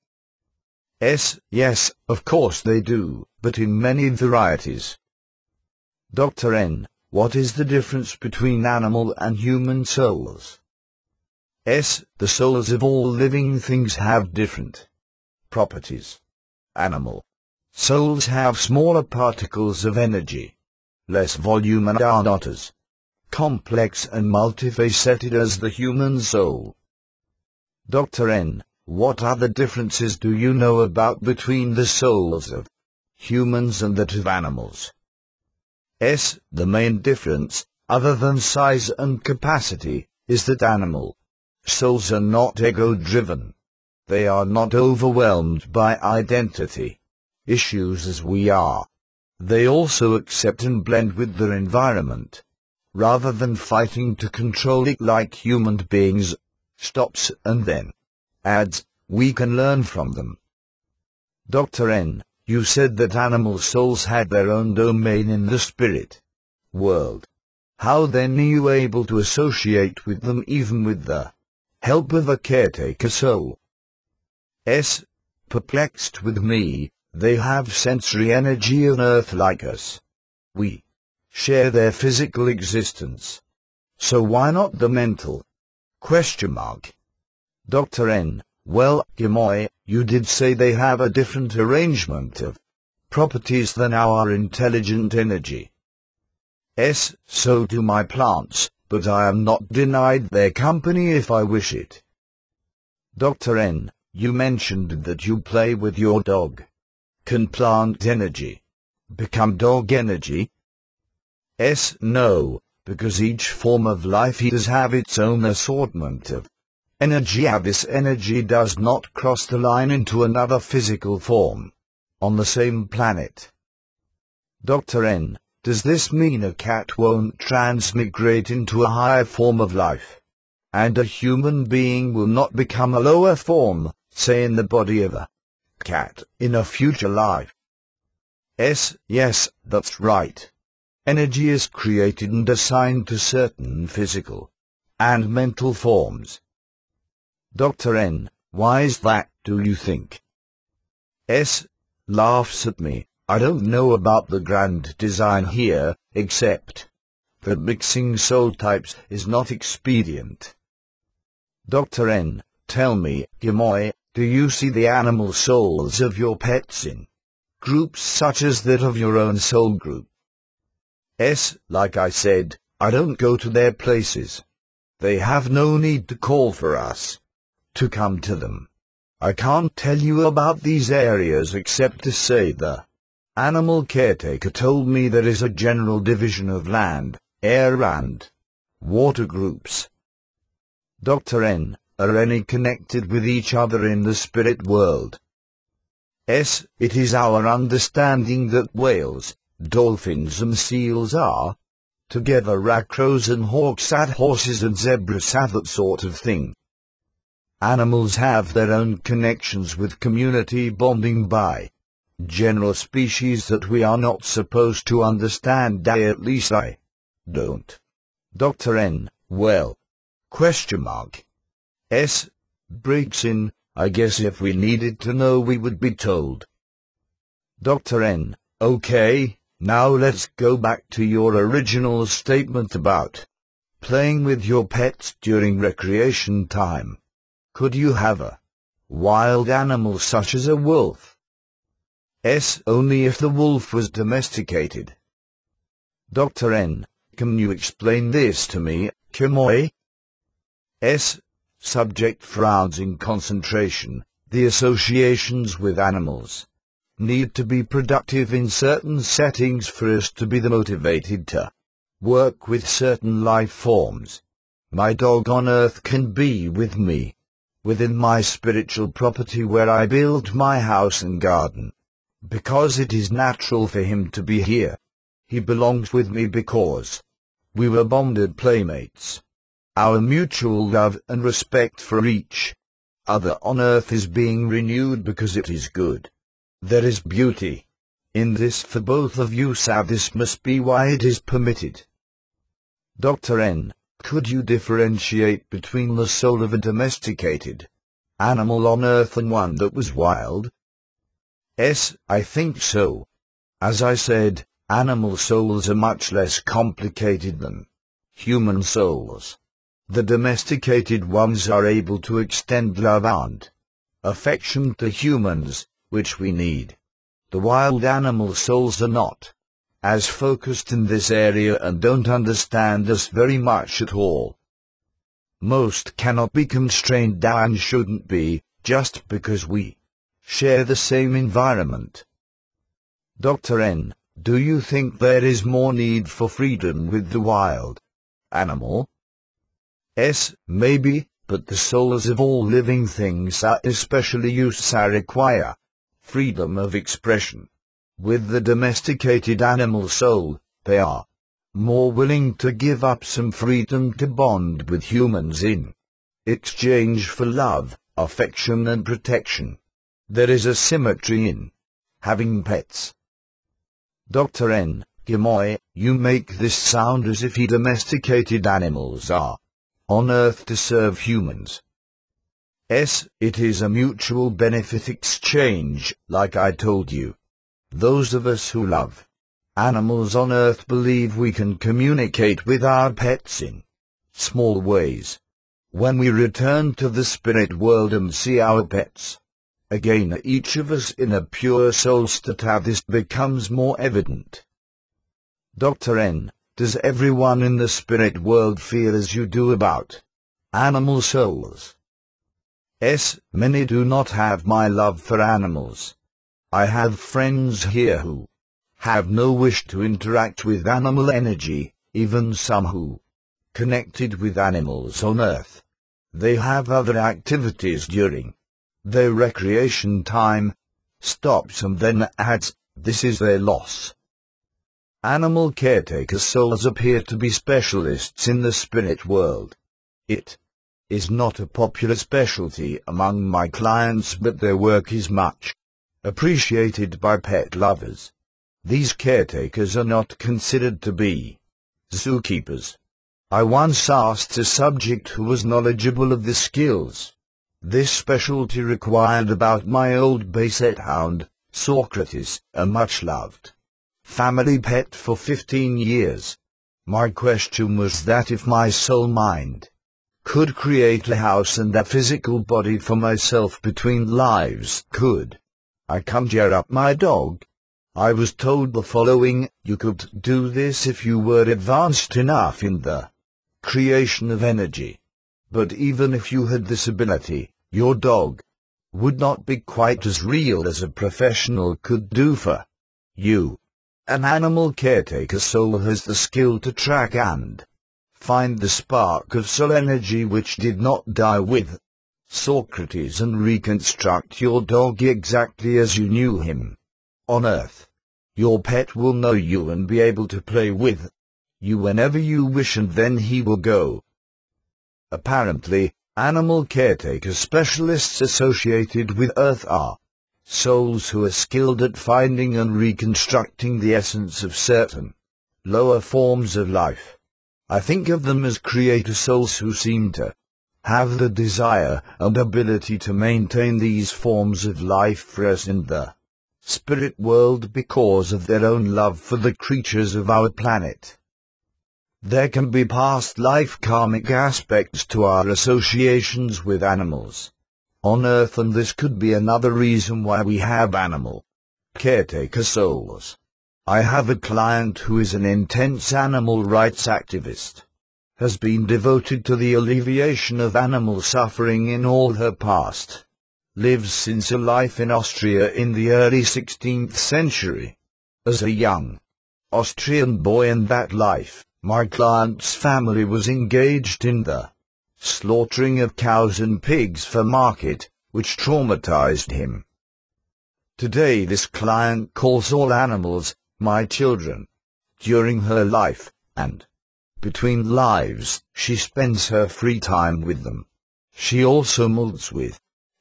S. Yes, of course they do, but in many varieties. Dr. N, what is the difference between animal and human souls? S. The souls of all living things have different properties. Animal souls have smaller particles of energy, less volume, and are not as complex and multifaceted as the human soul. Dr. N, what other differences do you know about between the souls of humans and that of animals? S. The main difference, other than size and capacity, is that animal souls are not ego-driven. They are not overwhelmed by identity issues as we are. They also accept and blend with their environment, rather than fighting to control it like human beings. Stops and then adds, we can learn from them. Dr. N, you said that animal souls had their own domain in the spirit world. How then are you able to associate with them even with the help of a caretaker soul? S. Perplexed with me, they have sensory energy on earth like us. We share their physical existence. So why not the mental? Dr. N, well, Kimoy, you did say they have a different arrangement of properties than our intelligent energy. S. So do my plants, but I am not denied their company if I wish it. Dr. N, you mentioned that you play with your dog. Can plant energy become dog energy? S. No, because each form of life does have its own assortment of energy. This energy does not cross the line into another physical form on the same planet. Dr. N, does this mean a cat won't transmigrate into a higher form of life, and a human being will not become a lower form, say in the body of a cat, in a future life? S. Yes, that's right. Energy is created and assigned to certain physical and mental forms. Dr. N, why is that, do you think? S. Laughs at me. I don't know about the grand design here, except that mixing soul types is not expedient. Dr. N, tell me, Kimoy, do you see the animal souls of your pets in groups such as that of your own soul group? S. Like I said, I don't go to their places. They have no need to call for us to come to them. I can't tell you about these areas except to say the animal caretaker told me there is a general division of land, air and water groups. Dr. N, are any connected with each other in the spirit world? S. It is our understanding that whales, dolphins and seals are together, crows and hawks at horses and zebras at that sort of thing. Animals have their own connections with community bonding by general species that we are not supposed to understand. At least I don't. Dr. N, well, ? S. Breaks in, I guess if we needed to know we would be told. Dr. N, okay, now let's go back to your original statement about playing with your pets during recreation time. Could you have a wild animal such as a wolf? S. Only if the wolf was domesticated. Dr. N, can you explain this to me, Kimoy? S. Subject frowns in concentration. The associations with animals need to be productive in certain settings for us to be the motivated to work with certain life forms. My dog on earth can be with me within my spiritual property where I build my house and garden, because it is natural for him to be here. He belongs with me because we were bonded playmates. Our mutual love and respect for each other on earth is being renewed because it is good. There is beauty in this for both of you, so this must be why it is permitted. Dr. N, could you differentiate between the soul of a domesticated animal on earth and one that was wild? S, I think so. As I said, animal souls are much less complicated than human souls. The domesticated ones are able to extend love and affection to humans, which we need. The wild animal souls are not as focused in this area and don't understand us very much at all. Most cannot be constrained and shouldn't be, just because we share the same environment. Dr. N, do you think there is more need for freedom with the wild animal? S, maybe, but the souls of all living things, especially you, require freedom of expression. With the domesticated animal soul, they are more willing to give up some freedom to bond with humans in exchange for love, affection and protection. There is a symmetry in having pets. Dr. N, Gimoy, you make this sound as if domesticated animals are on earth to serve humans. S, it is a mutual benefit exchange, like I told you. Those of us who love animals on earth believe we can communicate with our pets in small ways. When we return to the spirit world and see our pets again, each of us in a pure soul state, how this becomes more evident. Dr. N, does everyone in the spirit world feel as you do about animal souls? S, many do not have my love for animals. I have friends here who have no wish to interact with animal energy, even some who connected with animals on earth. They have other activities during their recreation time. Stops and then adds, this is their loss. Animal caretaker souls appear to be specialists in the spirit world. It is not a popular specialty among my clients, but their work is much appreciated by pet lovers. These caretakers are not considered to be zookeepers. I once asked a subject who was knowledgeable of the skills this specialty required about my old Basset hound, Socrates, a much-loved family pet for 15 years. My question was that if my soul mind could create a house and a physical body for myself between lives, could I conjure up my dog? I was told the following: you could do this if you were advanced enough in the creation of energy. But even if you had this ability, your dog would not be quite as real as a professional could do for you. An animal caretaker soul has the skill to track and find the spark of soul energy which did not die with Socrates and reconstruct your dog exactly as you knew him on earth. Your pet will know you and be able to play with you whenever you wish, and then he will go. Apparently, animal caretaker specialists associated with Earth are souls who are skilled at finding and reconstructing the essence of certain lower forms of life. I think of them as creator souls who seem to have the desire and ability to maintain these forms of life for us in the spirit world because of their own love for the creatures of our planet. There can be past life karmic aspects to our associations with animals on Earth, and this could be another reason why we have animal caretaker souls. I have a client who is an intense animal rights activist, has been devoted to the alleviation of animal suffering in all her past, lives since a life in Austria in the early 16th century. As a young Austrian boy in that life, my client's family was engaged in the slaughtering of cows and pigs for market, which traumatized him. Today this client calls all animals my children. During her life, and between lives, she spends her free time with them. She also molds with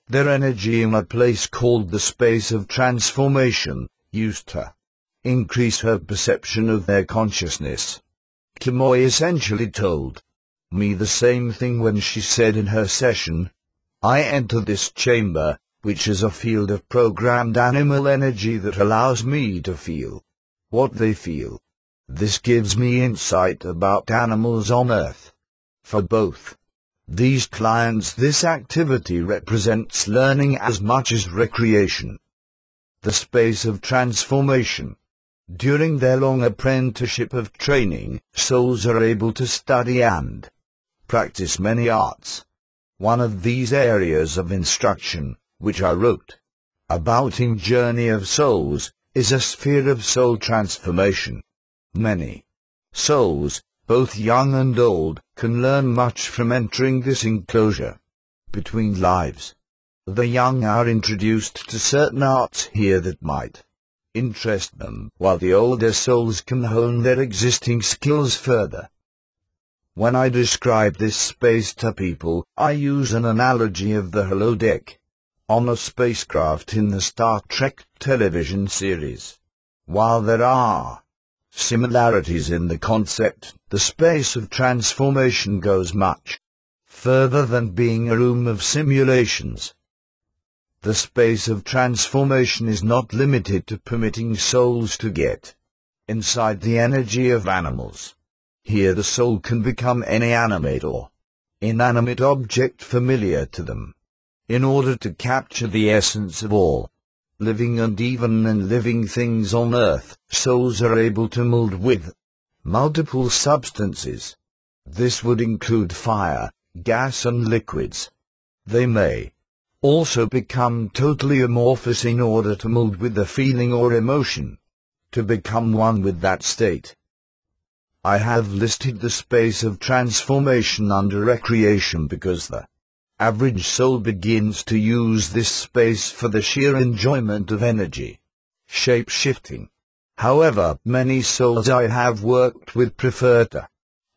Their energy in a place called the space of transformation used to increase her perception of their consciousness. Kimoy essentially told me the same thing when she said in her session, "I enter this chamber, which is a field of programmed animal energy that allows me to feel what they feel. This gives me insight about animals on Earth." For both these clients, this activity represents learning as much as recreation. The space of transformation. During their long apprenticeship of training, souls are able to study and practice many arts. One of these areas of instruction, which I wrote about in Journey of Souls, is a sphere of soul transformation. Many souls, both young and old, can learn much from entering this enclosure. Between lives, the young are introduced to certain arts here that might interest them, while the older souls can hone their existing skills further. When I describe this space to people, I use an analogy of the holodeck on a spacecraft in the Star Trek television series. While there are similarities in the concept, the space of transformation goes much further than being a room of simulations. The space of transformation is not limited to permitting souls to get inside the energy of animals. Here the soul can become any animate or inanimate object familiar to them. In order to capture the essence of all living and even non-living things on Earth, souls are able to mold with multiple substances. This would include fire, gas and liquids. They may also become totally amorphous in order to mold with a feeling or emotion, to become one with that state. I have listed the space of transformation under recreation because the average soul begins to use this space for the sheer enjoyment of energy shape-shifting. However, many souls I have worked with prefer to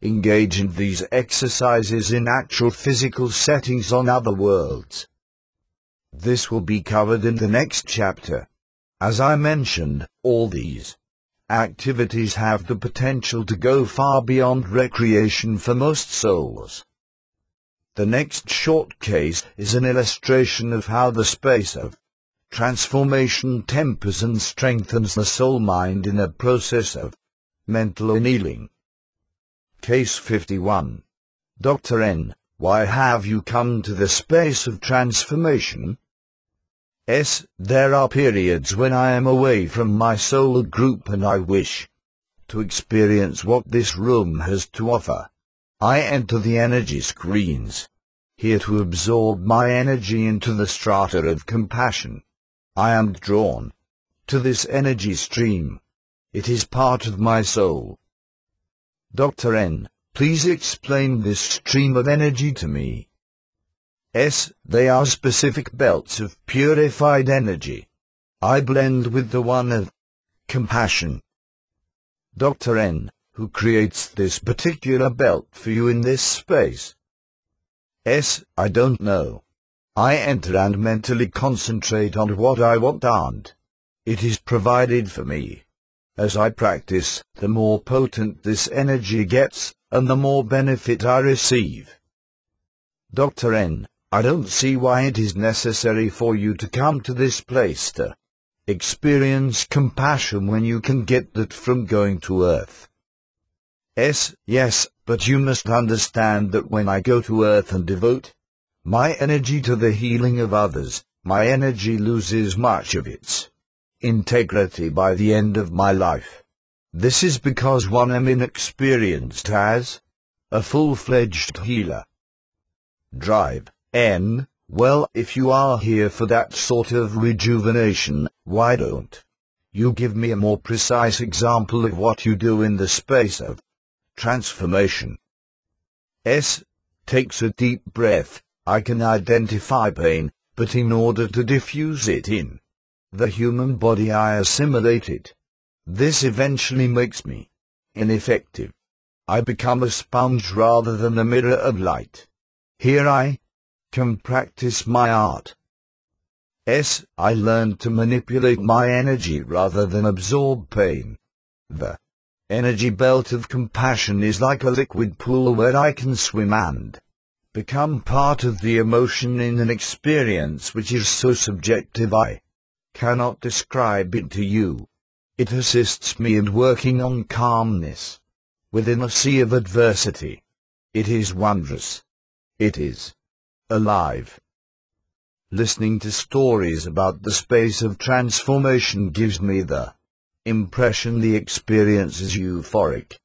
engage in these exercises in actual physical settings on other worlds. This will be covered in the next chapter. As I mentioned, all these activities have the potential to go far beyond recreation for most souls. The next short case is an illustration of how the space of transformation tempers and strengthens the soul-mind in a process of mental annealing. Case 51. Dr. N, why have you come to the space of transformation? S. There are periods when I am away from my soul group and I wish to experience what this room has to offer. I enter the energy screens here to absorb my energy into the strata of compassion. I am drawn to this energy stream. It is part of my soul. Dr. N, please explain this stream of energy to me. S. They are specific belts of purified energy. I blend with the one of compassion. Dr. N, who creates this particular belt for you in this space? S. I don't know. I enter and mentally concentrate on what I want and it is provided for me. As I practice, the more potent this energy gets, and the more benefit I receive. Dr. N, I don't see why it is necessary for you to come to this place to experience compassion when you can get that from going to Earth. S. Yes, but you must understand that when I go to Earth and devote my energy to the healing of others, my energy loses much of its integrity by the end of my life. This is because one am inexperienced as a full-fledged healer. Drive. N. Well, if you are here for that sort of rejuvenation, why don't you give me a more precise example of what you do in the space of transformation? S. Takes a deep breath. I can identify pain, but in order to diffuse it in the human body I assimilate it. This eventually makes me ineffective. I become a sponge rather than a mirror of light. Here I can practice my art. I learned to manipulate my energy rather than absorb pain. The energy belt of compassion is like a liquid pool where I can swim and become part of the emotion in an experience which is so subjective I cannot describe it to you. It assists me in working on calmness within a sea of adversity. It is wondrous. It is alive. Listening to stories about the space of transformation gives me the impression the experience is euphoric.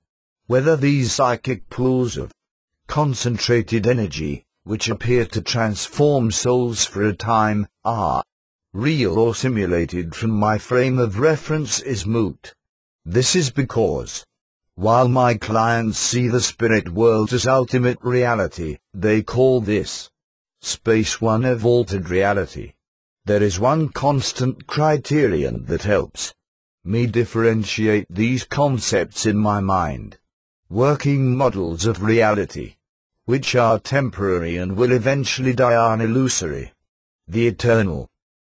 Whether these psychic pools of concentrated energy, which appear to transform souls for a time, are real or simulated from my frame of reference is moot. This is because, while my clients see the spirit world as ultimate reality, they call this space one of altered reality. There is one constant criterion that helps me differentiate these concepts in my mind. Working models of reality, which are temporary and will eventually die, are illusory. The eternal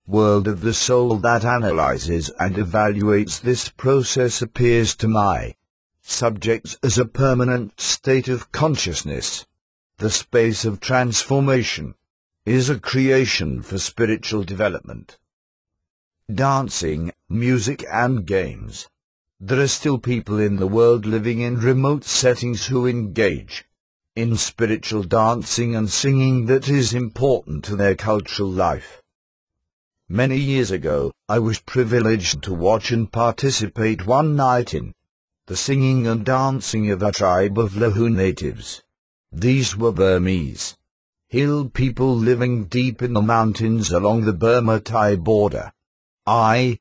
world of the soul that analyzes and evaluates this process appears to my subjects as a permanent state of consciousness. The space of transformation is a creation for spiritual development. Dancing, music and games. There are still people in the world living in remote settings who engage in spiritual dancing and singing that is important to their cultural life. Many years ago, I was privileged to watch and participate one night in the singing and dancing of a tribe of Lahu natives. These were Burmese hill people living deep in the mountains along the Burma-Thai border. I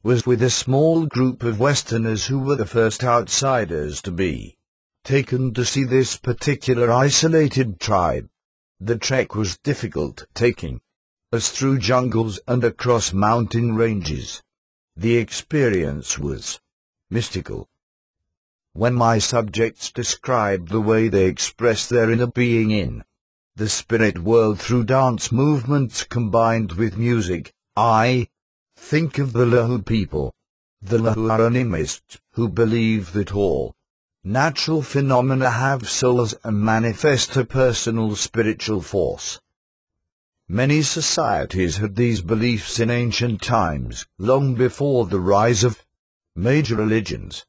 was with a small group of Westerners who were the first outsiders to be taken to see this particular isolated tribe. The trek was difficult, taking us through jungles and across mountain ranges. The experience was mystical. When my subjects described the way they expressed their inner being in the spirit world through dance movements combined with music, I think of the Lahu people. The Lahu are animists who believe that all natural phenomena have souls and manifest a personal spiritual force. Many societies had these beliefs in ancient times, long before the rise of major religions.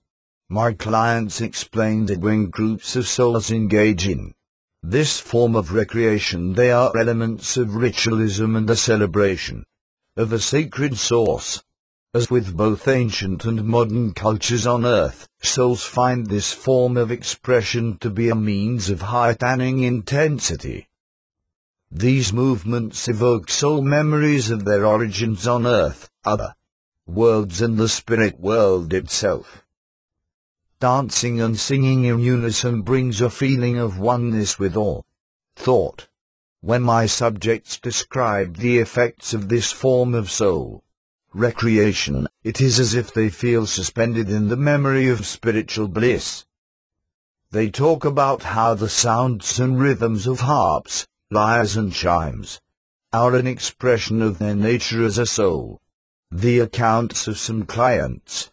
My clients explained that when groups of souls engage in this form of recreation, they are elements of ritualism and a celebration of a sacred source. As with both ancient and modern cultures on Earth, souls find this form of expression to be a means of heightening intensity. These movements evoke soul memories of their origins on Earth, other worlds and the spirit world itself. Dancing and singing in unison brings a feeling of oneness with all thought. When my subjects describe the effects of this form of soul recreation, it is as if they feel suspended in the memory of spiritual bliss. They talk about how the sounds and rhythms of harps, lyres and chimes are an expression of their nature as a soul. The accounts of some clients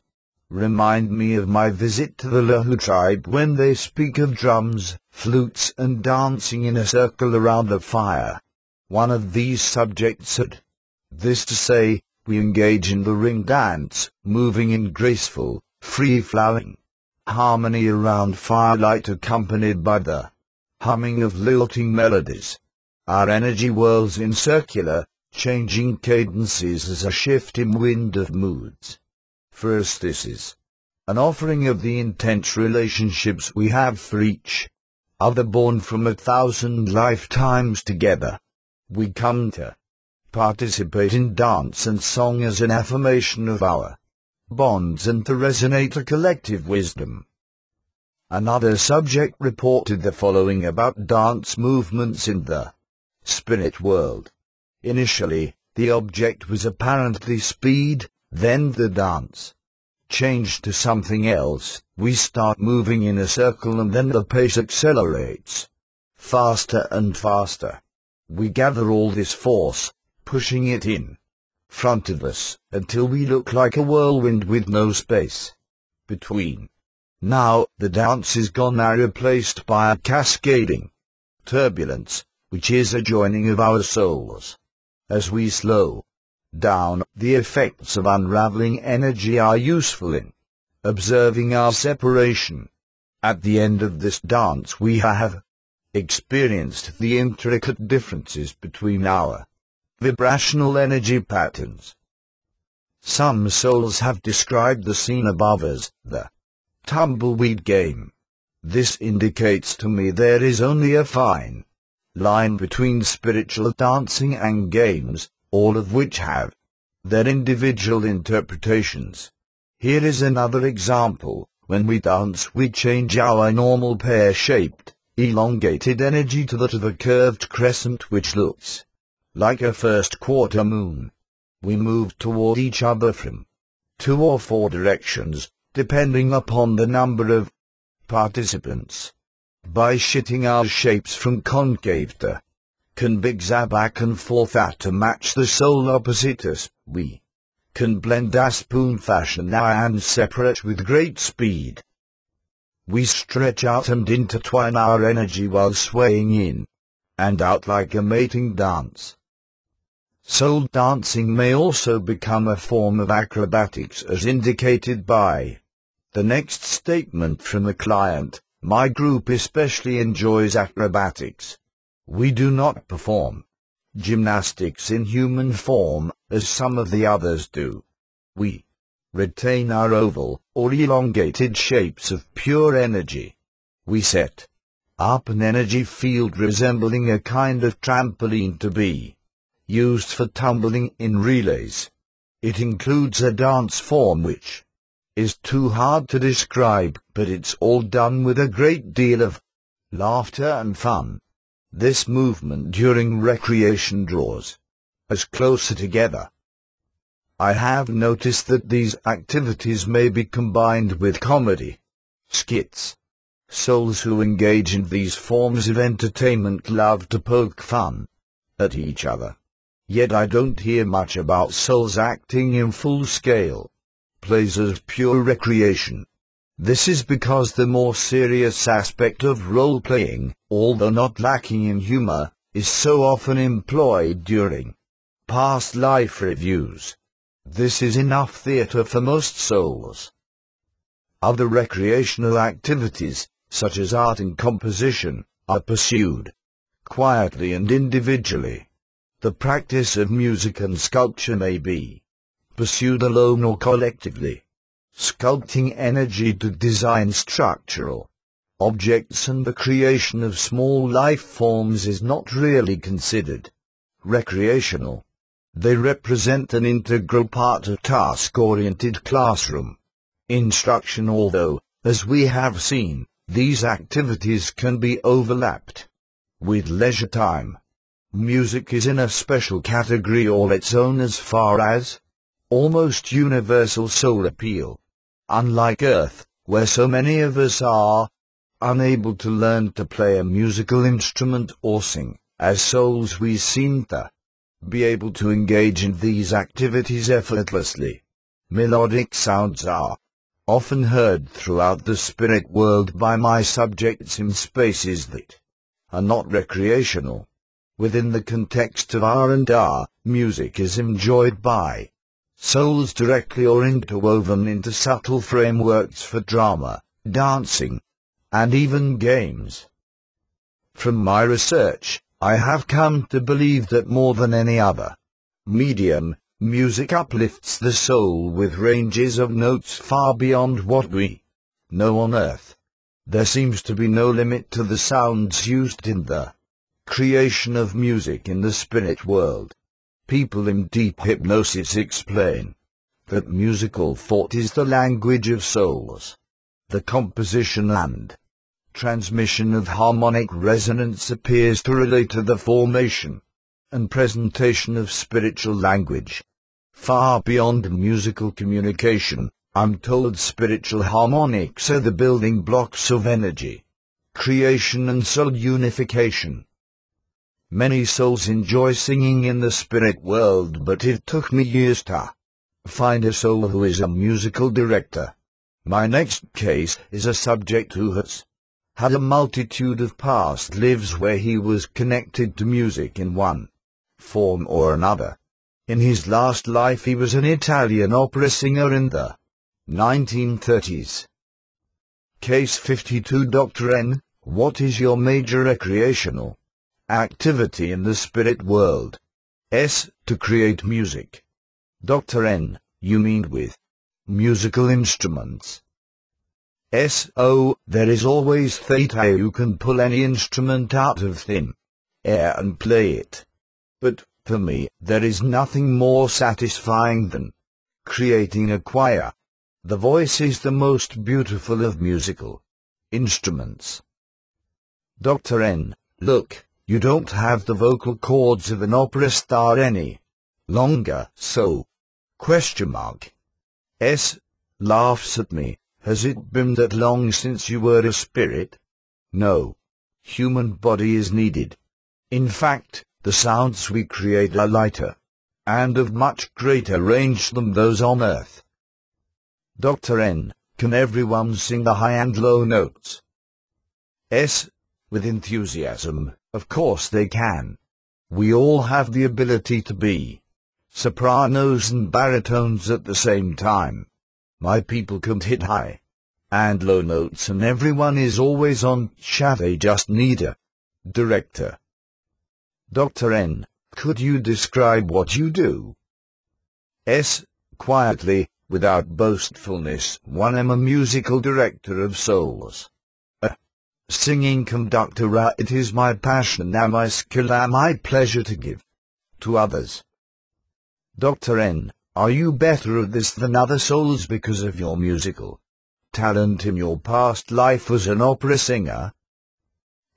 remind me of my visit to the Lahu tribe when they speak of drums, flutes and dancing in a circle around a fire. One of these subjects said this to say, we engage in the ring dance, moving in graceful, free-flowing harmony around firelight accompanied by the humming of lilting melodies. Our energy whirls in circular, changing cadences as a shifting wind of moods. For us this is an offering of the intense relationships we have for each other, born from 1,000 lifetimes together. We come to participate in dance and song as an affirmation of our bonds and to resonate a collective wisdom. Another subject reported the following about dance movements in the spirit world. Initially, the object was apparently speed, then the dance changed to something else. We start moving in a circle and then the pace accelerates faster and faster. We gather all this force, pushing it in front of us, until we look like a whirlwind with no space between. Now, the dance is gone and replaced by a cascading turbulence, which is a joining of our souls. As we slow down, the effects of unraveling energy are useful in observing our separation. At the end of this dance we have experienced the intricate differences between our vibrational energy patterns. Some souls have described the scene above as the tumbleweed game. This indicates to me there is only a fine line between spiritual dancing and games, all of which have their individual interpretations. Here is another example. When we dance, we change our normal pear-shaped, elongated energy to that of a curved crescent which looks like a first quarter moon. We move toward each other from 2 or 4 directions, depending upon the number of participants. By shifting our shapes from concave to convex back and forth to match the soul opposite us, we can blend a spoon fashion and separate with great speed. We stretch out and intertwine our energy while swaying in and out like a mating dance. Soul dancing may also become a form of acrobatics, as indicated by the next statement from the client. My group especially enjoys acrobatics. We do not perform gymnastics in human form, as some of the others do. We retain our oval or elongated shapes of pure energy. We set up an energy field resembling a kind of trampoline to be used for tumbling in relays. It includes a dance form which is too hard to describe, but it's all done with a great deal of laughter and fun. This movement during recreation draws us closer together. I have noticed that these activities may be combined with comedy skits. Souls who engage in these forms of entertainment love to poke fun at each other. Yet I don't hear much about souls acting in full-scale plays as pure recreation. This is because the more serious aspect of role-playing, although not lacking in humor, is so often employed during past life reviews. This is enough theater for most souls. Other recreational activities, such as art and composition, are pursued quietly and individually. The practice of music and sculpture may be pursued alone or collectively. Sculpting energy to design structural objects and the creation of small life forms is not really considered recreational. They represent an integral part of task-oriented classroom instruction, although, as we have seen, these activities can be overlapped with leisure time. Music is in a special category all its own as far as almost universal soul appeal. Unlike Earth, where so many of us are unable to learn to play a musical instrument or sing, as souls we seem to be able to engage in these activities effortlessly. Melodic sounds are often heard throughout the spirit world by my subjects in spaces that are not recreational. Within the context of R&R, music is enjoyed by souls directly or interwoven into subtle frameworks for drama, dancing, and even games. From my research, I have come to believe that more than any other medium, music uplifts the soul with ranges of notes far beyond what we know on Earth. There seems to be no limit to the sounds used in the creation of music in the spirit world. People in deep hypnosis explain that musical thought is the language of souls. The composition and transmission of harmonic resonance appears to relate to the formation and presentation of spiritual language. Far beyond musical communication, I'm told spiritual harmonics are the building blocks of energy creation and soul unification. Many souls enjoy singing in the spirit world, but it took me years to find a soul who is a musical director. My next case is a subject who has had a multitude of past lives where he was connected to music in one form or another. In his last life he was an Italian opera singer in the 1930s. Case 52. Dr. N. What is your major recreational activity in the spirit world? S. To create music. Dr. N. You mean with musical instruments? S. Oh, there is always theta. You can pull any instrument out of thin air and play it. But, for me, there is nothing more satisfying than creating a choir. The voice is the most beautiful of musical instruments. Dr. N. Look, you don't have the vocal cords of an opera star any longer, so... S. Laughs at me. Has it been that long since you were a spirit? No. Human body is needed. In fact, the sounds we create are lighter and of much greater range than those on earth. Dr. N. Can everyone sing the high and low notes? S. With enthusiasm, of course they can. We all have the ability to be sopranos and baritones at the same time. My people can hit high and low notes, and everyone is always on chat. They just need a director. Dr. N. Could you describe what you do? S. Quietly, without boastfulness, I am a musical director of souls. A singing conductor. It is my passion and my skill and my pleasure to give to others. Dr. N. Are you better at this than other souls because of your musical talent in your past life as an opera singer?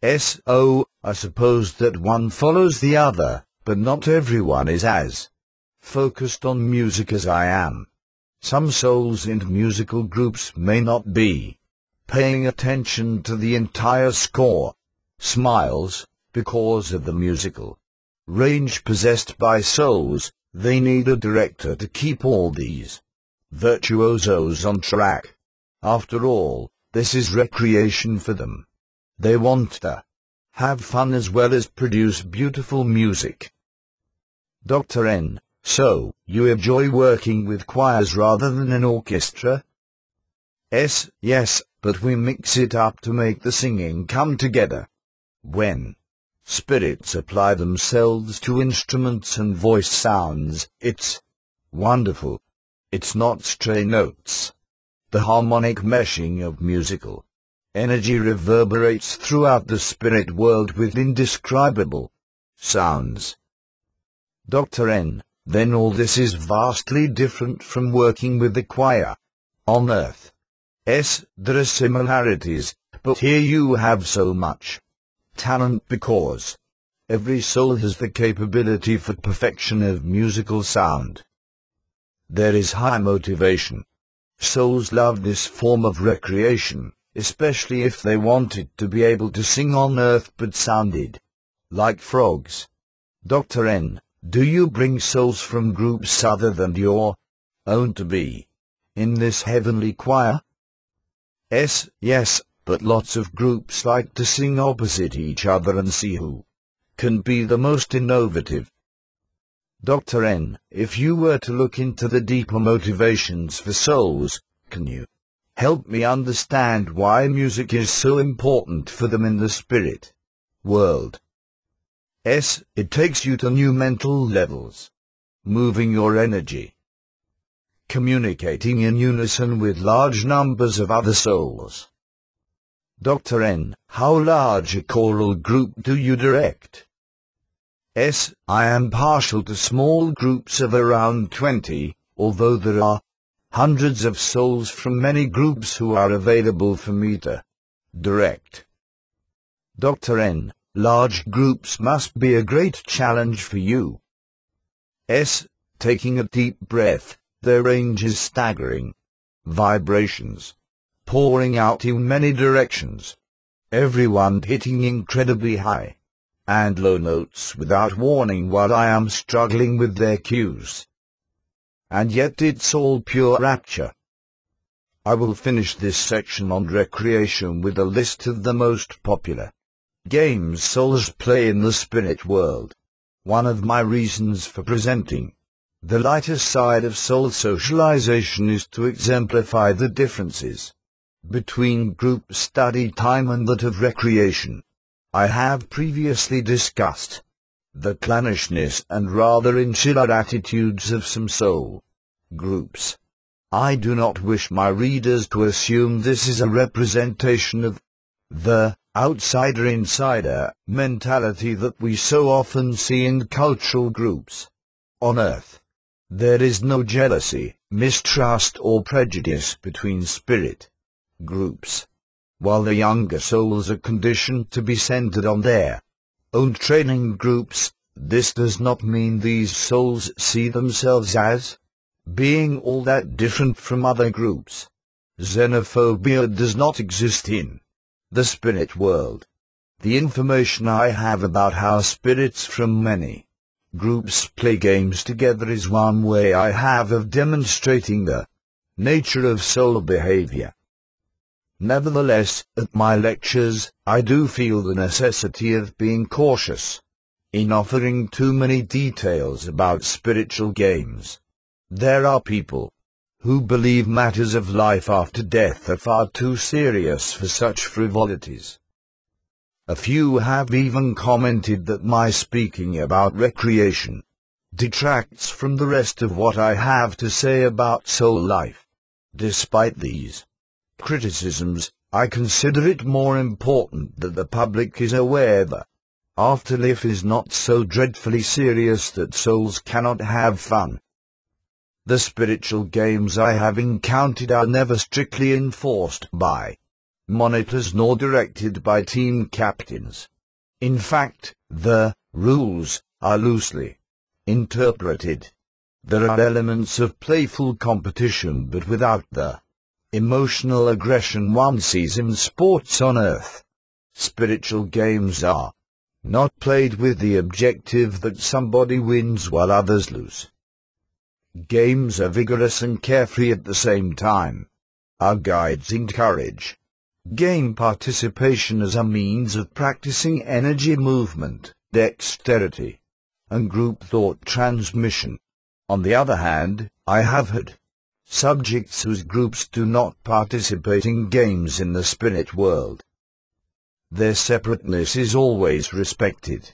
S. Oh, I suppose that one follows the other, but not everyone is as focused on music as I am. Some souls in musical groups may not be paying attention to the entire score. Smiles, because of the musical range possessed by souls. They need a director to keep all these virtuosos on track. After all, this is recreation for them. They want to have fun as well as produce beautiful music. Dr. N. So, you enjoy working with choirs rather than an orchestra? S. Yes, but we mix it up to make the singing come together. When spirits apply themselves to instruments and voice sounds, it's wonderful. It's not stray notes. The harmonic meshing of musical energy reverberates throughout the spirit world with indescribable sounds. Dr. N. Then all this is vastly different from working with the choir on earth. S. There are similarities, but here you have so much talent because every soul has the capability for perfection of musical sound. There is high motivation. Souls love this form of recreation, especially if they wanted to be able to sing on earth but sounded like frogs. Dr. N. Do you bring souls from groups other than your own to be in this heavenly choir? S. Yes, but lots of groups like to sing opposite each other and see who can be the most innovative. Dr. N. If you were to look into the deeper motivations for souls, can you help me understand why music is so important for them in the spirit world? S. It takes you to new mental levels, moving your energy, communicating in unison with large numbers of other souls. Dr. N. How large a choral group do you direct? S. I am partial to small groups of around 20, although there are hundreds of souls from many groups who are available for me to direct. Dr. N. Large groups must be a great challenge for you. S. Taking a deep breath, their range is staggering. Vibrations pouring out in many directions. Everyone hitting incredibly high and low notes without warning while I am struggling with their cues. And yet it's all pure rapture. I will finish this section on recreation with a list of the most popular games souls play in the spirit world. One of my reasons for presenting the lighter side of soul socialization is to exemplify the differences between group study time and that of recreation. I have previously discussed the clannishness and rather insular attitudes of some soul groups. I do not wish my readers to assume this is a representation of the outsider-insider mentality that we so often see in cultural groups. On Earth, there is no jealousy, mistrust or prejudice between spirit groups. While the younger souls are conditioned to be centered on their own training groups, this does not mean these souls see themselves as being all that different from other groups. Xenophobia does not exist in the spirit world. The information I have about how spirits from many groups play games together is one way I have of demonstrating the nature of soul behavior. Nevertheless, at my lectures, I do feel the necessity of being cautious in offering too many details about spiritual games. There are people who believe matters of life after death are far too serious for such frivolities. A few have even commented that my speaking about recreation detracts from the rest of what I have to say about soul life. Despite these criticisms, I consider it more important that the public is aware that afterlife is not so dreadfully serious that souls cannot have fun. The spiritual games I have encountered are never strictly enforced by monitors nor directed by team captains. In fact, the rules are loosely interpreted. There are elements of playful competition but without the emotional aggression one sees in sports on Earth. Spiritual games are not played with the objective that somebody wins while others lose. Games are vigorous and carefree at the same time. Our guides encourage game participation as a means of practicing energy movement, dexterity, and group thought transmission. On the other hand, I have had subjects whose groups do not participate in games in the spirit world. Their separateness is always respected.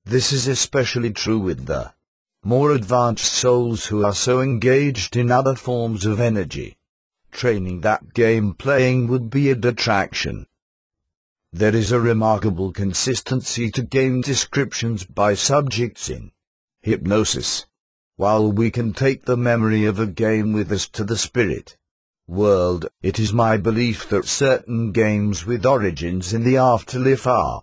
This is especially true with the more advanced souls who are so engaged in other forms of energy training that game playing would be a detraction. There is a remarkable consistency to game descriptions by subjects in hypnosis. While we can take the memory of a game with us to the spirit world, it is my belief that certain games with origins in the afterlife are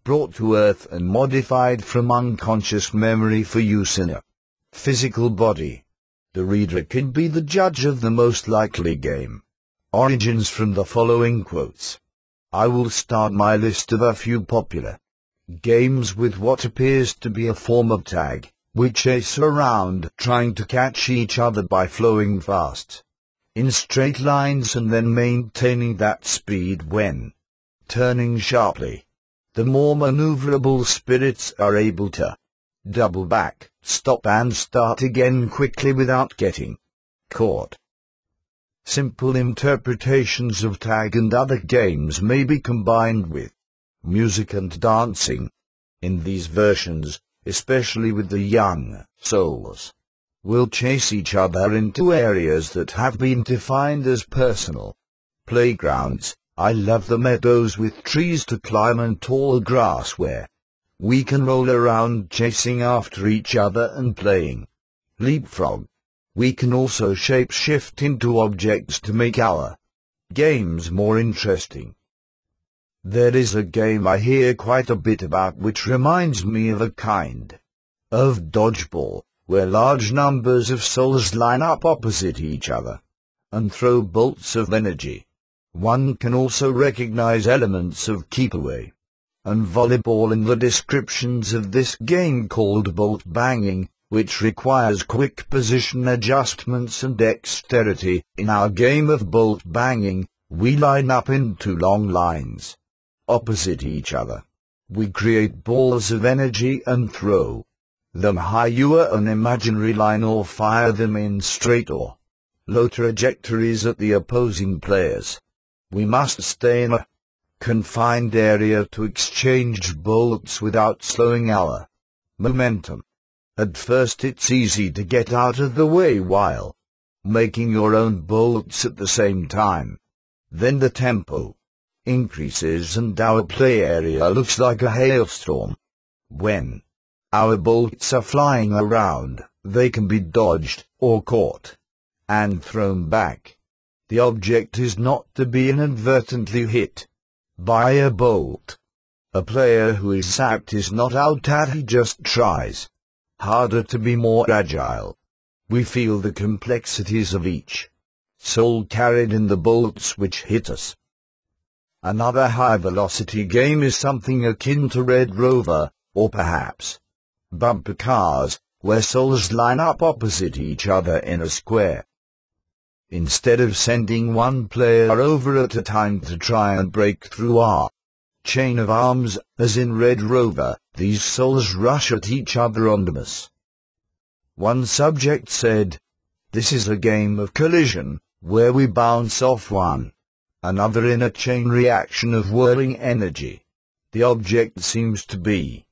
brought to earth and modified from unconscious memory for use in a physical body. The reader can be the judge of the most likely game origins from the following quotes. I will start my list of a few popular games with what appears to be a form of tag. We chase around trying to catch each other by flowing fast in straight lines and then maintaining that speed when turning sharply. The more maneuverable spirits are able to double back, stop and start again quickly without getting caught. Simple interpretations of tag and other games may be combined with music and dancing. In these versions, especially with the young souls, will chase each other into areas that have been defined as personal playgrounds. I love the meadows with trees to climb and tall grass where we can roll around chasing after each other and playing leapfrog. We can also shape-shift into objects to make our games more interesting. There is a game I hear quite a bit about which reminds me of a kind of dodgeball, where large numbers of souls line up opposite each other and throw bolts of energy. One can also recognize elements of keep away and volleyball in the descriptions of this game called bolt banging, which requires quick position adjustments and dexterity. In our game of bolt banging, we line up in two long lines, opposite each other. We create balls of energy and throw them high over an imaginary line or fire them in straight or low trajectories at the opposing players. We must stay in a confined area to exchange bolts without slowing our momentum. At first it's easy to get out of the way while making your own bolts at the same time. Then the tempo increases and our play area looks like a hailstorm. When our bolts are flying around, they can be dodged or caught and thrown back. The object is not to be inadvertently hit by a bolt. A player who is sacked is not out at, he just tries harder to be more agile. We feel the complexities of each soul carried in the bolts which hit us. Another high-velocity game is something akin to Red Rover, or perhaps bumper cars, where souls line up opposite each other in a square. Instead of sending one player over at a time to try and break through our chain of arms, as in Red Rover, these souls rush at each other en masse. One subject said, "This is a game of collision, where we bounce off one another in a chain reaction of whirling energy. The object seems to be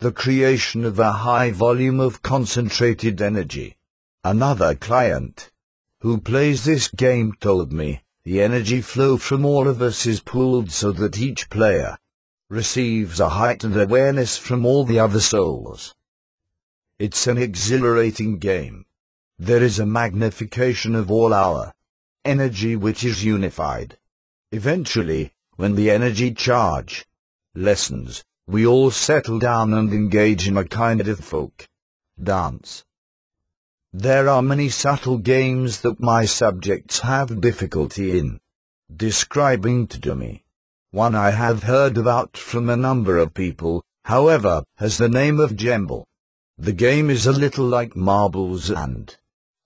the creation of a high volume of concentrated energy." Another client who plays this game told me, the energy flow from all of us is pooled so that each player receives a heightened awareness from all the other souls. It's an exhilarating game. There is a magnification of all our energy which is unified. Eventually, when the energy charge lessens, we all settle down and engage in a kind of folk dance. There are many subtle games that my subjects have difficulty in describing to me. One I have heard about from a number of people, however, has the name of Gemble. The game is a little like marbles and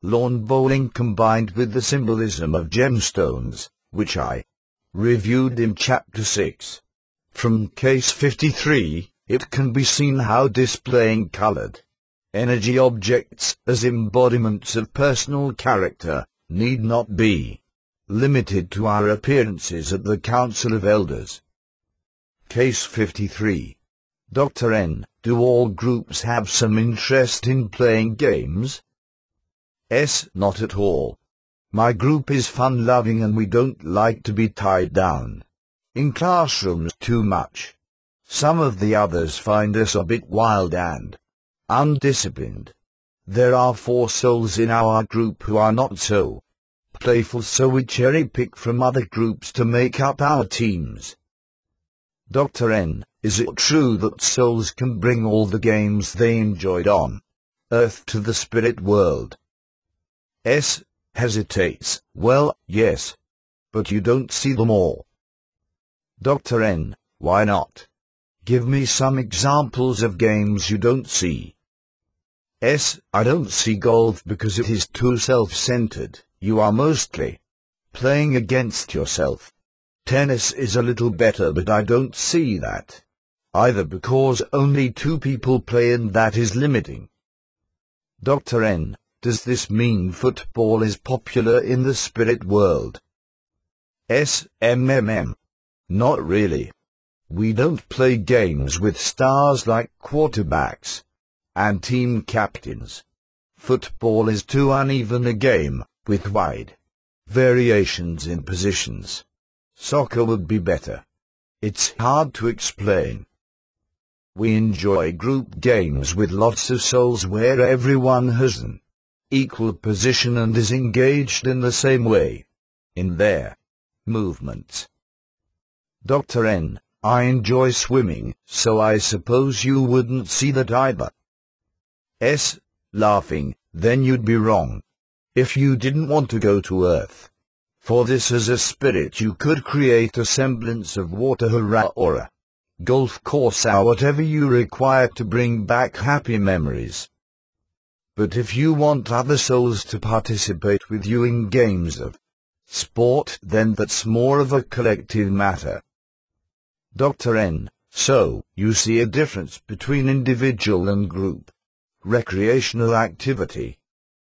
lawn bowling combined with the symbolism of gemstones, which I reviewed in Chapter 6. From Case 53, it can be seen how displaying colored energy objects as embodiments of personal character need not be limited to our appearances at the Council of Elders. Case 53. Dr. N. Do all groups have some interest in playing games? S. Not at all. My group is fun-loving and we don't like to be tied down in classrooms too much. Some of the others find us a bit wild and undisciplined. There are 4 souls in our group who are not so playful, so we cherry-pick from other groups to make up our teams. Dr. N. Is it true that souls can bring all the games they enjoyed on Earth to the spirit world? S. Hesitates. Well, yes. But you don't see them all. Dr. N. Why not? Give me some examples of games you don't see. S. I don't see golf because it is too self-centered. You are mostly playing against yourself. Tennis is a little better, but I don't see that either because only 2 people play and that is limiting. Dr. N. Does this mean football is popular in the spirit world? S. Not really. We don't play games with stars like quarterbacks and team captains. Football is too uneven a game, with wide variations in positions. Soccer would be better. It's hard to explain. We enjoy group games with lots of souls where everyone has an equal position and is engaged in the same way in their movements. Dr. N. I enjoy swimming, so I suppose you wouldn't see that either. S. Laughing, then you'd be wrong. If you didn't want to go to Earth for this as a spirit, you could create a semblance of water, hurrah, or a golf course or whatever you require to bring back happy memories. But if you want other souls to participate with you in games of sport, then that's more of a collective matter. Dr. N. So, you see a difference between individual and group recreational activity.